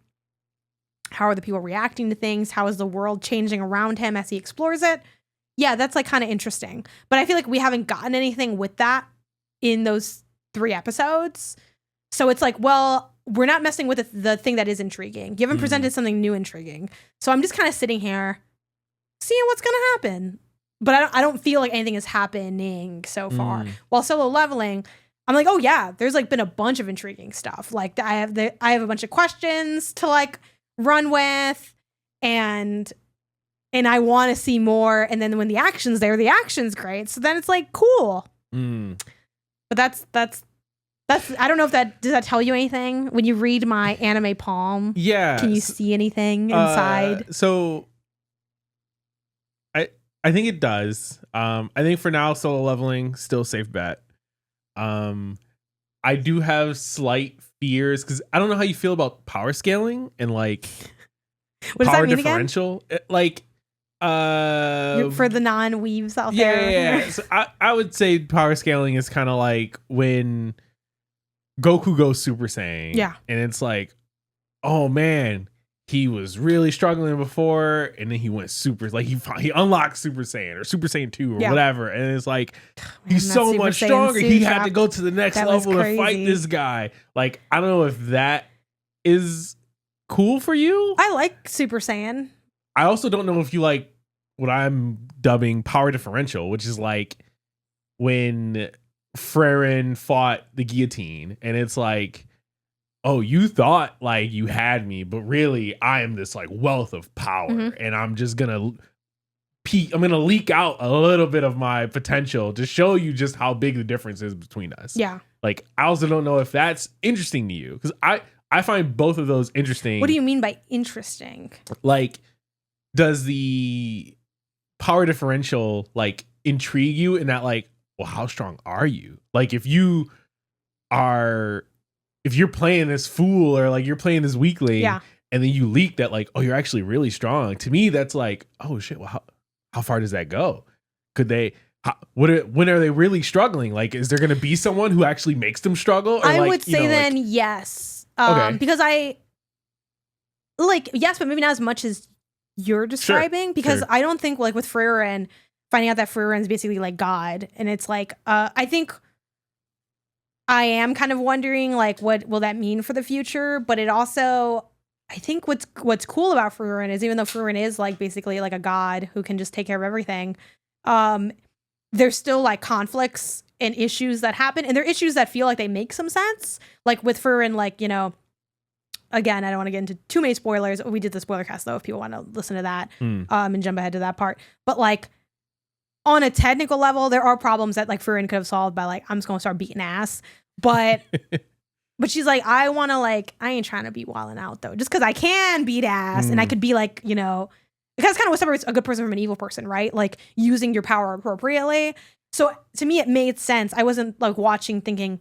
How are the people reacting to things? How is the world changing around him as he explores it? Yeah, that's like kind of interesting. But I feel like we haven't gotten anything with that in those 3 episodes. So it's like, well, we're not messing with the thing that is intriguing. You haven't presented something new intriguing. So I'm just kind of sitting here seeing what's going to happen. But I don't feel like anything is happening so far. While Solo Leveling, I'm like, oh yeah, there's like been a bunch of intriguing stuff. Like I have a bunch of questions to like run with, and I want to see more. And then when the action's there, the action's great. So then it's like cool. But that's I don't know if does that tell you anything when you read my anime palm? Yeah. Can you see anything inside? So I think it does. I think for now, Solo Leveling still safe bet. I do have slight fears because I don't know how you feel about power scaling and like what power does that mean differential. Like for the non-weaves out there. Yeah. So I would say power scaling is kind of like when Goku goes Super Saiyan. Yeah. And it's like, oh man, he was really struggling before, and then he went super, like he unlocked Super Saiyan or Super Saiyan 2 or whatever, and it's like he's so much stronger. He had to go to the next level to fight this guy. Like, I don't know if that is cool for you. I like Super Saiyan. I also don't know if you like what I'm dubbing power differential, which is like when Frerin fought the guillotine, and it's like, oh, you thought like you had me, but really I am this like wealth of power, and I'm just gonna I'm gonna leak out a little bit of my potential to show you just how big the difference is between us. Yeah. Like, I also don't know if that's interesting to you, because I find both of those interesting. What do you mean by interesting? Like, does the power differential like intrigue you in that, like, well, how strong are you? Like, if you're playing this fool, or like you're playing this weakling, and then you leak that like, oh, you're actually really strong. To me, that's like, oh shit, well, how far does that go? Could they? When are they really struggling? Like, is there going to be someone who actually makes them struggle? Or I like, would say then like, yes. Because I like, yes, but maybe not as much as you're describing. Because I don't think like with Frieren, finding out that Frieren is basically like God. And it's like, I think I am kind of wondering like, what will that mean for the future? But it also, I think what's cool about Frieren is, even though Frieren is like basically like a god who can just take care of everything, there's still like conflicts and issues that happen, and they're issues that feel like they make some sense. Like with Frieren, like, you know, again, I don't want to get into too many spoilers. We did the spoiler cast though, if people want to listen to that, and jump ahead to that part. But like on a technical level, there are problems that like Frieren could have solved by like, I'm just gonna start beating ass. But but she's like, I want to like, I ain't trying to be wilding out though, just because I can beat ass and I could be like, you know, because kind of what separates a good person from an evil person, right? Like using your power appropriately. So to me, it made sense. I wasn't like watching thinking,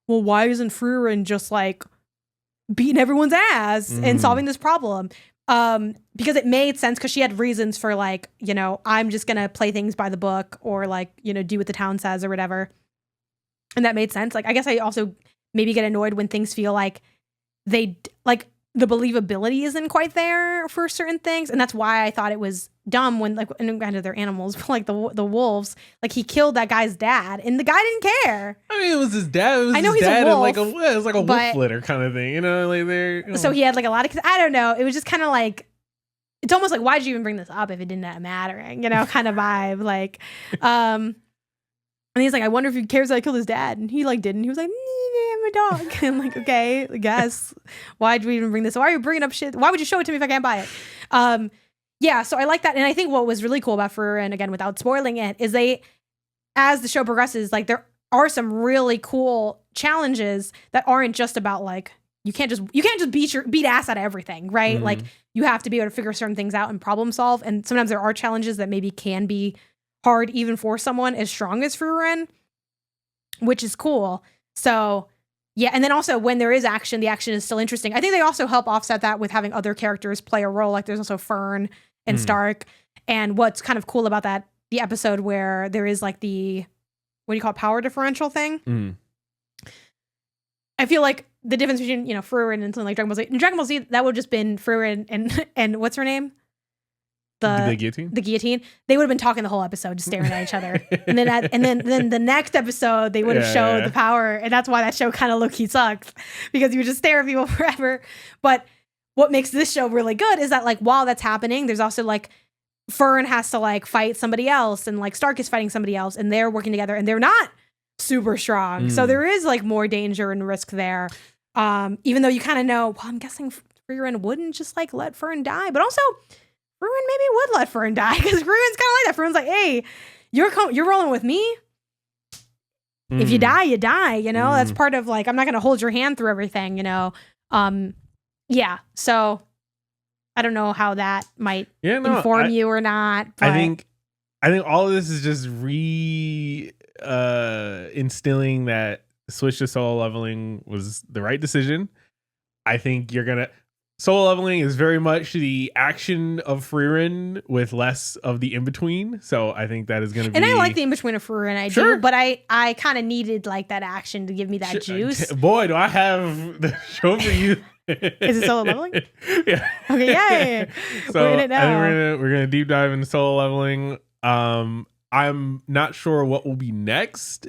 well, why isn't Frieren just like beating everyone's ass and solving this problem? Because it made sense, because she had reasons for like, you know, I'm just going to play things by the book, or like, you know, do what the town says or whatever. And that made sense. Like, I guess I also maybe get annoyed when things feel like they like the believability isn't quite there for certain things. And that's why I thought it was dumb when, like, and granted they're animals, but like the wolves, like he killed that guy's dad and the guy didn't care. I mean, it was his dad. It was I know his he's dad, a wolf, and like it was like a wolf litter kind of thing, you know, like they're, you know. So he had like a lot of, I don't know. It was just kind of like, it's almost like, why'd you even bring this up if it didn't matter, you know, kind of vibe. Like, and he's like, I wonder if he cares that I killed his dad. And he like didn't. He was like, I'm a dog. And I'm like, okay, I guess. Why'd we even bring this? Why are you bringing up shit? Why would you show it to me if I can't buy it? Yeah, so I like that. And I think what was really cool about Frieren, again, without spoiling it, is as the show progresses, like there are some really cool challenges that aren't just about like, you can't just beat ass out of everything, right? Like you have to be able to figure certain things out and problem solve. And sometimes there are challenges that maybe can be hard even for someone as strong as Frieren, which is cool. So yeah, and then also when there is action, the action is still interesting. I think they also help offset that with having other characters play a role. Like there's also Fern and Stark. And what's kind of cool about that, the episode where there is like the, what do you call it, power differential thing? I feel like the difference between, you know, Frieren and something like Dragon Ball Z. In Dragon Ball Z, that would have just been Frieren and what's her name? The guillotine. The guillotine. They would have been talking the whole episode, just staring at each other. And then the next episode, they would have showed the power, and that's why that show kind of low-key sucks, because you would just stare at people forever. But what makes this show really good is that like while that's happening, there's also like Fern has to like fight somebody else, and like Stark is fighting somebody else, and they're working together, and they're not super strong. So there is like more danger and risk there. Even though you kind of know, well, I'm guessing Frieren wouldn't just like let Fern die, but also Frieren maybe would let Fern die, because Frien's kind of like that. Fern's like, hey, you're rolling with me. If you die, you die. You know, that's part of like, I'm not going to hold your hand through everything, you know? Yeah. So I don't know how that might inform you or not. But I think all of this is just instilling that switch to solo leveling was the right decision. I think solo leveling is very much the action of Frieren with less of the in-between. So I think that is going to be... And I like the in-between of Frieren, I do, but I kind of needed like that action to give me that juice. Boy, do I have the show for you. Is it solo leveling? Yeah. Okay, yay. So we're in it now. We're gonna deep dive into solo leveling. I'm not sure what will be next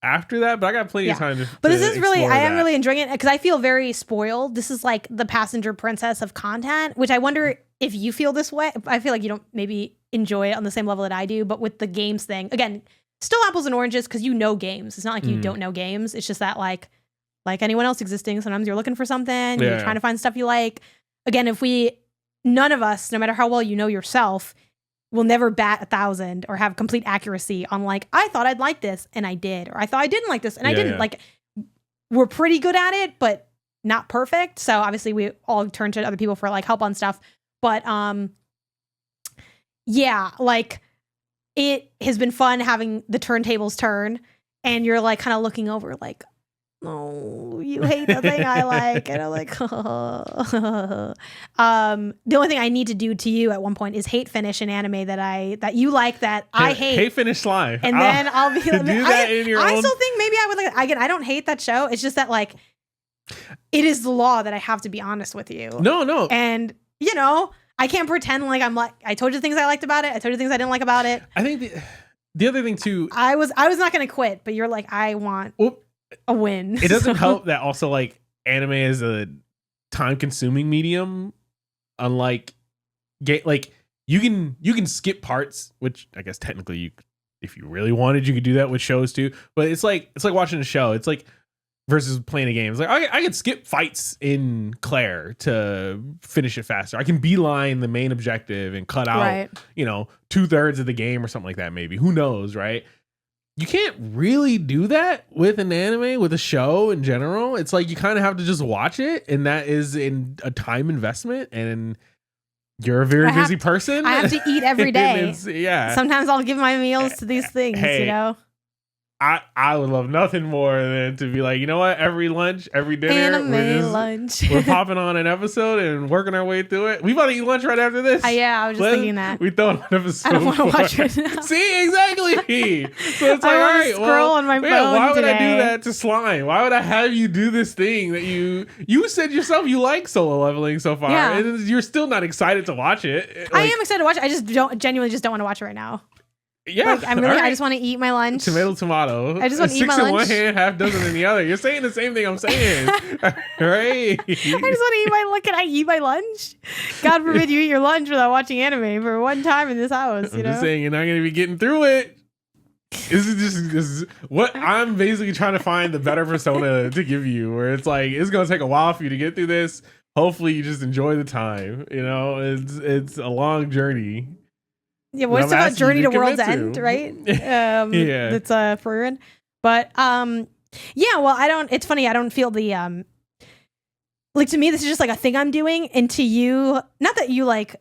after that, but I got plenty of time but this is really, I am really enjoying it, because I feel very spoiled. This is like the passenger princess of content, which I wonder if you feel this way. I feel like you don't maybe enjoy it on the same level that I do, but with the games thing, again, still apples and oranges, because you know games. It's not like you don't know games. It's just that like like anyone else existing. Sometimes you're looking for something, Yeah. you're trying to find stuff you like. Again, none of us, no matter how well you know yourself, will never bat 1,000 or have complete accuracy on like, I thought I'd like this and I did, or I thought I didn't like this and I didn't. Yeah. Like, we're pretty good at it, but not perfect. So obviously we all turn to other people for like help on stuff. But yeah, like it has been fun having the turntables turn and you're like kind of looking over like, oh, you hate the thing I like. And I'm like, oh. The only thing I need to do to you at one point is hate finish an anime that you like that I hate. Hate finish slime. And then I'll be like, do that in your I own... still think maybe I would like, again, I don't hate that show. It's just that like, it is the law that I have to be honest with you. No. And you know, I can't pretend like I'm like, I told you things I liked about it. I told you things I didn't like about it. I think the other thing too, I was not going to quit, but you're like, I want a win. It doesn't help that also like anime is a time consuming medium, unlike like you can skip parts, which I guess technically if you really wanted, you could do that with shows too. But it's like watching a show. It's like versus playing a game. It's like I can skip fights in Claire to finish it faster. I can beeline the main objective and cut out, Right. 2/3 of the game or something like that. Maybe, who knows, right? You can't really do that with an anime, with a show in general. It's like you kind of have to just watch it, and that is in a time investment. And you're a very busy person. I have to eat every day. Yeah. Sometimes I'll give my meals to these things, you know? I would love nothing more than to be like, you know what? Every lunch, every dinner, lunch. we're popping on an episode and working our way through it. We about to eat lunch right after this. Yeah, I was just thinking that. We throw an episode. I don't want to watch it now. See, exactly. So it's like, all right, scroll on my phone why would I do today. that to slime? Why would I have you do this thing that you said yourself you like solo leveling so far, Yeah. and you're still not excited to watch it? Like, I am excited to watch it. I just genuinely don't want to watch it right now. Yeah, Like, I just want to eat my lunch. Tomato. I just want to eat my 6 in one lunch. hand, half dozen in the other. You're saying the same thing I'm saying, right? I just want to eat my look. Can I eat my lunch? God forbid you eat your lunch without watching anime for one time in this house. I'm just saying you're not going to be getting through it. This is what I'm basically trying to find the better persona to give you, where it's like it's going to take a while for you to get through this. Hopefully, you just enjoy the time. It's a long journey. Yeah, well, it's about Journey to World's commit End, to. right? Yeah. That's Furin. But yeah, well, it's funny, I don't feel the like, to me this is just like a thing I'm doing, and to you, not that you like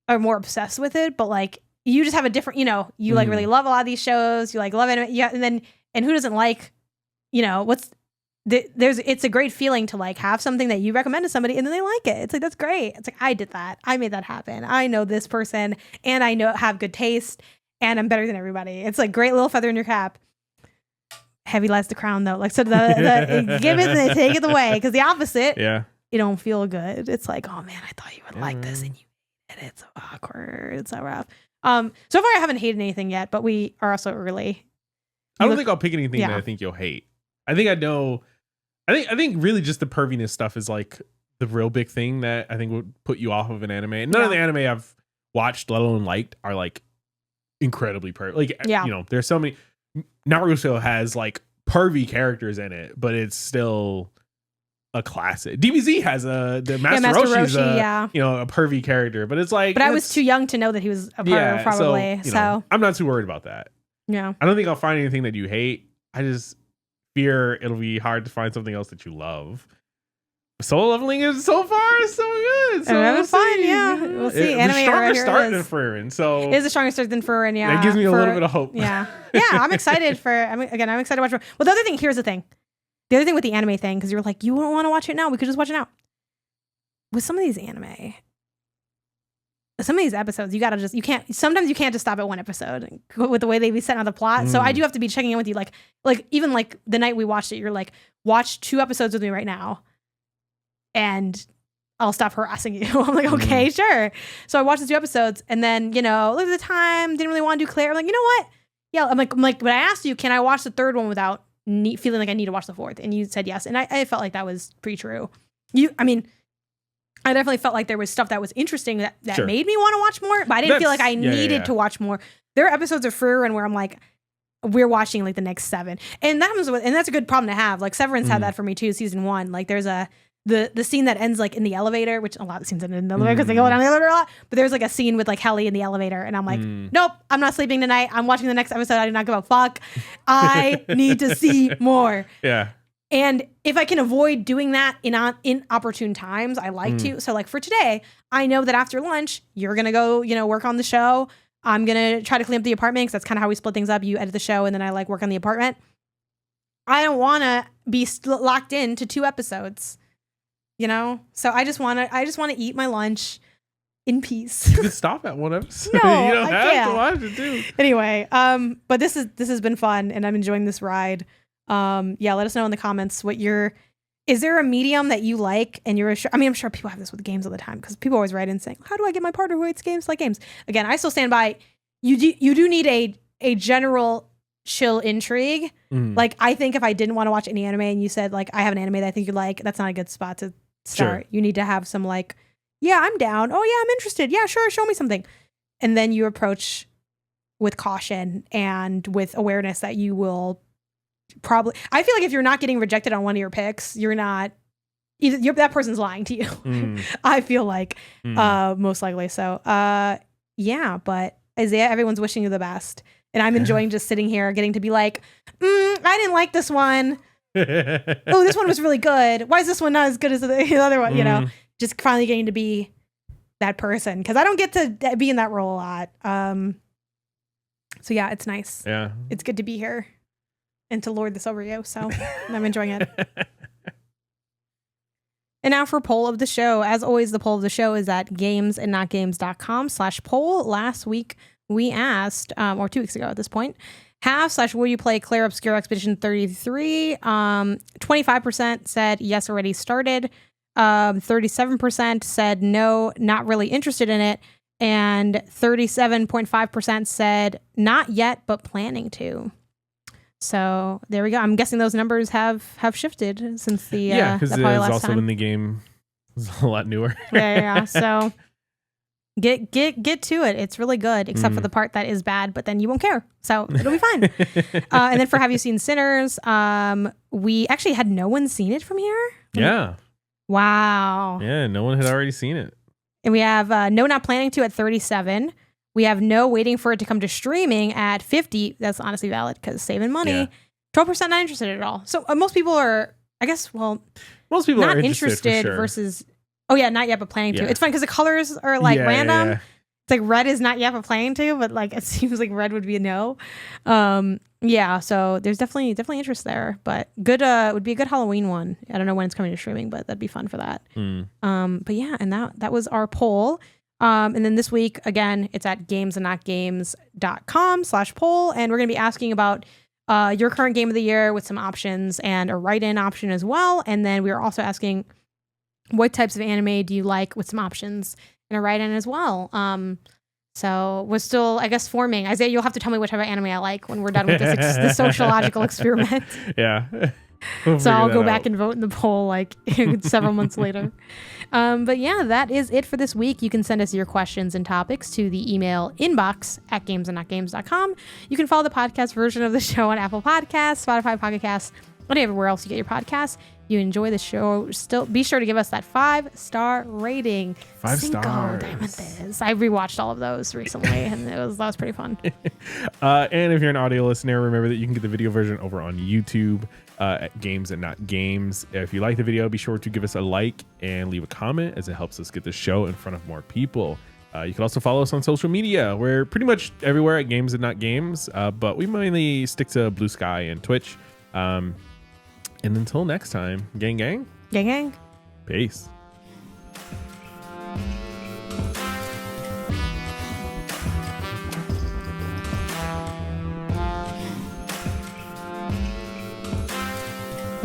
are more obsessed with it, but like you just have a different, you like really love a lot of these shows, you like love anime, yeah, and who doesn't like, it's a great feeling to like have something that you recommend to somebody and then they like it. It's like, that's great. It's like, I did that. I made that happen. I know this person and I have good taste and I'm better than everybody. It's like great little feather in your cap. Heavy lies the crown though. Like, so the give it and they take it away. Because the opposite, you don't feel good. It's like, oh man, I thought you would like this and you hate it. It's so awkward. It's so rough. So far I haven't hated anything yet, but we are also early. I don't think I'll pick anything that I think you'll hate. I think I know. I think really just the perviness stuff is like the real big thing that I think would put you off of an anime. And none of the anime I've watched, let alone liked, are like incredibly pervy. Like, there's so many. Naruto has like pervy characters in it, but it's still a classic. DBZ has the Master Roshi's a pervy character, but it's like. But I was too young to know that he was a perv, probably. So I'm not too worried about that. Yeah, I don't think I'll find anything that you hate. I just fear it'll be hard to find something else that you love. Solo leveling is so far so good. So we'll fun, yeah. We'll see. It's a stronger start than Furin, so it is a stronger start than Furin. Yeah, that gives me a little bit of hope. Yeah, I'm excited I'm excited to watch more. Well, the other thing, here's the thing. The other thing with the anime thing, because you're like, you don't want to watch it now. We could just watch it now. With some of these anime, some of these episodes, sometimes you can't just stop at one episode with the way they be setting out the plot. So I do have to be checking in with you. Like even like the night we watched it, you're like, watch 2 episodes with me right now and I'll stop harassing you. I'm like, okay, sure. So I watched the 2 episodes and then, look at the time, didn't really want to do Claire. I'm like, you know what? Yeah. I'm like, but I asked you, can I watch the 3rd one without feeling like I need to watch the 4th? And you said yes. And I felt like that was pretty true. I definitely felt like there was stuff that was interesting that made me want to watch more, but I didn't feel like I needed to watch more. There are episodes of Furin where I'm like, we're watching like the next 7. And that's a good problem to have. Like Severance had that for me too, season 1. Like there's the scene that ends like in the elevator, which a lot of scenes end in the elevator because they go down the elevator a lot. But there's like a scene with like Helly in the elevator, and I'm like, nope, I'm not sleeping tonight. I'm watching the next episode. I do not give a fuck. I need to see more. Yeah. And if I can avoid doing that in opportune times, I like to. So like for today, I know that after lunch, you're gonna go, work on the show. I'm gonna try to clean up the apartment because that's kind of how we split things up. You edit the show, and then I like work on the apartment. I don't want to be locked into 2 episodes. So I just want to eat my lunch in peace. You can stop at 1 episode. No, you don't I have can't. to watch it too. Anyway, but this has been fun, and I'm enjoying this ride. Yeah, let us know in the comments is there a medium that you like and you're sure? I mean, I'm sure people have this with games all the time because people always write in saying, how do I get my partner who hates games like games? Again, I still stand by you do need a general chill intrigue. Like I think if I didn't want to watch any anime and you said like I have an anime that I think you like, that's not a good spot to start. Sure. You need to have some like, yeah, I'm down. Oh yeah, I'm interested. Yeah, sure, show me something. And then you approach with caution and with awareness that you will probably, I feel like if you're not getting rejected on one of your picks, you're not either that person's lying to you. I feel like most likely. So yeah, but Isaiah, everyone's wishing you the best. And I'm enjoying just sitting here getting to be like, I didn't like this one. Oh, this one was really good. Why is this one not as good as the other one? Just finally getting to be that person because I don't get to be in that role a lot. So yeah, it's nice. Yeah, it's good to be here and to lord this over you. So I'm enjoying it. And now for poll of the show. As always, the poll of the show is at gamesandnotgames.com/poll. Last week we asked, or 2 weeks ago at this point, will you play Claire Obscure Expedition 33? 25% said yes, already started. 37% said no, not really interested in it. And 37.5% said not yet, but planning to. So there we go. I'm guessing those numbers have shifted since the because it was also time. when the game was a lot newer. Yeah. So get to it. It's really good, except for the part that is bad, but then you won't care. So it'll be fine. And then for Have You Seen Sinners? We actually had no one seen it from here. Yeah. Wow. Yeah, no one had already seen it. And we have no, not planning to at 37. We have no, waiting for it to come to streaming at 50. That's honestly valid because saving money. Yeah. 12% not interested at all. So most people are, I guess, most people not are interested for sure. versus, oh yeah, not yet, but planning to. It's fun because the colors are like random. Yeah. It's like red is not yet, but planning to, but like it seems like red would be a no. Yeah, so there's definitely interest there, but good would be a good Halloween one. I don't know when it's coming to streaming, but that'd be fun for that. But yeah, and that was our poll. And then this week, again, it's at gamesandnotgames.com/poll. And we're going to be asking about your current game of the year with some options and a write-in option as well. And then we are also asking what types of anime do you like with some options and a write-in as well. So we're still, I guess, forming. Isaiah, you'll have to tell me what type of anime I like when we're done with this sociological experiment. Yeah. So I'll go back and vote in the poll like several months later. But yeah, that is it for this week. You can send us your questions and topics to the email inbox at gamesandnotgames.com. You can follow the podcast version of the show on Apple Podcasts, Spotify, Pocket Casts, and everywhere else you get your podcasts. You enjoy the show, still be sure to give us that 5-star rating. 5 Cinco stars. Diamantes. I rewatched all of those recently, and that was pretty fun. And if you're an audio listener, remember that you can get the video version over on YouTube at Games and Not Games. If you like the video, be sure to give us a like and leave a comment, as it helps us get the show in front of more people. You can also follow us on social media. We're pretty much everywhere at Games and Not Games, but we mainly stick to BlueSKy and Twitch. And until next time, gang. Gang. Peace.